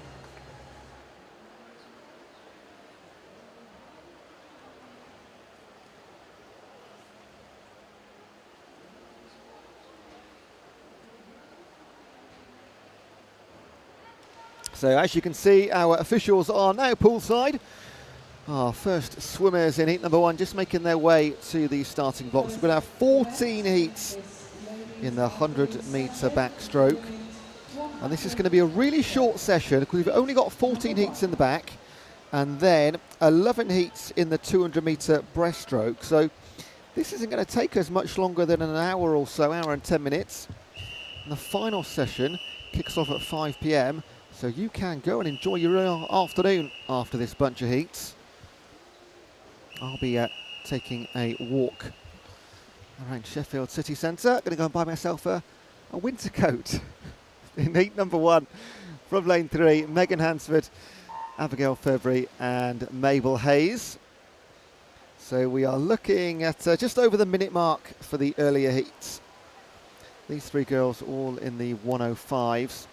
So as you can see, our officials are now poolside. Our first swimmers in heat number 1 just making their way to the starting blocks. We're going to have 14 heats in the 100-metre backstroke. And this is going to be a really short session because we've only got 14 heats in the back and then 11 heats in the 200-metre breaststroke. So this isn't going to take us much longer than an hour or so, hour and 10 minutes. And the final session kicks off at 5 p.m. So you can go and enjoy your afternoon after this bunch of heats. I'll be taking a walk around Sheffield city centre. Going to go and buy myself a winter coat. In heat number 1 from lane 3, Megan Hansford, Abigail February and Mabel Hayes. So we are looking at just over the minute mark for the earlier heats. These 3 girls all in the 105s.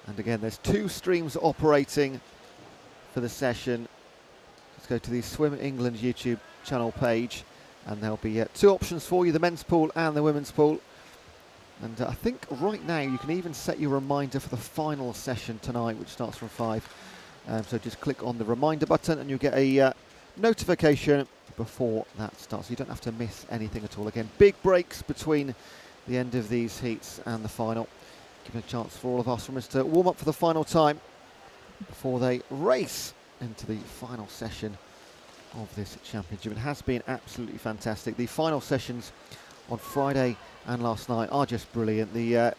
And again, there's 2 streams operating for the session. Let's go to the Swim England YouTube channel page and there'll be 2 options for you, the men's pool and the women's pool. And I think right now you can even set your reminder for the final session tonight, which starts from 5. So just click on the reminder button and you'll get a notification before that starts. So you don't have to miss anything at all. Again, big breaks between the end of these heats and the final, giving a chance for all of our swimmers to warm up for the final time before they race into the final session of this championship. It has been absolutely fantastic. The final sessions on Friday and last night are just brilliant. The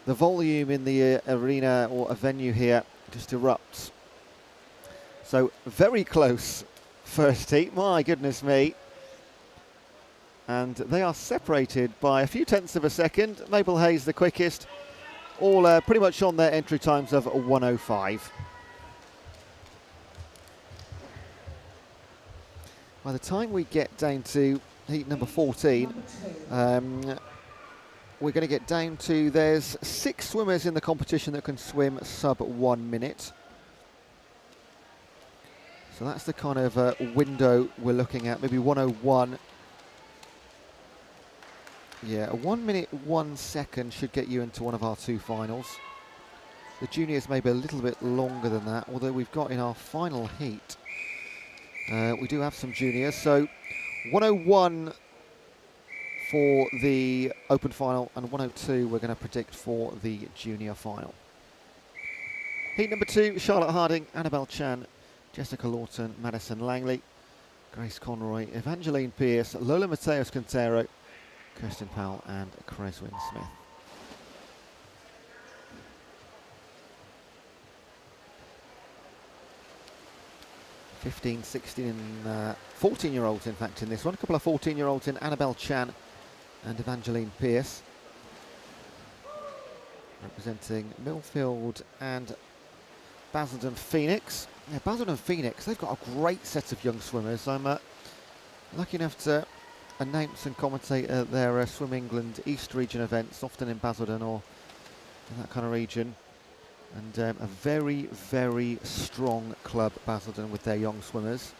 volume in the arena or a venue here just erupts. So very close first heat, my goodness me. And they are separated by a few tenths of a second. Mabel Hayes the quickest, all pretty much on their entry times of 1:05. By the time we get down to heat number 14, we're going to get down to, there's 6 swimmers in the competition that can swim sub 1 minute. So that's the kind of window we're looking at, maybe 1:01. Yeah, a 1 minute 1 second should get you into one of our 2 finals. The juniors may be a little bit longer than that, although we've got in our final heat, we do have some juniors. So 1:01 for the open final and 1:02 we're going to predict for the junior final. Heat number 2, Charlotte Harding, Annabelle Chan, Jessica Lawton, Madison Langley, Grace Conroy, Evangeline Pierce, Lola Mateos Quintero, Kirsten Powell and Creswyn Smith. (15, 16 and 14-year-olds in fact in this one. A couple of 14-year-olds in Annabelle Chan and Evangeline Pierce. Representing Millfield and Basildon Phoenix. Yeah, Basildon Phoenix, they've got a great set of young swimmers. I'm lucky enough to announce and commentate their Swim England East Region events, often in Basildon or in that kind of region. And a very, very strong club, Basildon, with their young swimmers.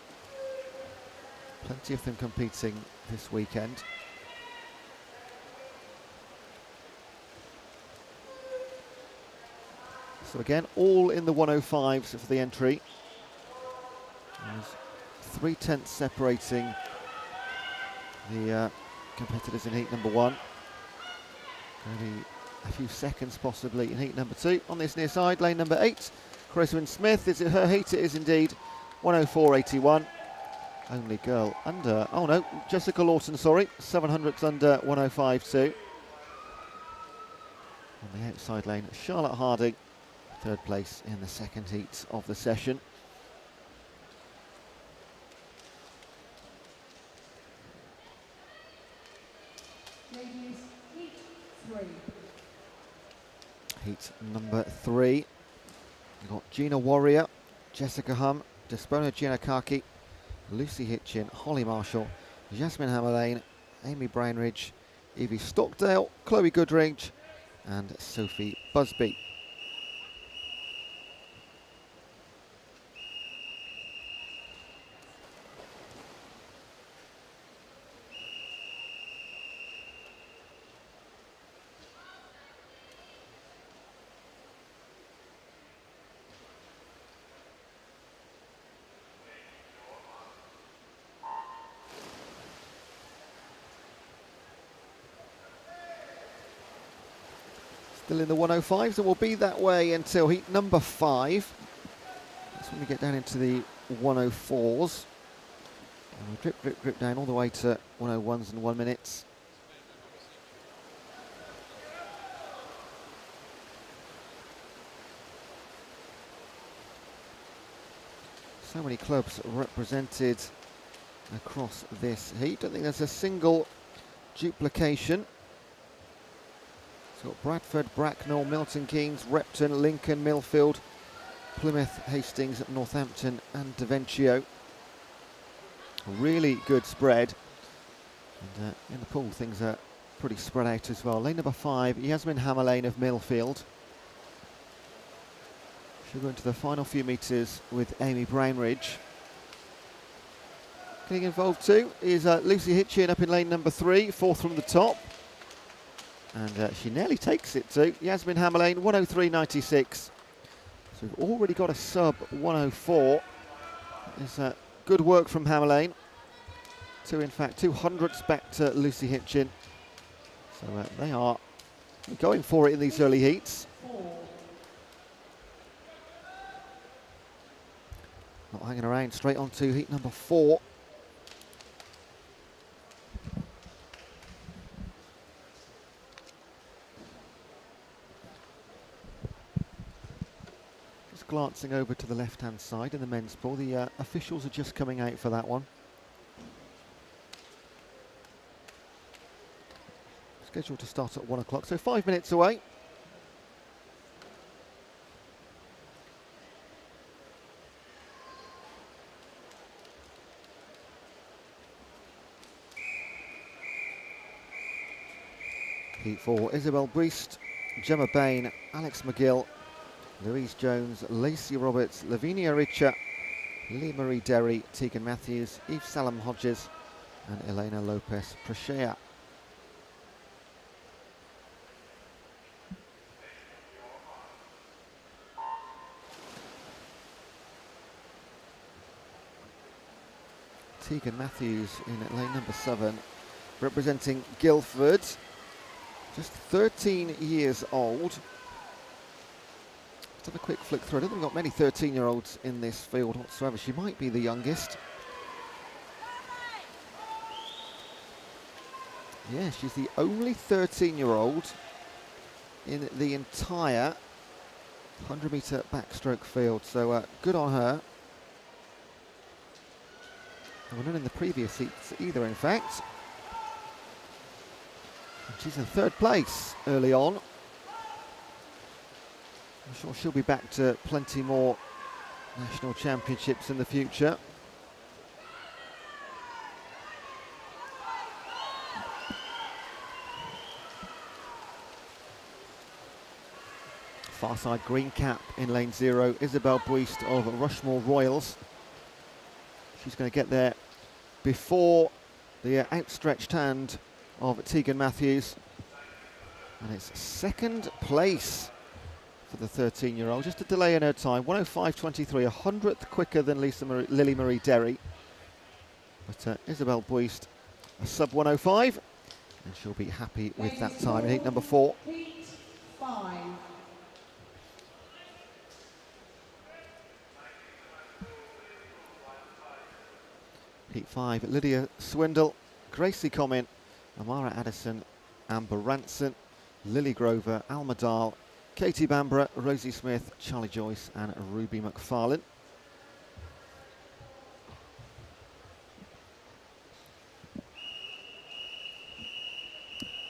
Plenty of them competing this weekend. So again, all in the 105s for the entry. There's 3/10 separating the competitors in heat number 1. Only a few seconds possibly in heat number 2. On this near side, lane number 8, Rosamund Smith. Is it her heat? It is indeed. 104.81. Only girl under, oh no, Jessica Lawson, sorry, 700ths under 105.2. On the outside lane, Charlotte Harding, 3rd place in the 2nd heat of the session. Ladies, heat 3. Heat number 3. We've got Gina Warrior, Jessica Hum, Despona Giannakaki, Lucy Hitchin, Holly Marshall, Jasmine Hammerlane, Amy Brownridge, Evie Stockdale, Chloe Goodridge and Sophie Busby. Still in the 105s, and will be that way until heat number 5. That's when we get down into the 104s. And we drip, drip, drip down all the way to 101s in 1 minute. So many clubs represented across this heat. I don't think there's a single duplication. So got Bradford, Bracknell, Milton Keynes, Repton, Lincoln, Millfield, Plymouth, Hastings, Northampton and Daventio. A really good spread. And in the pool things are pretty spread out as well. Lane number 5, Yasmin Hammerlane of Millfield. She'll go into the final few metres with Amy Brownridge. Getting involved too is Lucy Hitchin up in lane number 3, 4th from the top. And she nearly takes it too. Yasmin Hammerlane, 103.96. So we've already got a sub 104. It's good work from Hammerlane. In fact, 200ths back to Lucy Hitchin. So they are going for it in these early heats. Not hanging around, straight on to heat number 4. Glancing over to the left-hand side in the men's pool, the officials are just coming out for that one. Scheduled to start at 1 o'clock, so 5 minutes away. Heat 4, Isabel Breast, Gemma Bain, Alex McGill, Louise Jones, Lacey Roberts, Lavinia Richer, Lee Marie Derry, Tegan Matthews, Eve Salem Hodges and Elena Lopez Prechea. Tegan Matthews in lane number 7, representing Guildford, just 13 years old. Let's have a quick flick through. I don't think we've got many 13-year-olds in this field whatsoever. She might be the youngest. Yeah, she's the only 13-year-old in the entire 100-metre backstroke field. So good on her. And we're not in the previous heats either, in fact. And she's in 3rd place early on. I'm sure she'll be back to plenty more national championships in the future. Far side green cap in lane 0, Isabel Breast of Rushmore Royals. She's going to get there before the outstretched hand of Tegan Matthews. And it's 2nd place for the 13-year-old. Just a delay in her time, 105.23, a hundredth quicker than Lily Marie Derry. But Isabelle Buist, a sub 105, and she'll be happy with that time in heat number 4. Heat 5. Heat 5, Lydia Swindle, Gracie Comyn, Amara Addison, Amber Ranson, Lily Grover, Alma Dahl, Katie Bamborough, Rosie Smith, Charlie Joyce and Ruby McFarlane.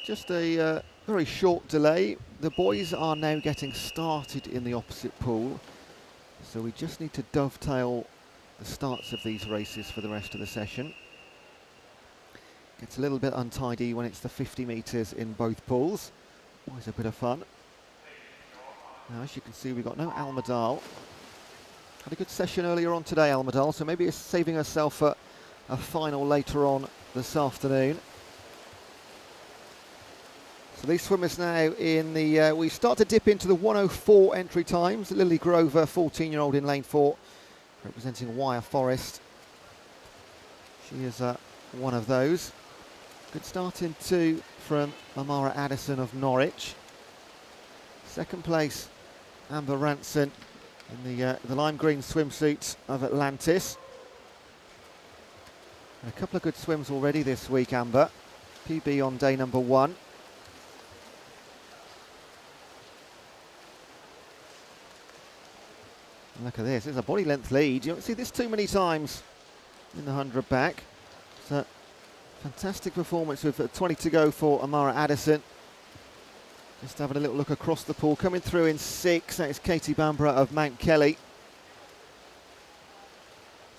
Just a very short delay. The boys are now getting started in the opposite pool, so we just need to dovetail the starts of these races for the rest of the session. Gets a little bit untidy when it's the 50 metres in both pools. Always a bit of fun. Now, as you can see, we've got no Alma Dahl. Had a good session earlier on today, Alma Dahl, so maybe it's saving herself for a final later on this afternoon. So these swimmers now in the, we start to dip into the 104 entry times. Lily Grover, 14-year-old in lane 4, representing Wyre Forest. She is one of those. Good start in 2 from Amara Addison of Norwich. Second place, Amber Ranson in the lime green swimsuit of Atlantis. And a couple of good swims already this week, Amber. PB on day number 1. Look at this, it's a body length lead. You don't see this too many times in the 100 back. It's a fantastic performance with 20 to go for Amara Addison. Just having a little look across the pool. Coming through in 6, that is Katie Bamborough of Mount Kelly.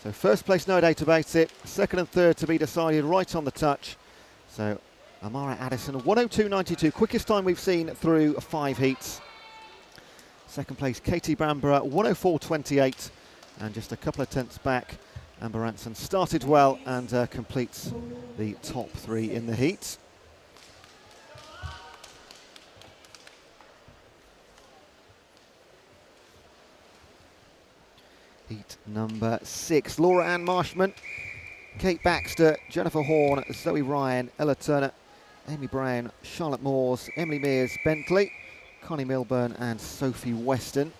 So first place, no doubt about it. Second and third to be decided right on the touch. So Amara Addison, 102.92, quickest time we've seen through 5 heats. Second place, Katie Bamborough, 104.28, and just a couple of tenths back. Amber Ranson started well and completes the top 3 in the heat. Heat number 6, Laura Ann Marshman, Kate Baxter, Jennifer Horn, Zoe Ryan, Ella Turner, Amy Brown, Charlotte Moores, Emily Mears Bentley, Connie Milburn and Sophie Weston.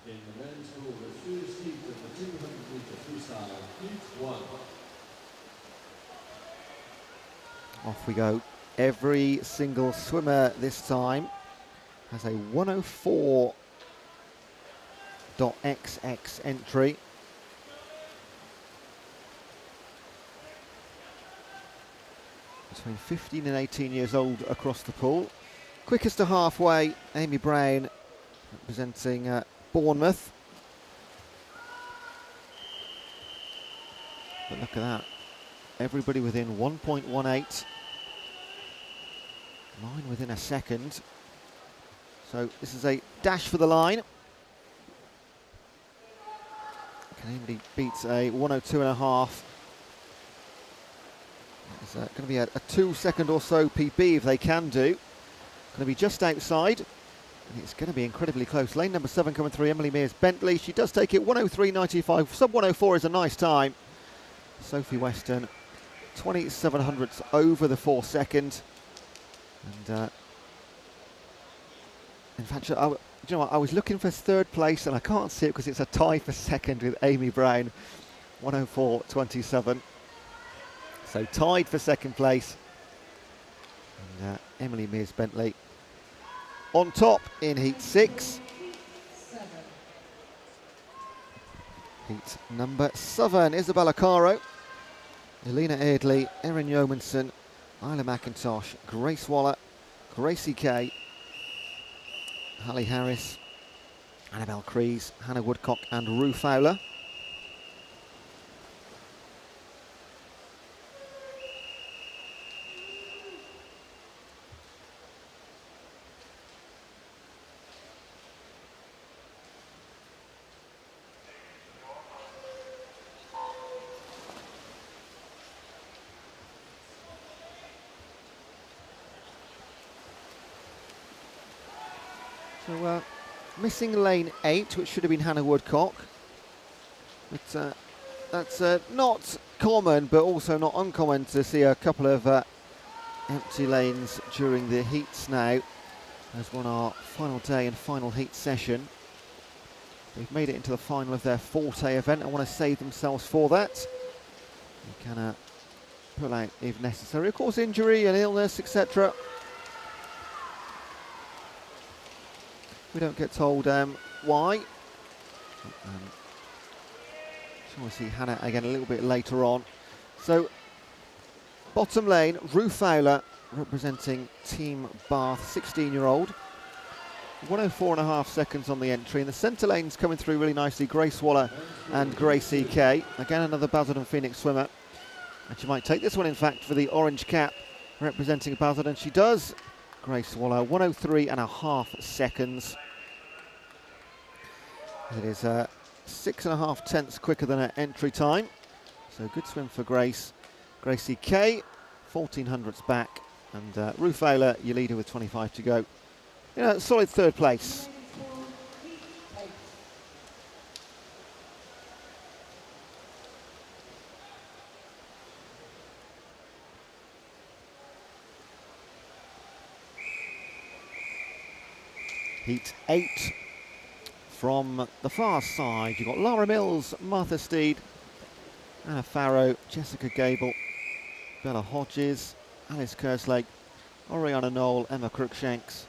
In the men's pool, the first heat of the 200-metre freestyle, heat 1. Off we go. Every single swimmer this time has a 104.XX entry. Between 15 and 18 years old across the pool. Quickest to halfway, Amy Brown, representing Bournemouth. But look at that. Everybody within 1.18. 9 within a second. So this is a dash for the line. Can anybody beat a 102.5? It's going to be a 2 second or so PB if they can do. Going to be just outside. And it's going to be incredibly close. Lane number 7 coming through, Emily Mears Bentley. She does take it 103.95. Sub 104 is a nice time. Sophie Weston, 27 hundredths over the 4 second. And in fact, you know what, I was looking for 3rd place and I can't see it because it's a tie for 2nd with Amy Brown, 104.27. So tied for 2nd place. And Emily Mears Bentley on top in heat 6. Heat number 7, Isabella Caro, Elena Eardley, Erin Yeomanson, Isla McIntosh, Grace Waller, Gracie Kay, Hallie Harris, Annabelle Crees, Hannah Woodcock and Rue Fowler. So missing lane 8, which should have been Hannah Woodcock. But that's not common, but also not uncommon to see a couple of empty lanes during the heats now, as we're on our final day and final heat session. They've made it into the final of their Forte event and want to save themselves for that. They can pull out if necessary. Of course, injury and illness, etc. We don't get told why. We'll see Hannah again a little bit later on. So, bottom lane, Ruth Fowler representing Team Bath, 16-year-old. 104.5 seconds on the entry. And the centre lane's coming through really nicely. Grace Waller and Gracie Kay. Again, another Basildon Phoenix swimmer. And she might take this one, in fact, for the orange cap, representing Basildon. She does. Grace Waller, 103.5 seconds. It is 6.5 tenths quicker than her entry time. So good swim for Grace. Gracie Kay, 1400ths back. And Ruth Fowler, your leader with 25 to go. You know, solid third place. Heat 8. From the far side, you've got Laura Mills, Martha Steed, Anna Farrow, Jessica Gable, Bella Hodges, Alice Kerslake, Oriana Knoll, Emma Crookshanks,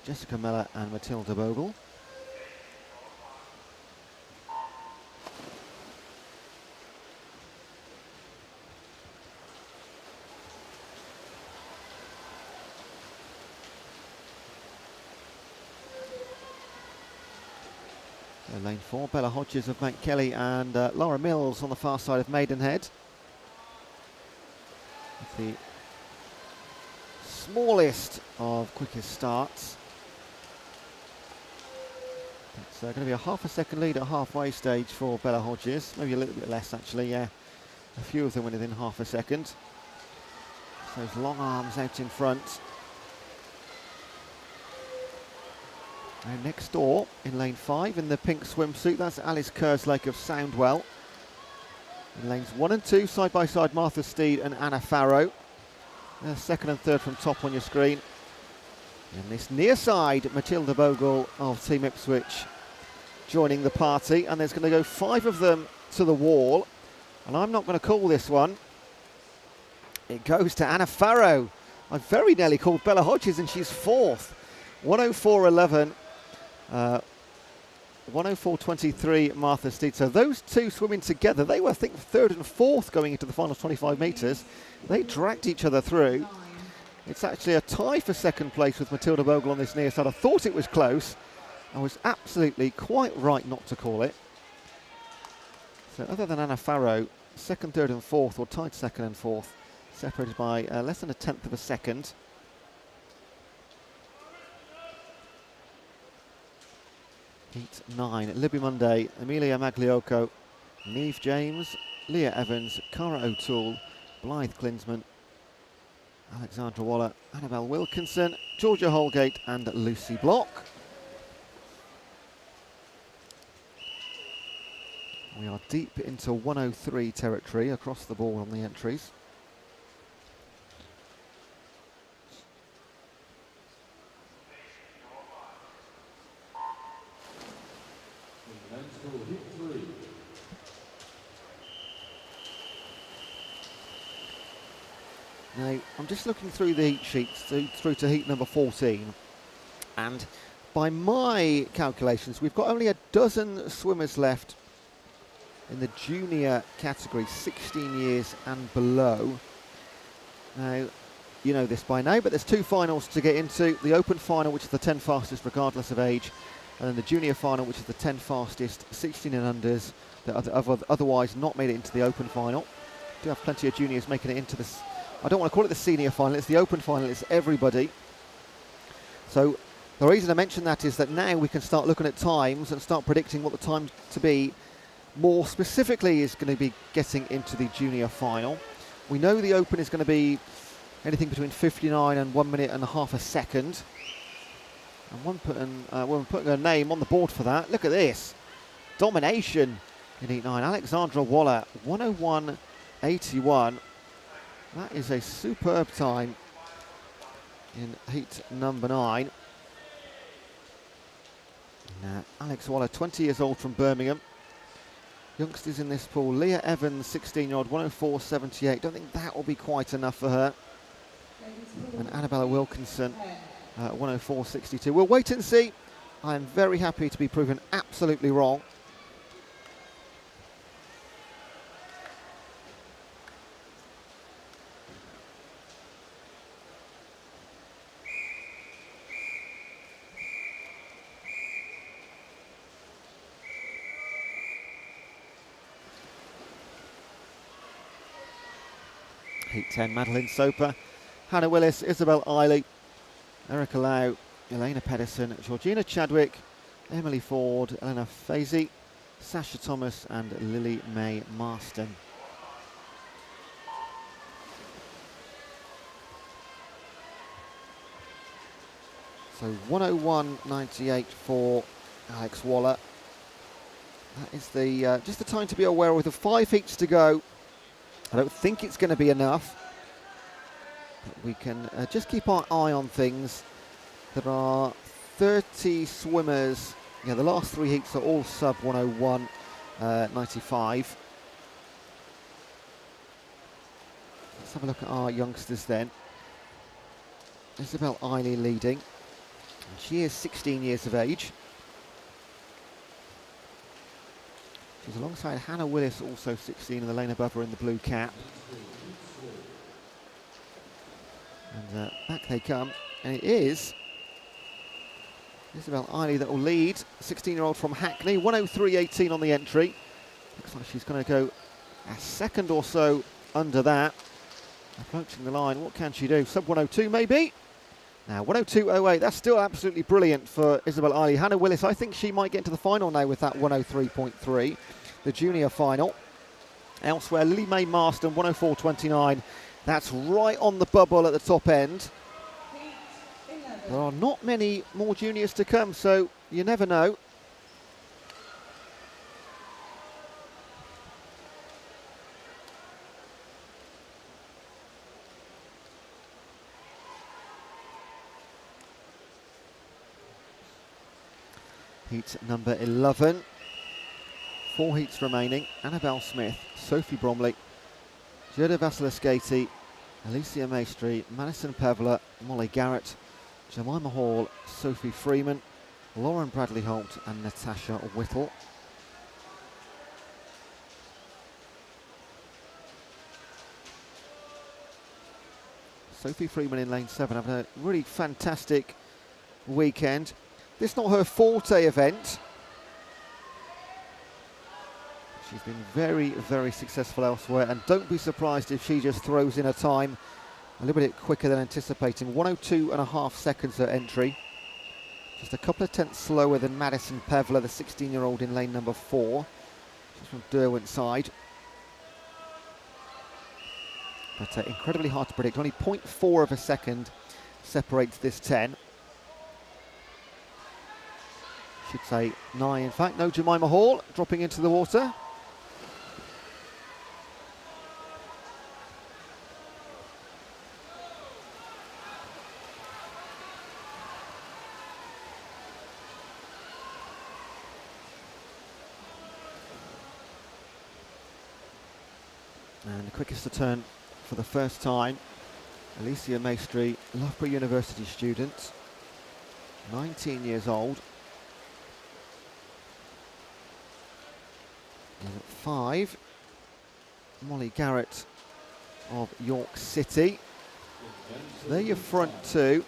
Jessica Miller and Matilda Bogle. Lane 4, Bella Hodges of Mount Kelly and Laura Mills on the far side of Maidenhead. With the smallest of quickest starts. It's going to be a half a second lead at halfway stage for Bella Hodges. Maybe a little bit less actually, yeah. A few of them within half a second. Those long arms out in front. And next door in lane 5 in the pink swimsuit, that's Alice Kerslake of Soundwell. In lanes 1 and 2, side by side, Martha Steed and Anna Farrow. Second and third from top on your screen. And this near side, Matilda Bogle of Team Ipswich joining the party. And there's going to go 5 of them to the wall. And I'm not going to call this one. It goes to Anna Farrow. I very nearly called Bella Hodges and she's 4th. 104.11. 104.23 Martha Steed. So those two swimming together, they were, I think, 3rd and 4th going into the final 25 metres. They dragged each other through. It's actually a tie for second place with Matilda Bogle on this near side. I thought it was close. I was absolutely quite right not to call it. So other than Anna Farrow, 2nd, 3rd and 4th, or tied 2nd and 4th, separated by less than a tenth of a second. Heat 9, Libby Monday, Amelia Magliocco, Neve James, Leah Evans, Cara O'Toole, Blythe Klinsman, Alexandra Waller, Annabelle Wilkinson, Georgia Holgate and Lucy Block. We are deep into 103 territory across the board on the entries. Now, I'm just looking through the heat sheets through to heat number 14, and by my calculations, we've got only a dozen swimmers left in the junior category, 16 years and below. Now, you know this by now, but there's 2 finals to get into. The open final, which is the 10 fastest regardless of age, and then the junior final, which is the 10 fastest 16 and unders that have otherwise not made it into the open final. We do have plenty of juniors making it into this. I don't want to call it the senior final, it's the open final, it's everybody. So the reason I mention that is that now we can start looking at times and start predicting what the time to be more specifically is going to be getting into the junior final. We know the open is going to be anything between 59 and 1 minute and a half a second. And woman putting her name on the board for that. Look at this. Domination in Heat 9. Alexandra Waller, 101.81. That is a superb time in Heat number 9. And, Alex Waller, 20 years old from Birmingham. Youngsters in this pool. Leah Evans, 16-year-old, 104.78. Don't think that will be quite enough for her. And Annabella Wilkinson, 104.62. We'll wait and see. I am very happy to be proven absolutely wrong. Heat 10, Madeline Soper, Hannah Willis, Isabel Eiley, Erica Lau, Elena Pedersen, Georgina Chadwick, Emily Ford, Elena Fazy, Sasha Thomas and Lily Mae Marston. So 101.98 for Alex Waller. That is the just the time to be aware with the 5 heats to go. I don't think it's going to be enough, but we can just keep our eye on things. There are 30 swimmers. Yeah, the last 3 heats are all sub 101.95. Let's have a look at our youngsters then. Isabel Eiley leading. And she is 16 years of age. She's alongside Hannah Willis, also 16, in the lane above her in the blue cap. And back they come. And it is Isabel Eiley that will lead. 16-year-old from Hackney, 103.18 on the entry. Looks like she's going to go a second or so under that. Approaching the line, what can she do? Sub 102 maybe? Now 102.08, that's still absolutely brilliant for Isabel Eiley. Hannah Willis, I think she might get into the final now with that 103.3, the junior final. Elsewhere, Lily Mae Marston, 104.29. That's right on the bubble at the top end. There are not many more juniors to come, so you never know. Heat number 11. 4 heats remaining. Annabelle Smith, Sophie Bromley, Gerda Vasilevskaite, Alicia Maestri, Madison Pevler, Molly Garrett, Jemima Hall, Sophie Freeman, Lauren Bradley Holt and Natasha Whittle. Sophie Freeman in lane 7 having a really fantastic weekend. This is not her forte event. She's been very, very successful elsewhere, and don't be surprised if she just throws in a time a little bit quicker than anticipating. 102.5 seconds her entry. Just a couple of tenths slower than Madison Pevler, the 16-year-old in lane number 4. She's from Derwent side. But incredibly hard to predict. Only 0.4 of a second separates this 10. Should say 9 in fact. No Jemima Hall dropping into the water. And the quickest to turn for the first time, Alicia Maestri, Loughborough University student, 19 years old. And at 5, Molly Garrett of York City. So they're your front 2.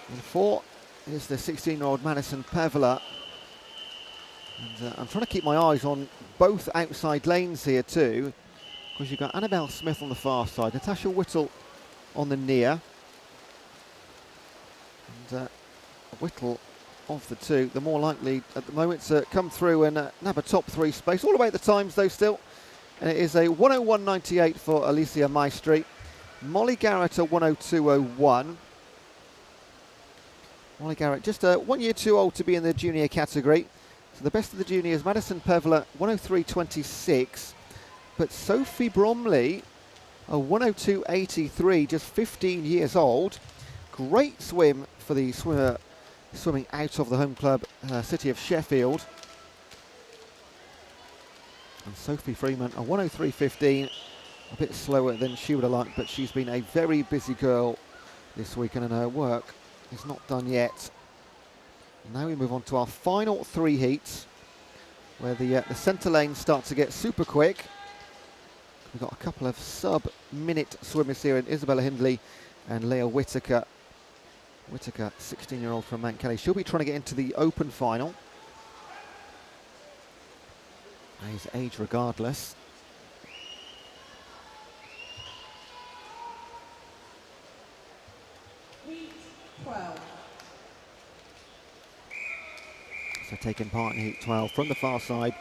And 4 is the 16-year-old Madison Pevler. And I'm trying to keep my eyes on both outside lanes here too, because you've got Annabelle Smith on the far side, Natasha Whittle on the near. And Whittle of the 2, the more likely at the moment to come through and nab a top 3 space. All away at the times though still. And it is a 101.98 for Alicia Maestri. Molly Garrett a 102.01. Molly Garrett, just 1 year too old to be in the junior category. So the best of the juniors, Madison Pevler, 103.26. But Sophie Bromley, a 102.83, just 15 years old. Great swim for the swimmer swimming out of the home club, city of Sheffield. And Sophie Freeman, a 103.15, a bit slower than she would have liked, but she's been a very busy girl this weekend and her work is not done yet. Now we move on to our final 3 heats, where the centre lanes start to get super quick. We've got a couple of sub-minute swimmers here in Isabella Hindley and Leah Whittaker. Whittaker, 16-year-old from Mount Kelly. She'll be trying to get into the open final. He's age regardless. Heat 12. So taking part in Heat 12 from the far side,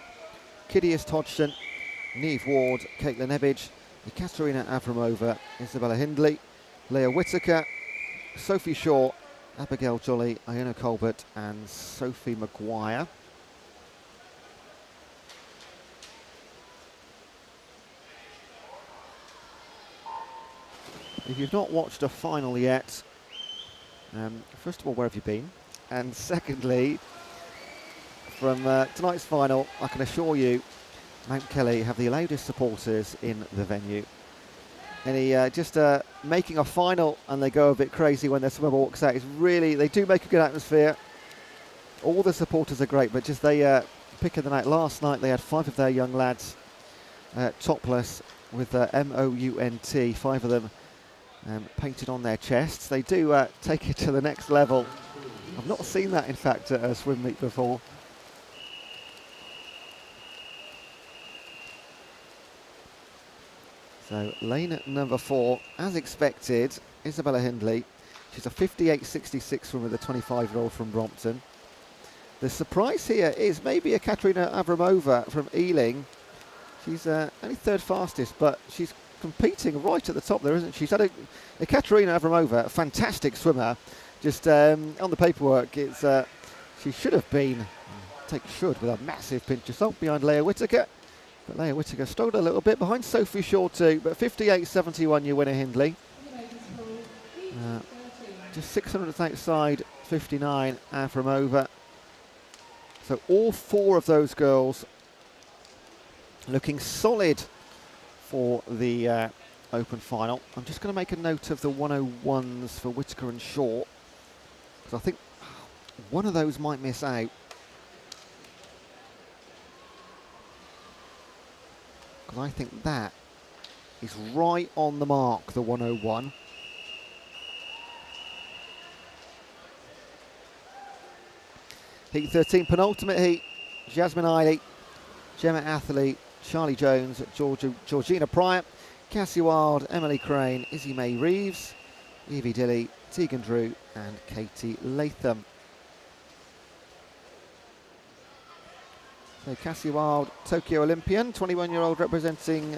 Kidias Hodgson, Neve Ward, Caitlin Ebbage, Ekaterina Avramova, Isabella Hindley, Leah Whittaker, Sophie Shaw, Abigail Jolly, Iona Colbert and Sophie Maguire. If you've not watched a final yet, first of all, where have you been? And secondly, from tonight's final, I can assure you, Mount Kelly have the loudest supporters in the venue. Just making a final and they go a bit crazy when their swimmer walks out. It's really, they do make a good atmosphere. All the supporters are great, but just they picking them out. Last night they had 5 of their young lads topless with M-O-U-N-T, 5 of them painted on their chests. They do take it to the next level. I've not seen that, in fact, at a swim meet before. So lane number 4, as expected, Isabella Hindley. She's a 58.66 swimmer, the 25-year-old from Brompton. The surprise here is maybe a Katerina Avramova from Ealing. She's only 3rd fastest, but she's competing right at the top there, isn't she? She's had a Katerina Avramova, a fantastic swimmer. Just on the paperwork, it's she should have been, take should with a massive pinch of salt behind Leah Whittaker. But Leah Whittaker struggled a little bit behind Sophie Shaw too, but 58.71 you win a Hindley. Just 600th outside 59 Avramova. So all 4 of those girls looking solid for the open final. I'm just going to make a note of the 101s for Whittaker and Shaw, because I think one of those might miss out. Because I think that is right on the mark, the 101. Heat 13, penultimate heat. Jasmine Eiley, Gemma Atherley, Charlie Jones, Georgina Pryor, Cassie Wild, Emily Crane, Izzy May Reeves, Evie Dilly, Tegan Drew and Katie Latham. So Cassie Wild, Tokyo Olympian, 21-year-old representing,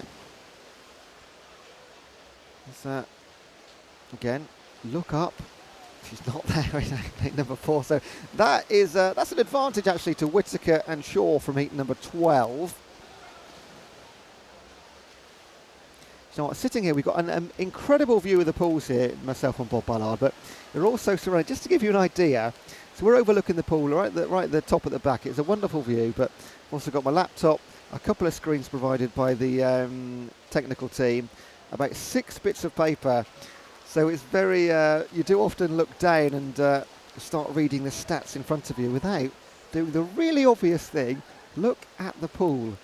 again, look up. She's not there in heat number 4. So that is that's an advantage actually to Whittaker and Shaw from heat number 12. So sitting here, we've got an incredible view of the pools here, myself and Bob Ballard, but we're also surrounded, just to give you an idea, so we're overlooking the pool right at the top at the back. It's a wonderful view, but I've also got my laptop, a couple of screens provided by the technical team, about 6 bits of paper. So it's very, you do often look down and start reading the stats in front of you without doing the really obvious thing, look at the pool.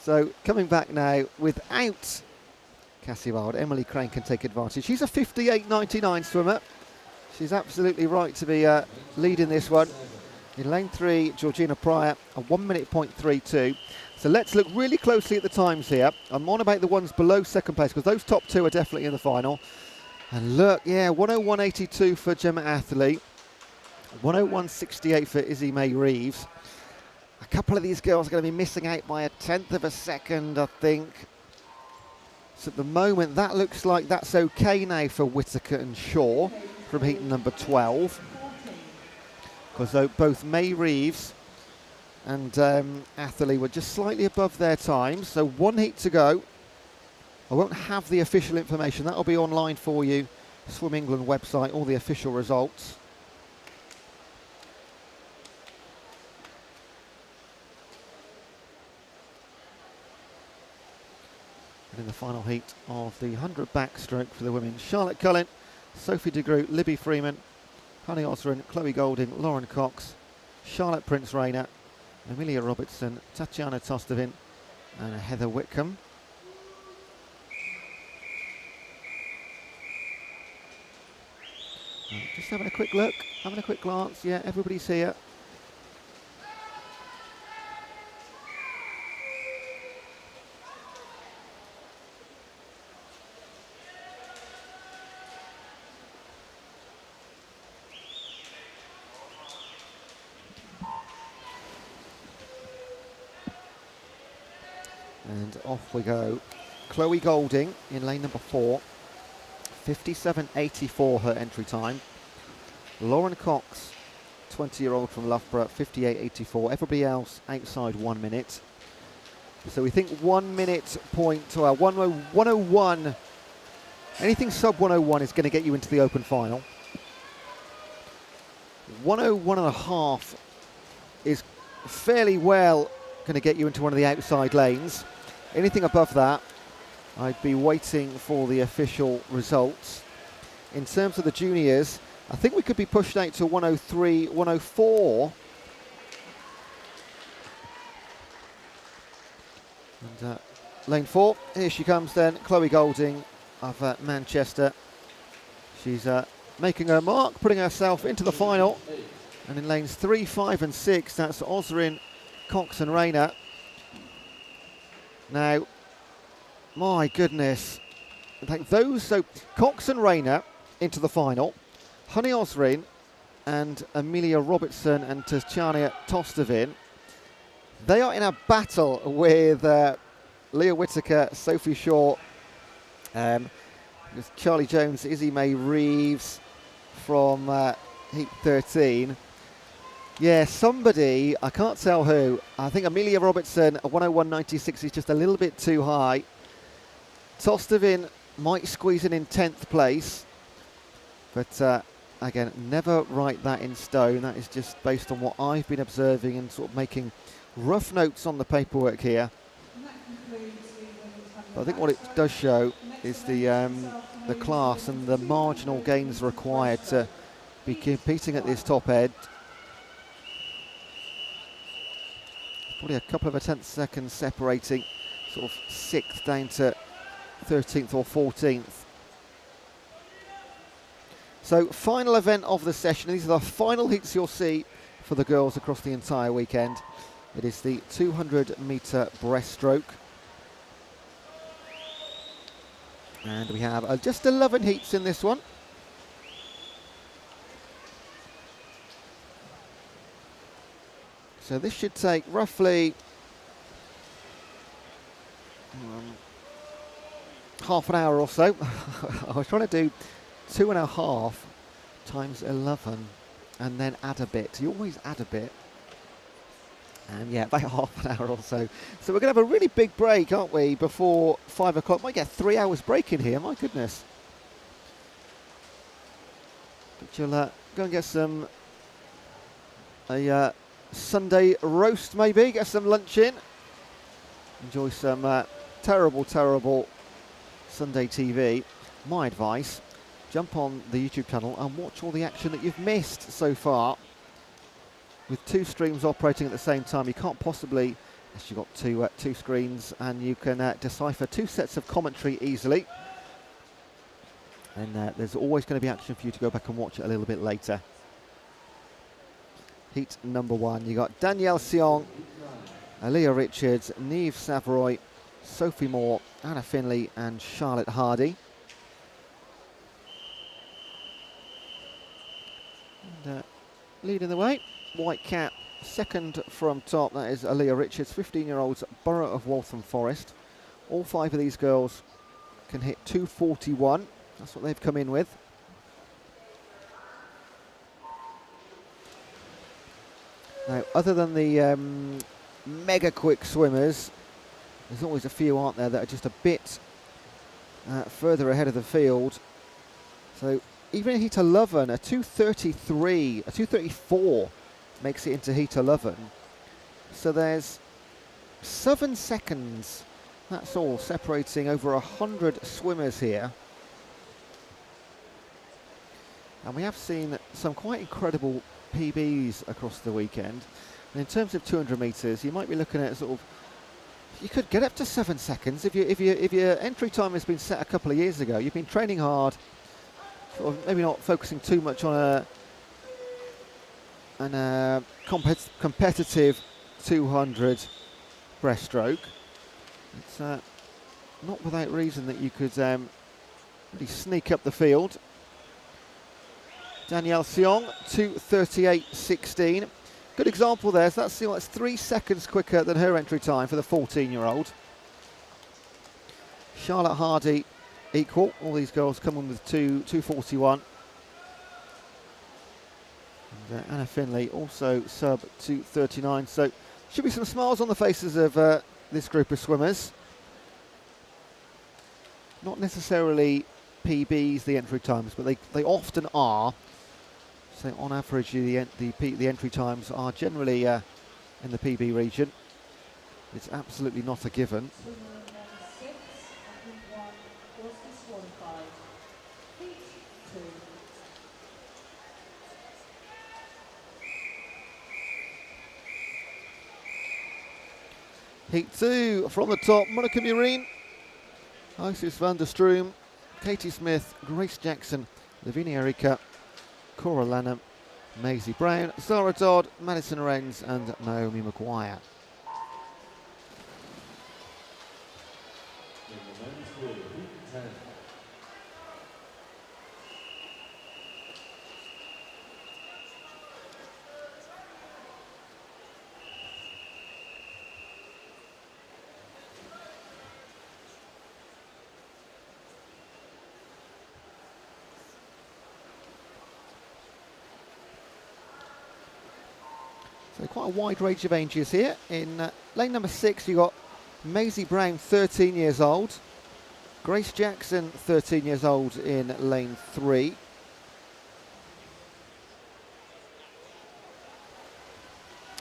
So coming back now, without Cassie Wild, Emily Crane can take advantage. She's a 58.99 swimmer. She's absolutely right to be leading this one. In lane 3, Georgina Pryor, a 1:32. So let's look really closely at the times here. I'm on about the ones below second place, because those top 2 are definitely in the final. And look, yeah, 101.82 for Gemma Atherley, 101.68 for Izzy May Reeves. A couple of these girls are going to be missing out by 1/10 of a second, I think. So at the moment, that looks like that's okay now for Whittaker and Shaw from heat number 12. because both May Reeves and Atherley were just slightly above their times. So 1 heat to go. I won't have the official information. That'll be online for you. Swim England website, all the official results. And in the final heat of the 100 backstroke for the women, Charlotte Cullen, Sophie de Groot, Libby Freeman, Honey Osrin, Chloe Golding, Lauren Cox, Charlotte Prince Rayner, Amelia Robertson, Tatiana Tostevin and Heather Whitcomb. Just having a quick look, having a quick glance. Yeah, everybody's here. And off we go. Chloe Golding in lane number 4. 57.84 her entry time. Lauren Cox, 20-year-old from Loughborough, 58.84. Everybody else outside 1 minute. So we think 1 minute point, 101. Anything sub 101 is going to get you into the open final. 101.5 is fairly well going to get you into one of the outside lanes. Anything above that, I'd be waiting for the official results. In terms of the juniors, I think we could be pushed out to 103, 104. And lane 4, here she comes then, Chloe Golding of Manchester. She's making her mark, putting herself into the final. And in lanes 3, 5 and 6, that's Osrin, Cox and Rayner. Now, my goodness, like those, so Cox and Rayner into the final, Honey Osrin and Amelia Robertson and Tatiana Tostevin, they are in a battle with Leah Whitaker, Sophie Shaw, Charlie Jones, Izzy May Reeves from heat 13. Yeah, somebody, I can't tell who, I think Amelia Robertson, 101.96 is just a little bit too high. Tostevin might squeeze in 10th place, but again, never write that in stone. That is just based on what I've been observing and sort of making rough notes on the paperwork here. But I think what it does show is the class and the marginal gains required to be competing at this top end. Probably a couple of a tenth seconds separating sort of 6th down to 13th or 14th. So final event of the session. These are the final heats you'll see for the girls across the entire weekend. It is the 200 metre breaststroke. And we have just 11 heats in this one. So this should take roughly half an hour or so. I was trying to do 2.5 times 11 and then add a bit. You always add a bit. And yeah, about half an hour or so. So we're going to have a really big break, aren't we, before 5 o'clock. Might get 3 hours break in here, my goodness. But you'll go and get some Sunday roast maybe, get some lunch in. Enjoy some terrible Sunday TV. My advice, jump on the YouTube channel and watch all the action that you've missed so far. With 2 streams operating at the same time, you can't possibly, unless you've got two screens, and you can decipher 2 sets of commentary easily. And there's always going to be action for you to go back and watch it a little bit later. Heat number 1, you got Danielle Sion, Aaliyah Richards, Neve Savoy, Sophie Moore, Anna Finley and Charlotte Hardy. And leading the way, white cap, second from top, that is Aaliyah Richards, 15-year-olds, Borough of Waltham Forest. All 5 of these girls can hit 241, that's what they've come in with. Now, other than the mega quick swimmers, there's always a few, aren't there, that are just a bit further ahead of the field. So even in heat 11, a 2:33, a 2:34 makes it into heat 11. So there's 7 seconds, that's all, separating over 100 swimmers here. And we have seen some quite incredible PBs across the weekend. And in terms of 200 metres, you might be looking at sort of, you could get up to 7 seconds if your entry time has been set a couple of years ago. You've been training hard, sort of maybe not focusing too much on a competitive 200 breaststroke. It's not without reason that you could really sneak up the field. Danielle Seong, 2:38.16. Good example there. So that's 3 seconds quicker than her entry time for the 14-year-old. Charlotte Hardy equal. All these girls coming with 2:41. And Anna Finley also sub 2:39. So should be some smiles on the faces of this group of swimmers. Not necessarily PBs, the entry times, but they often are. So on average, the entry times are generally in the PB region. It's absolutely not a given. Swimmer number 6, at heat 1, was disqualified. Heat 2. Heat 2 from the top, Monica Murine, Isis van der Stroom, Katie Smith, Grace Jackson, Lavinia Erika, Cora Lanham, Maisie Brown, Zara Dodd, Madison Renz and Naomi Maguire. In the men's pool, heat 10. So quite a wide range of ages here. In lane number 6, you got Maisie Brown, 13 years old. Grace Jackson, 13 years old in lane 3.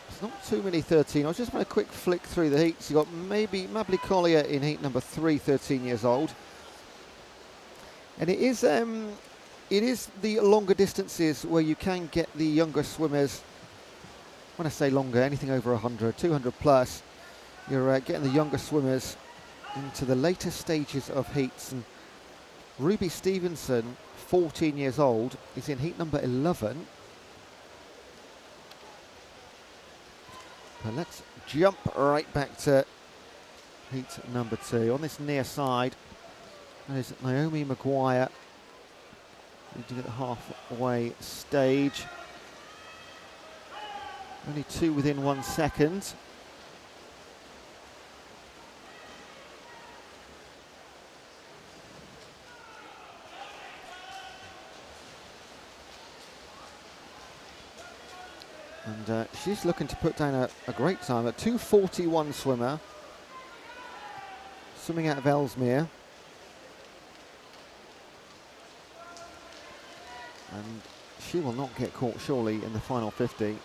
There's not too many 13. I was just going to quick flick through the heats. You got maybe Mably Collier in heat number 3, 13 years old. And it is the longer distances where you can get the younger swimmers. When I say longer, anything over 100, 200 plus, you're getting the younger swimmers into the later stages of heats. And Ruby Stevenson, 14 years old, is in heat number 11. But let's jump right back to heat number 2. On this near side, there's Naomi Maguire leading at the halfway stage. Only 2 within 1 second. And she's looking to put down a great time, a 2:41 swimmer, swimming out of Ellesmere. And she will not get caught, surely, in the final 50.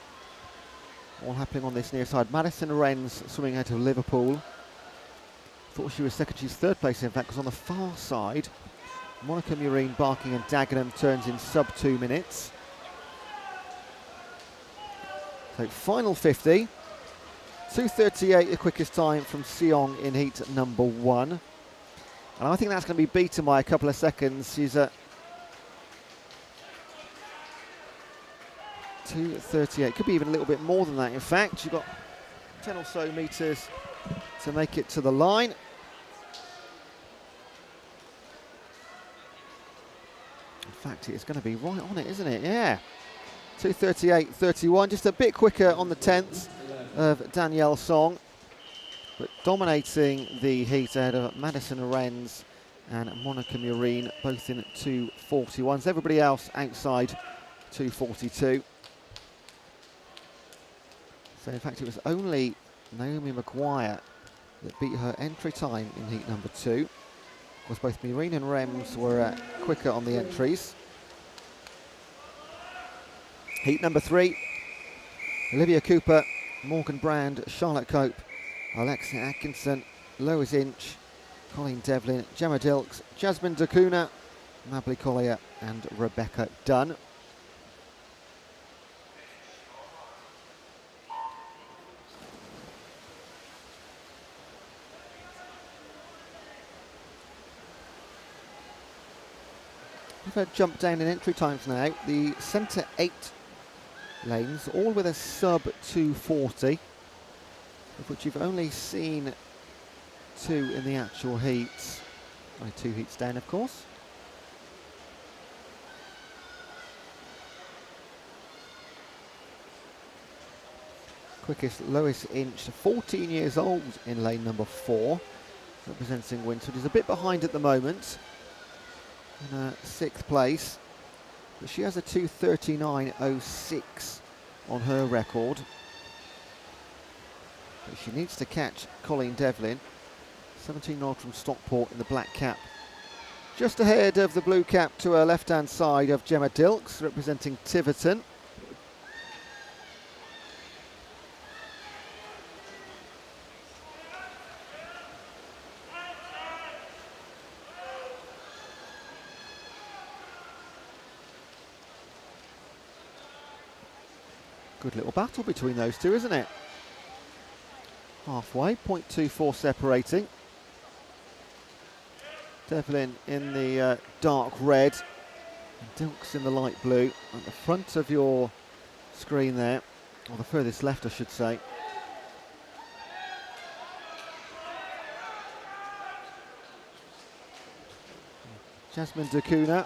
All happening on this near side. Madison Renz swimming out of Liverpool. Thought she was second, she's third place in fact, because on the far side, Monica Murine, Barking and Dagenham turns in sub 2 minutes. So final 50. 2:38 the quickest time from Seong in heat number 1. And I think that's going to be beaten by a couple of seconds. She's at 2:38, could be even a little bit more than that in fact. You've got 10 or so metres to make it to the line. In fact, it's going to be right on it, isn't it? Yeah. 2:38.31, just a bit quicker on the 10th of Danielle Song, but dominating the heat ahead of Madison Renz and Monica Murine, both in 2:41s. Everybody else outside 2:42. So in fact it was only Naomi Maguire that beat her entry time in heat number 2. Of course both Meereen and Rems were quicker on the entries. Heat number 3, Olivia Cooper, Morgan Brand, Charlotte Cope, Alexia Atkinson, Lois Inch, Colleen Devlin, Gemma Dilks, Jasmine Dacuna, Mably Collier and Rebecca Dunn. We've had jump down in entry times now. The centre 8 lanes, all with a sub 240, of which you've only seen 2 in the actual heats. Only 2 heats down, of course. Quickest Lois Inch, 14 years old in lane number 4, representing Winterwood. Is a bit behind at the moment, in 6th place, but she has a 2:39.06 on her record. But she needs to catch Colleen Devlin, 17-year-old from Stockport in the black cap. Just ahead of the blue cap to her left-hand side of Gemma Dilks, representing Tiverton. Good little battle between those two, isn't it? Halfway, 0.24 separating. Devlin in the dark red, and Dilks in the light blue. At the front of your screen there, or the furthest left I should say. Jasmine Dacuna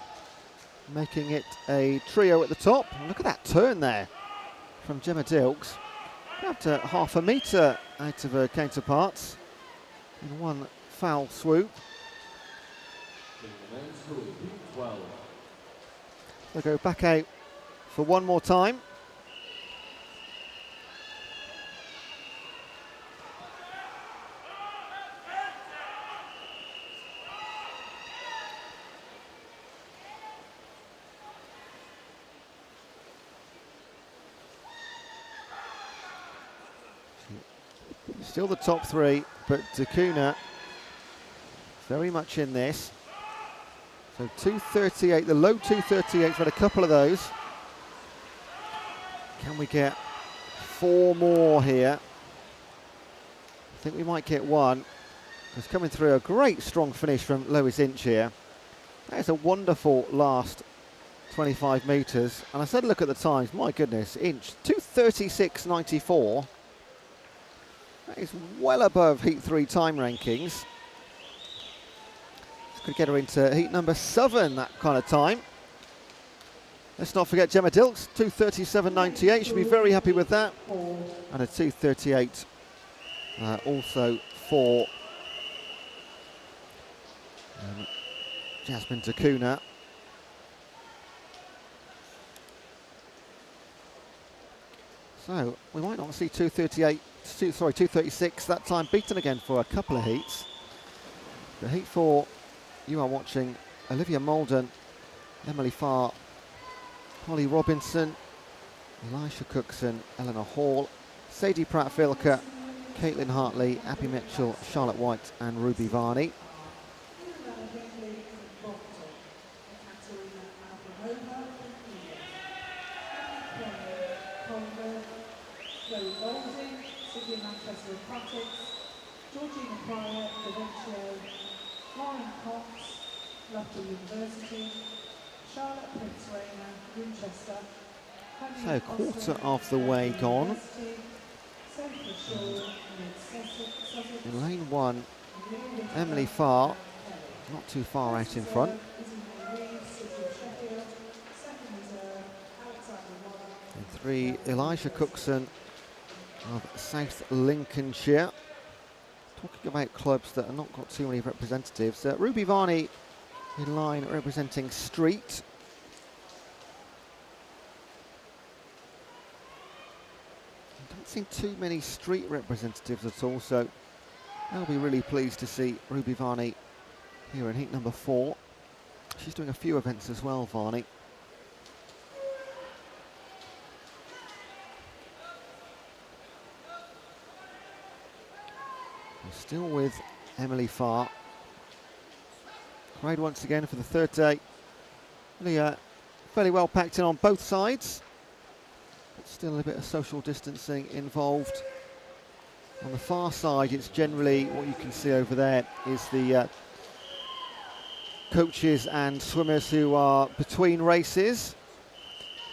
making it a trio at the top. Look at that turn there from Gemma Dilks. Grabbed half a metre out of her counterparts in one foul swoop. They'll go back out for one more time. Still the top 3, but Dacuna very much in this. So 2:38, the low 2:38, had a couple of those. Can we get 4 more here? I think we might get one. It's coming through a great strong finish from Lois Inch here. That is a wonderful last 25 metres. And I said look at the times, my goodness, Inch, 2:36.94. That is well above Heat 3 time rankings. This could get her into Heat number 7, that kind of time. Let's not forget Gemma Dilks, 2:37.98. She'll be very happy with that. And a 2:38 also for Jasmine Dacuna. So we might not see 2:36 that time beaten again for a couple of heats. The Heat 4, you are watching Olivia Malden, Emily Farr, Holly Robinson, Elisha Cookson, Eleanor Hall, Sadie Pratt-Filker, Caitlin Hartley, Abby Mitchell, Charlotte White and Ruby Varney. Georgina Pryor, Davencio, Lauren Cox, Loughborough University, Charlotte Prince Rayner, Winchester. So quarter of the way gone. In lane 1, Emily Farr, not too far out in front. In 3, Elisha Cookson of South Lincolnshire. Talking about clubs that have not got too many representatives. Ruby Varney in line representing Street. I don't haven't seen too many street representatives at all, so I'll be really pleased to see Ruby Varney here in heat number 4. She's doing a few events as well, Varney. We're still with Emily Farr. Crowd once again for the third day. Really, fairly well packed in on both sides, but still a bit of social distancing involved. On the far side, it's generally what you can see over there is the coaches and swimmers who are between races.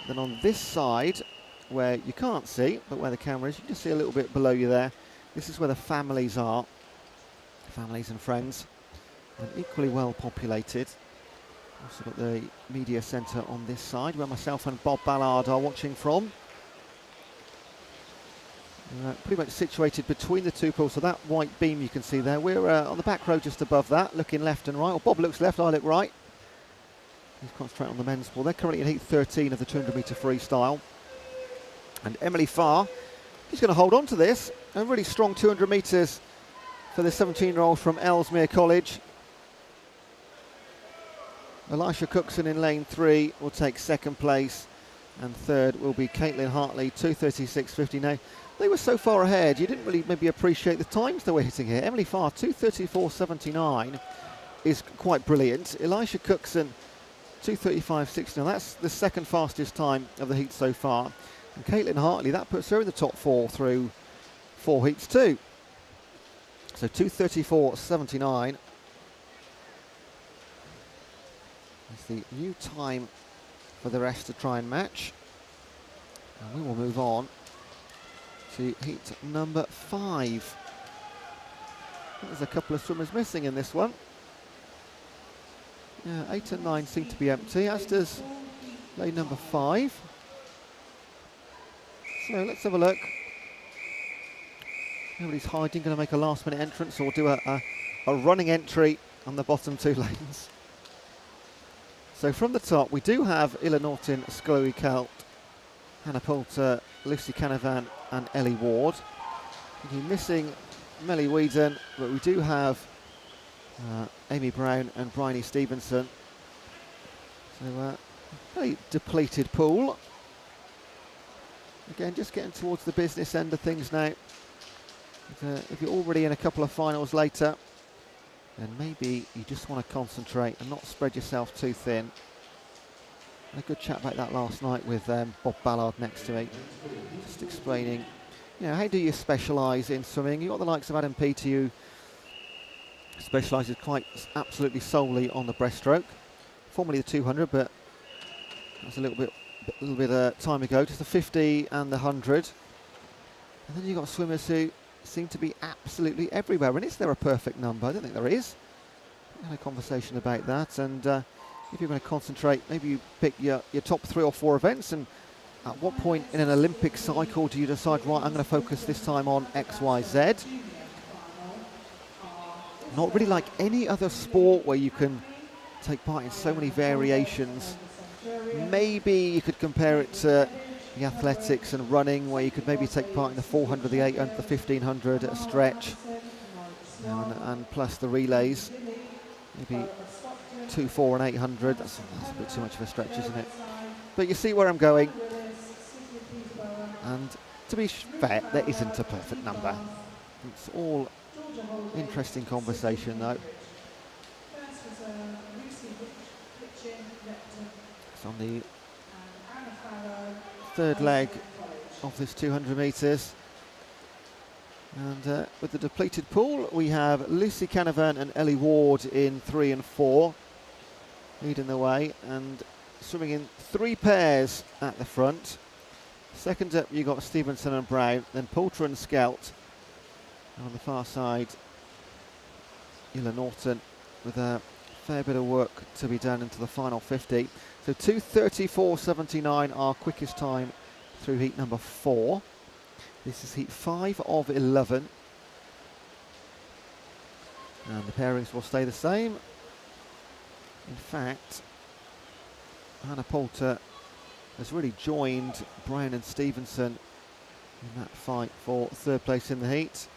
Then on this side, where you can't see, but where the camera is, you can see a little bit below you there. This is where the families are, families and friends, and equally well populated. Also got the media centre on this side, where myself and Bob Ballard are watching from. Pretty much situated between the two pools, so that white beam you can see there. We're on the back row just above that, looking left and right. Well, Bob looks left, I look right. He's concentrating on the men's pool. They're currently in heat 13 of the 200 metre freestyle. And Emily Farr, she's going to hold on to this. A really strong 200 metres for the 17-year-old from Ellesmere College. Elisha Cookson in lane 3 will take second place, and third will be Caitlin Hartley, 2:36.59. They were so far ahead, you didn't really maybe appreciate the times they were hitting here. Emily Farr, 2:34.79 is quite brilliant. Elisha Cookson, 2:35.69. That's the second fastest time of the heat so far. And Caitlin Hartley, that puts her in the top 4 through 4 heats too. So 2:34.79 is the new time for the rest to try and match. And we will move on to heat number 5. There's a couple of swimmers missing in this one. Yeah, 8 and 9 seem to be empty, as does lane number 5. So let's have a look. Nobody's hiding, going to make a last minute entrance or do a running entry on the bottom 2 lanes. So from the top, we do have Illa Norton, Chloe Kelt, Hannah Poulter, Lucy Canavan and Ellie Ward. We're missing Melly Whedon, but we do have Amy Brown and Bryony Stevenson. So very depleted pool. Again, just getting towards the business end of things now. But, if you're already in a couple of finals later, then maybe you just want to concentrate and not spread yourself too thin. Had a good chat about that last night with Bob Ballard next to me, just explaining, you know, how do you specialise in swimming? You've got the likes of Adam Peaty, who specialises quite absolutely solely on the breaststroke, formerly the 200, but that's a little bit time ago, just the 50 and the 100. And then you've got swimmers who seem to be absolutely everywhere. And is there a perfect number? I don't think there is. We had a conversation about that, and if you're going to concentrate, maybe you pick your top 3 or 4 events, and at what point in an Olympic cycle do you decide, right, I'm going to focus this time on X, Y, Z? Not really like any other sport where you can take part in so many variations. Maybe you could compare it to the athletics and running, where you could maybe take part in the 400, the 800, the 1500 at a stretch, and plus the relays. Maybe 2, 4 and 800, that's a bit too much of a stretch, isn't it? But you see where I'm going. And to be fair, there isn't a perfect number. It's all interesting conversation though. It's on the third leg of this 200 metres. And with the depleted pool, we have Lucy Canavan and Ellie Ward in 3 and 4, leading the way, and swimming in 3 pairs at the front. Second up, you got Stevenson and Brown, then Poulter and Skelt. And on the far side, Illa Norton with a fair bit of work to be done into the final 50. So 2:34.79, our quickest time through heat number 4. This is heat 5 of 11. And the pairings will stay the same. In fact, Hannah Poulter has really joined Brown and Stevenson in that fight for third place in the heat.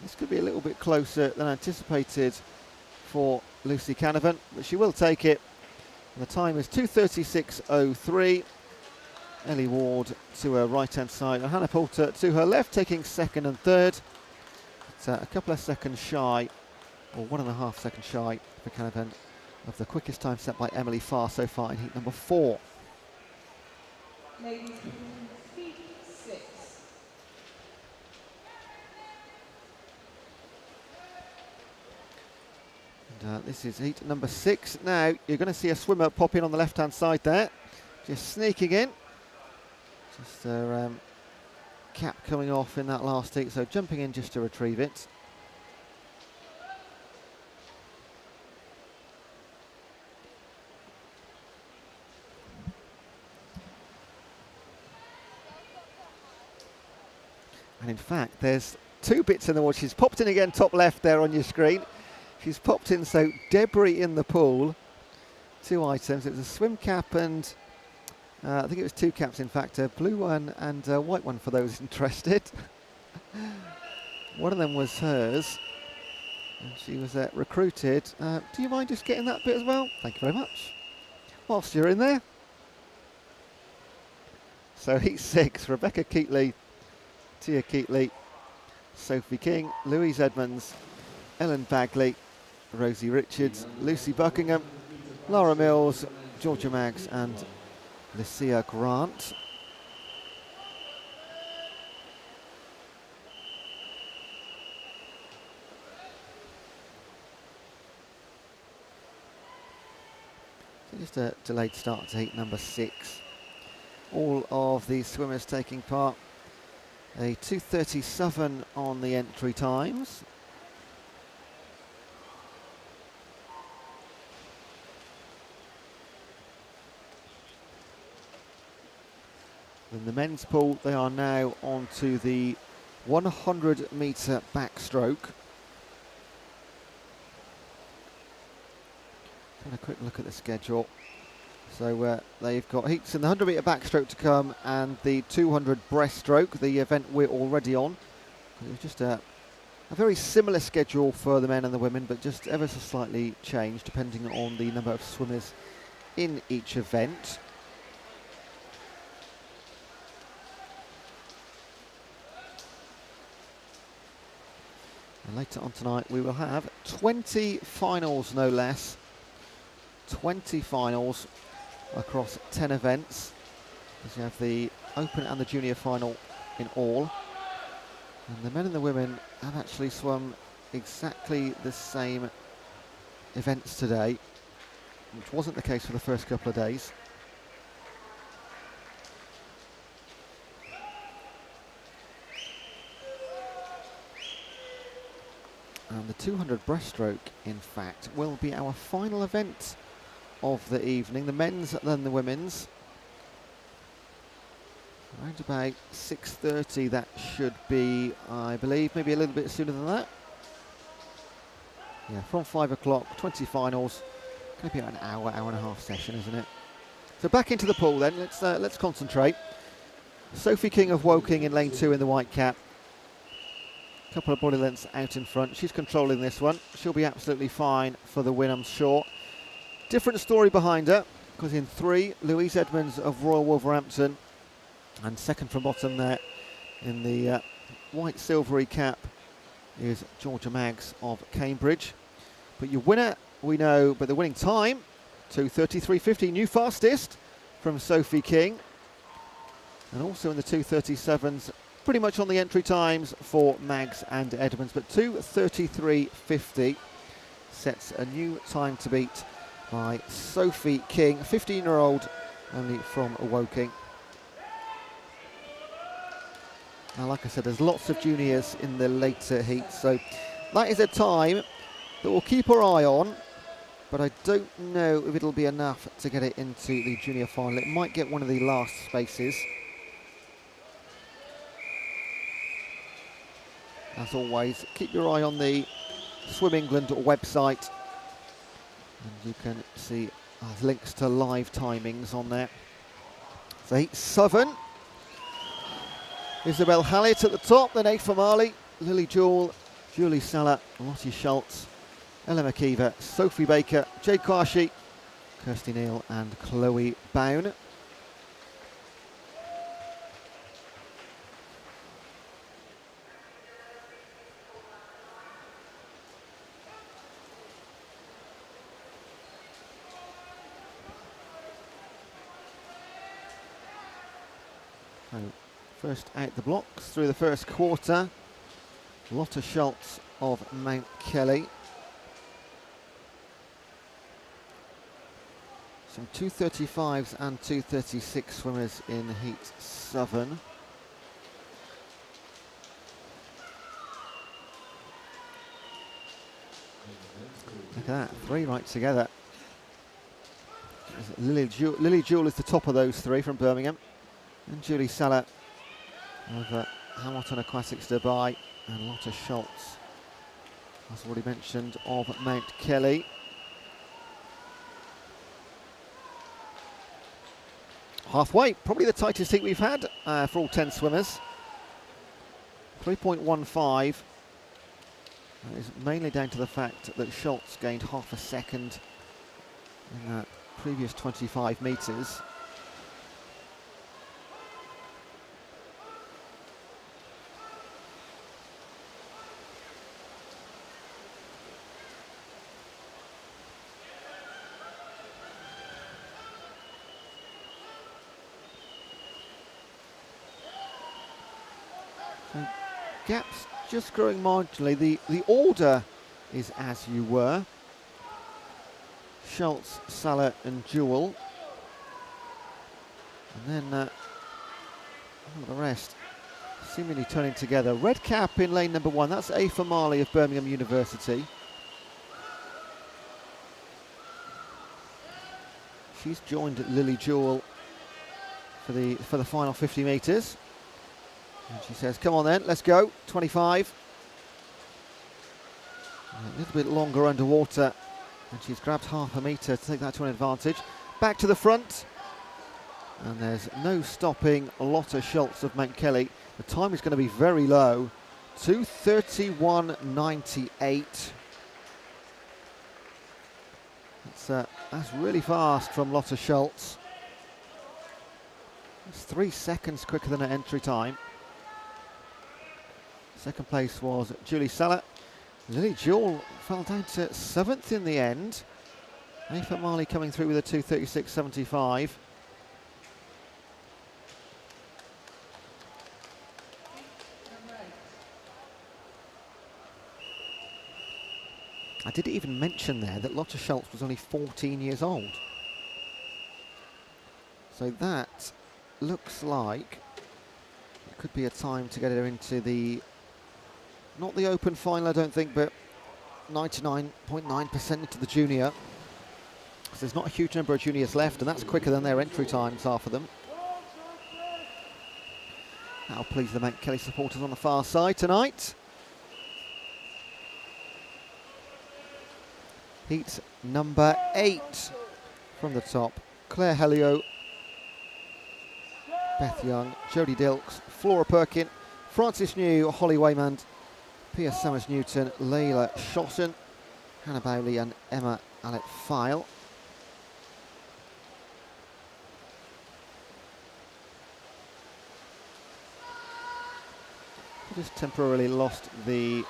This could be a little bit closer than anticipated for Lucy Canavan, but she will take it. And the time is 2:36.03. Ellie Ward to her right-hand side, and Hannah Poulter to her left, taking second and third. It's a couple of seconds shy, or 1.5 seconds shy for Canavan of the quickest time set by Emily Farr so far in heat number 4. Ladies in heat 6. And this is heat number 6. Now you're going to see a swimmer pop in on the left-hand side there, just sneaking in. Just her cap coming off in that last heat, so jumping in just to retrieve it. And in fact, there's 2 bits in the water. She's popped in again, top left there on your screen. She's popped in, so debris in the pool. 2 items. It was a swim cap and I think it was 2 caps, in fact, a blue one and a white one for those interested. One of them was hers, and she was recruited. Do you mind just getting that bit as well? Thank you very much. Whilst you're in there. So heat 6, Rebecca Keatley, Tia Keatley, Sophie King, Louise Edmonds, Ellen Bagley, Rosie Richards, Lucy Buckingham, Laura Mills, Georgia Maggs and Lucia Grant. So just a delayed start to heat number 6. All of these swimmers taking part. A 2:37 on the entry times. In the men's pool, they are now on to the 100-metre backstroke. Have a quick look at the schedule. So they've got heats in the 100-metre backstroke to come and the 200 breaststroke, the event we're already on. It was just a very similar schedule for the men and the women, but just ever so slightly changed depending on the number of swimmers in each event. And later on tonight we will have 20 finals, no less. 20 finals across 10 events. Because you have the open and the junior final in all. And the men and the women have actually swum exactly the same events today, which wasn't the case for the first couple of days. And the 200 breaststroke, in fact, will be our final event of the evening. The men's, then the women's. Around about 6:30, that should be, I believe, maybe a little bit sooner than that. Yeah, from 5 o'clock, 20 finals. Going to be about an hour, hour and a half session, isn't it? So back into the pool then. Let's concentrate. Sophie King of Woking in lane 2 in the white cap. Couple of body lengths out in front. She's controlling this one. She'll be absolutely fine for the win, I'm sure. Different story behind her, because in 3, Louise Edmonds of Royal Wolverhampton, and second from bottom there in the white silvery cap is Georgia Maggs of Cambridge. But your winner, we know, but the winning time, 2:33.50, new fastest from Sophie King. And also in the 2:37s, pretty much on the entry times for Maggs and Edmonds, but 2:33.50 sets a new time to beat by Sophie King, 15-year-old, only from Woking. Now, like I said, there's lots of juniors in the later heats, so that is a time that we'll keep our eye on, but I don't know if it'll be enough to get it into the junior final. It might get one of the last spaces. As always, keep your eye on the Swim England website, and you can see links to live timings on there. So heat 7. Isabel Hallett at the top, then Aoife Marley, Lily Jewell, Julie Saller, Lottie Schultz, Ella McKeever, Sophie Baker, Jade Quashie, Kirsty Neal and Chloe Bown. So first out the blocks through the first quarter, Lotta Schultz of Mount Kelly. Some 2:35s and 2:36 swimmers in heat 7. Look at that, 3 right together. Lily Jewell is the top of those 3 from Birmingham. And Julie Saller of Hamilton Aquatics Dubai, and Lotta Schultz, as already mentioned, of Mount Kelly. Halfway, probably the tightest heat we've had for all 10 swimmers. 3.15. That is mainly down to the fact that Schultz gained half a second in that previous 25 metres. Gaps just growing marginally. The order is as you were. Schultz, Saller and Jewell. And then the rest seemingly turning together. Red cap in lane number 1. That's Aoife Marley of Birmingham University. She's joined Lily Jewell for the final 50 metres. And she says, come on then, let's go, 25. A little bit longer underwater, and she's grabbed half a metre to take that to an advantage. Back to the front, and there's no stopping Lotta Schultz of Mount Kelly. The time is going to be very low, 2:31.98. That's really fast from Lotta Schultz. It's 3 seconds quicker than her entry time. Second place was Julie Saller. Lily Jewell fell down to 7th in the end. Aoife Marley coming through with a 2:36.75. I did even mention there that Lotta Schultz was only 14 years old. So that looks like it could be a time to get her into the, not the open final I don't think, but 99.9% into the junior. So there's not a huge number of juniors left, and that's quicker than their entry times, half of them. That'll please the Mount Kelly supporters on the far side tonight. Heat number 8 from the top. Claire Helio, Beth Young, Jodie Dilks, Flora Perkin, Frances New, Holly Waymond, Pia Summers-Newton, Layla Shotton, Hannah Bowley and Emma Allett-File. Just temporarily lost the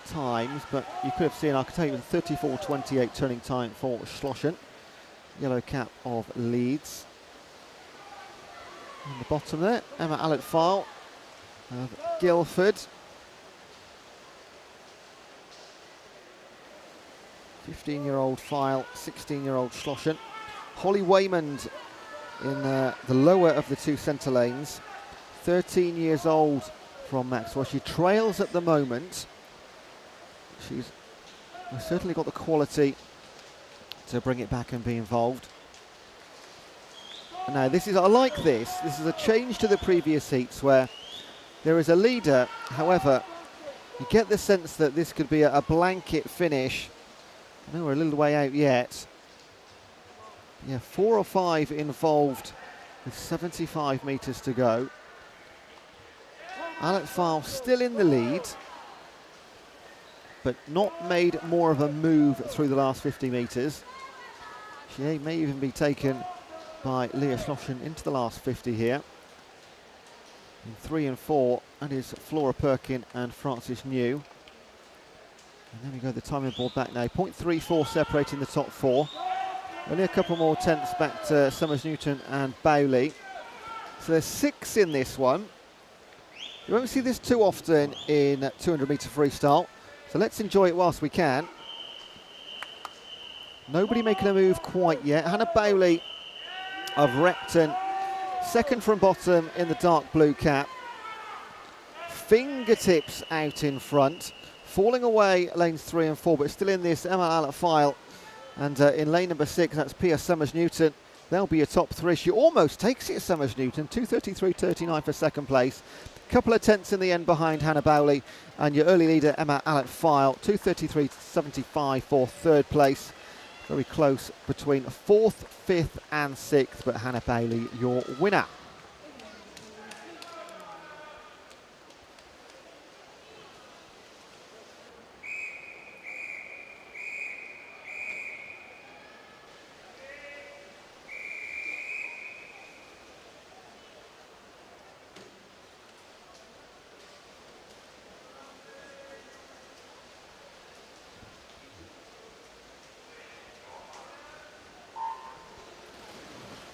times, but you could have seen, I could tell you, 34.28 turning time for Schlossen, yellow cap of Leeds. On the bottom there, Emma Allett-File of Guildford. 15-year-old File, 16-year-old Schlossen. Holly Waymond in the lower of the 2 centre lanes, 13 years old from Maxwell. She trails at the moment. She's certainly got the quality to bring it back and be involved. Now this is, I like this. This is a change to the previous heats where there is a leader. However, you get the sense that this could be a blanket finish. I know we're a little way out yet. Yeah, 4 or 5 involved with 75 metres to go. Alex File still in the lead, but not made more of a move through the last 50 metres. She may even be taken by Leah Schlossen into the last 50 here. In 3 and 4, that is Flora Perkin and Frances New. And then we go the timing board back now. 0.34 separating the top 4. Only a couple more tenths back to Summers Newton and Bowley. So there's 6 in this one. You won't see this too often in 200 metre freestyle. So let's enjoy it whilst we can. Nobody making a move quite yet. Hannah Bowley of Repton, second from bottom in the dark blue cap. Fingertips out in front. Falling away lanes 3 and 4, but still in this Emma Alert-File. And in lane number 6, that's Pia Summers-Newton. They'll be a top 3. She almost takes it, Summers-Newton. 2:33.39 for second place. Couple of tenths in the end behind Hannah Bowley. And your early leader, Emma Alert-File, 2:33.75 for third place. Very close between 4th, 5th and 6th, but Hannah Bowley, your winner.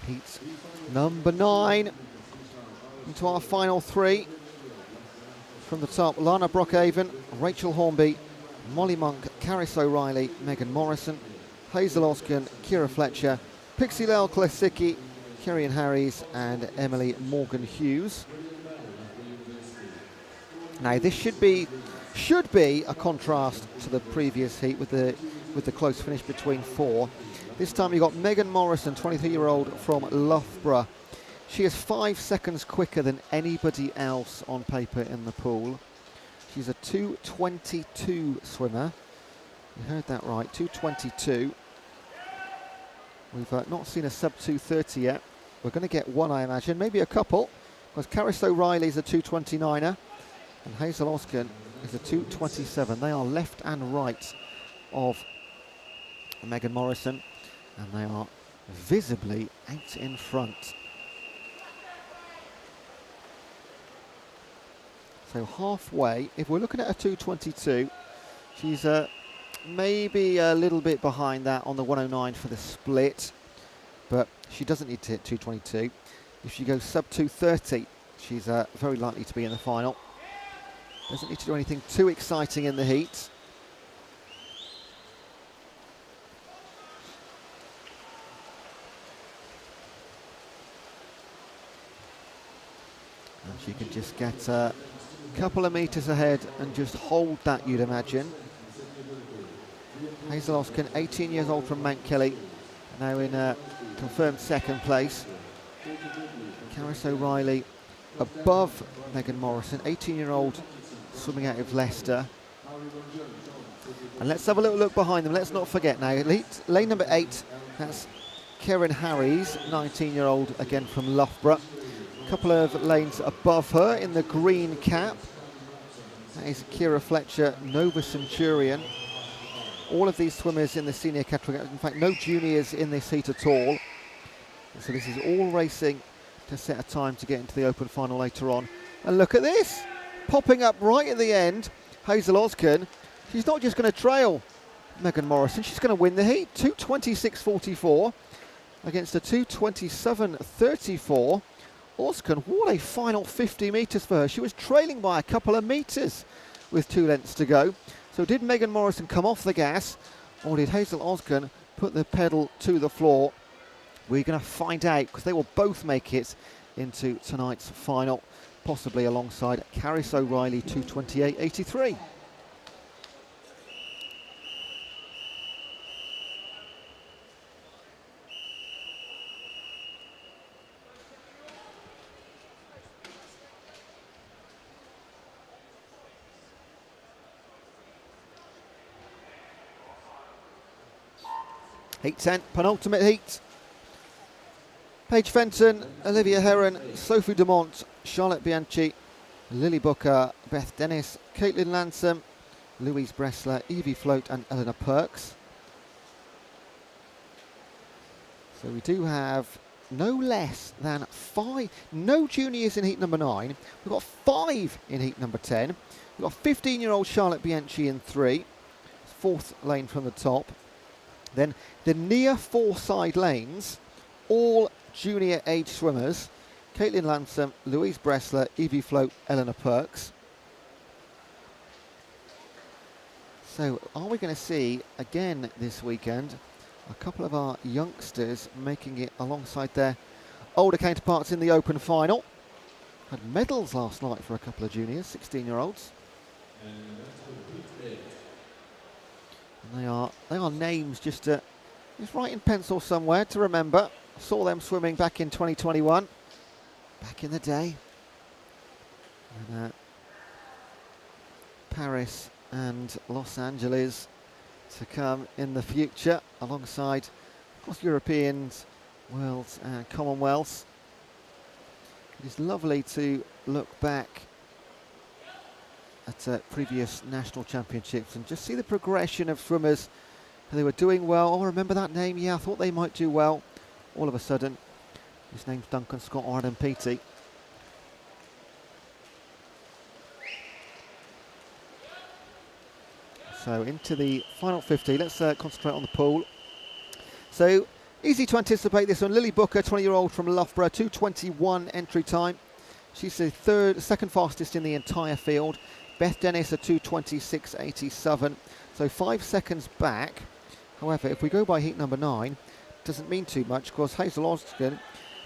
Heat number 9 into our final 3. From the top, Lana Brockhaven, Rachel Hornby, Molly Monk, Caris O'Reilly, Megan Morrison, Hazel Oskin, Kira Fletcher, Pixie Lel Klasicki, Kerrian Harries and Emily Morgan Hughes. Now this should be a contrast to the previous heat with the close finish between 4. This time you got Megan Morrison, 23-year-old from Loughborough. She is 5 seconds quicker than anybody else on paper in the pool. She's a 2:22 swimmer. You heard that right, 2:22. We've not seen a sub 2:30 yet. We're going to get one, I imagine, maybe a couple, because Caris O'Reilly's a 2:29er and Hazel Oskin is a 2:27. They are left and right of Megan Morrison, and they are visibly out in front. So halfway, if we're looking at a 2:22, she's maybe a little bit behind that on the 109 for the split, but she doesn't need to hit 2:22. If she goes sub 2:30, she's very likely to be in the final. Doesn't need to do anything too exciting in the heat. And she can just get a couple of metres ahead and just hold that, you'd imagine. Hazel Oskin, 18 years old from Mount Kelly, now in confirmed second place. Caris O'Reilly above Megan Morrison, 18-year-old swimming out of Leicester. And let's have a little look behind them. Let's not forget now, lane number 8, that's Kerrian Harries, 19-year-old again from Loughborough. Couple of lanes above her in the green cap. That is Kira Fletcher, Nova Centurion. All of these swimmers in the senior category, in fact no juniors in this heat at all. So this is all racing to set a time to get into the open final later on. And look at this, popping up right at the end, Hazel Oskin. She's not just going to trail Megan Morrison, she's going to win the heat. 2:26.44 against a 2:27.34. Oskin, what a final 50 metres for her. She was trailing by a couple of metres with 2 lengths to go. So did Megan Morrison come off the gas, or did Hazel Oskin put the pedal to the floor? We're going to find out, because they will both make it into tonight's final, possibly alongside Caris O'Reilly, 2:28.83. Heat 10, penultimate heat. Paige Fenton, Olivia Heron, Sophie Dumont, Charlotte Bianchi, Lily Booker, Beth Dennis, Caitlin Lansom, Louise Bressler, Evie Float and Eleanor Perks. So we do have no less than 5, no juniors in heat number 9. We've got 5 in heat number 10. We've got 15-year-old Charlotte Bianchi in 3, 4th lane from the top. Then the near 4 side lanes, all junior age swimmers. Caitlin Lansom, Louise Bressler, Evie Float, Eleanor Perks. So are we going to see again this weekend a couple of our youngsters making it alongside their older counterparts in the open final? Had medals last night for a couple of juniors, 16-year-olds. And they are names just right in pencil somewhere to remember. Saw them swimming back in 2021, back in the day. And, Paris and Los Angeles to come in the future, alongside, of course, Europeans, Worlds and Commonwealths. It is lovely to look back at previous national championships and just see the progression of swimmers. They were doing well. Oh, remember that name? Yeah, I thought they might do well. All of a sudden, his name's Duncan Scott or Adam Peaty. So into the final 50. Let's concentrate on the pool. So easy to anticipate this one. Lily Booker, 20-year-old from Loughborough, 2:21 entry time. She's the second fastest in the entire field. Beth Dennis, a 2:26.87. So 5 seconds back. However, if we go by heat number 9, doesn't mean too much, because Hazel Osgood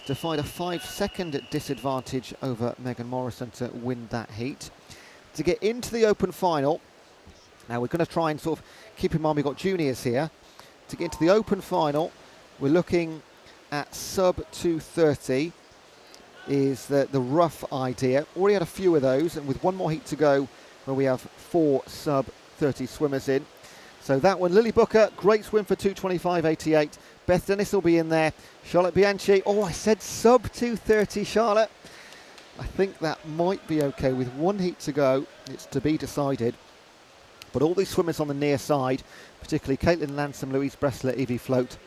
defied a 5-second disadvantage over Megan Morrison to win that heat. To get into the open final, now we're going to try and sort of keep in mind we've got juniors here. To get into the open final, we're looking at sub 2:30 is the rough idea. Already had a few of those, and with one more heat to go, where we have 4 sub 30 swimmers in. So that one, Lily Booker, great swim for 2:25.88. Beth Dennis will be in there. Charlotte Bianchi, oh, I said sub 2:30, Charlotte. I think that might be okay. With one heat to go, it's to be decided. But all these swimmers on the near side, particularly Caitlin Lansom, Louise Bressler, Evie Float,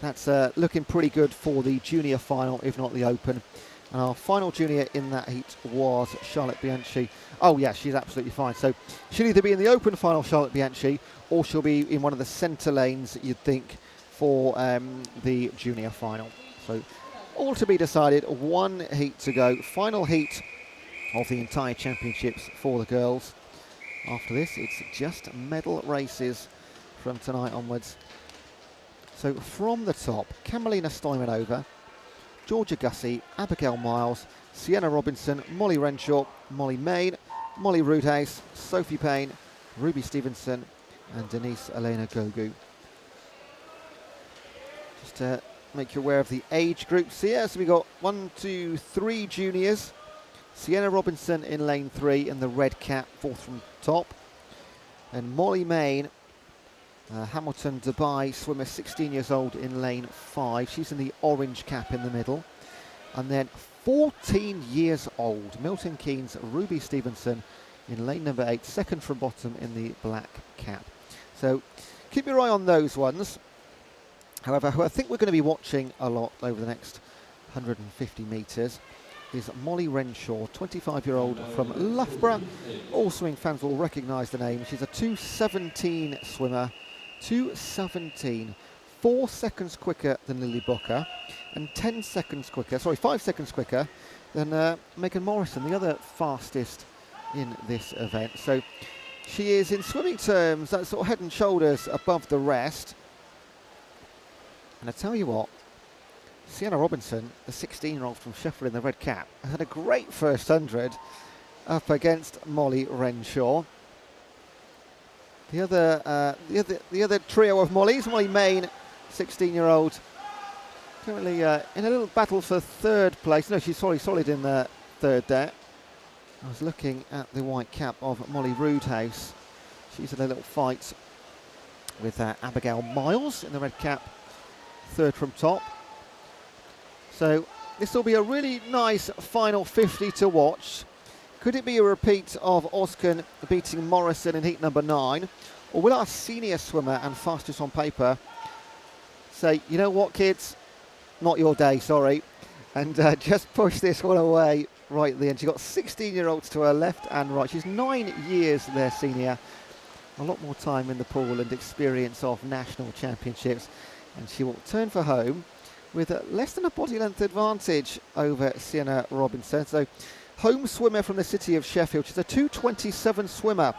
that's looking pretty good for the junior final, if not the open. And our final junior in that heat was Charlotte Bianchi. Oh yeah, she's absolutely fine. So she'll either be in the open final, Charlotte Bianchi, or she'll be in one of the centre lanes, you'd think, for the junior final. So all to be decided, one heat to go. Final heat of the entire championships for the girls. After this, it's just medal races from tonight onwards. So from the top, Camelina Stoimanova, Georgia Gussie, Abigail Miles, Sienna Robinson, Molly Renshaw, Molly Main, Molly Roodhouse, Sophie Payne, Ruby Stevenson and Denise Elena Gogu. Just to make you aware of the age groups here, so we got 1, 2, 3 juniors. Sienna Robinson in lane 3 in the red cap, 4th from top. And Molly Main, Hamilton Dubai swimmer, 16 years old, in lane 5. She's in the orange cap in the middle. And then 14 years old, Milton Keynes Ruby Stevenson in lane number 8, second from bottom in the black cap. So keep your eye on those ones. However, who I think we're going to be watching a lot over the next 150 metres is Molly Renshaw, 25-year-old from Loughborough. All swimming fans will recognise the name. She's a 2:17 swimmer, 2:17, 4 seconds quicker than Lily Booker, and 5 seconds quicker than Megan Morrison, the other fastest in this event. So she is, in swimming terms, that sort of head and shoulders above the rest. And I tell you what, Sienna Robinson, the 16-year-old from Sheffield in the red cap, had a great first 100 up against Molly Renshaw. The other trio of Mollys, Molly Main, 16-year-old, currently in a little battle for 3rd place. No, she's solid in the 3rd there. I was looking at the white cap of Molly Roodhouse. She's in a little fight with Abigail Miles in the red cap, 3rd from top. So this will be a really nice final 50 to watch. Could it be a repeat of Oscan beating Morrison in heat number 9? Or will our senior swimmer and fastest on paper say, you know what, kids, not your day, sorry, and just push this one away right at the end. She's got 16-year-olds to her left and right. She's 9 years their senior. A lot more time in the pool and experience of national championships. And she will turn for home with less than a body length advantage over Sienna Robinson. So home swimmer from the city of Sheffield. She's a 2:27 swimmer.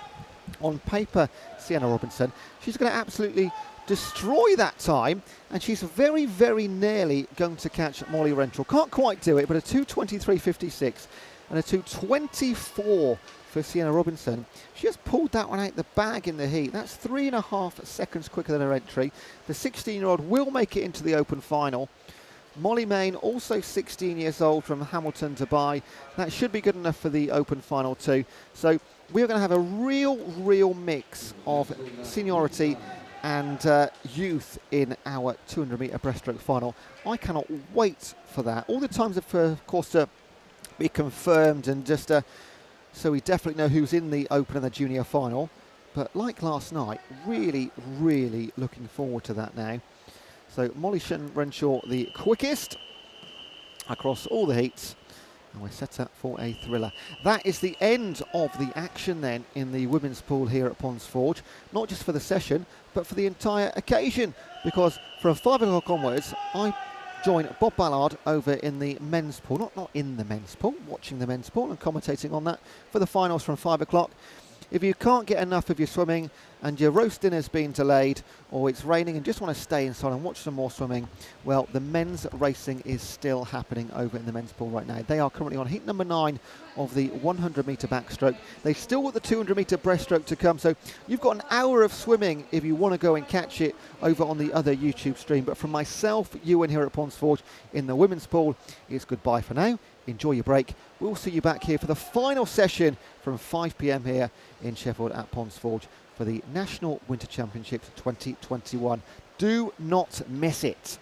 On paper, Sienna Robinson. She's going to absolutely destroy that time, and she's very, very nearly going to catch Molly Rentrell. Can't quite do it, but a 2:23.56 and a 2:24 for Sienna Robinson. She just pulled that one out the bag in the heat. That's 3.5 seconds quicker than her entry. The 16-year-old will make it into the open final. Molly Main, also 16 years old, from Hamilton, Dubai. That should be good enough for the open final too. So we're going to have a real mix of seniority and youth in our 200-metre breaststroke final. I cannot wait for that. All the times are, of course, to be confirmed, and just so we definitely know who's in the open and the junior final. But like last night, really looking forward to that now. So Molly Renshaw, the quickest across all the heats. And we're set up for a thriller. That is the end of the action then in the women's pool here at Ponds Forge. Not just for the session, but for the entire occasion. Because from 5 o'clock onwards, I join Bob Ballard over in the men's pool. Not in the men's pool, watching the men's pool and commentating on that for the finals from 5 o'clock. If you can't get enough of your swimming and your roast dinner's been delayed, or it's raining and just want to stay inside and watch some more swimming, well, the men's racing is still happening over in the men's pool right now. They are currently on heat number 9 of the 100-metre backstroke. They've still got the 200-metre breaststroke to come, so you've got an hour of swimming if you want to go and catch it over on the other YouTube stream. But from myself, Ewan here at Ponds Forge in the women's pool, it's goodbye for now. Enjoy your break. We'll see you back here for the final session from 5 p.m. here in Sheffield at Ponds Forge for the National Winter Championships 2021. Do not miss it.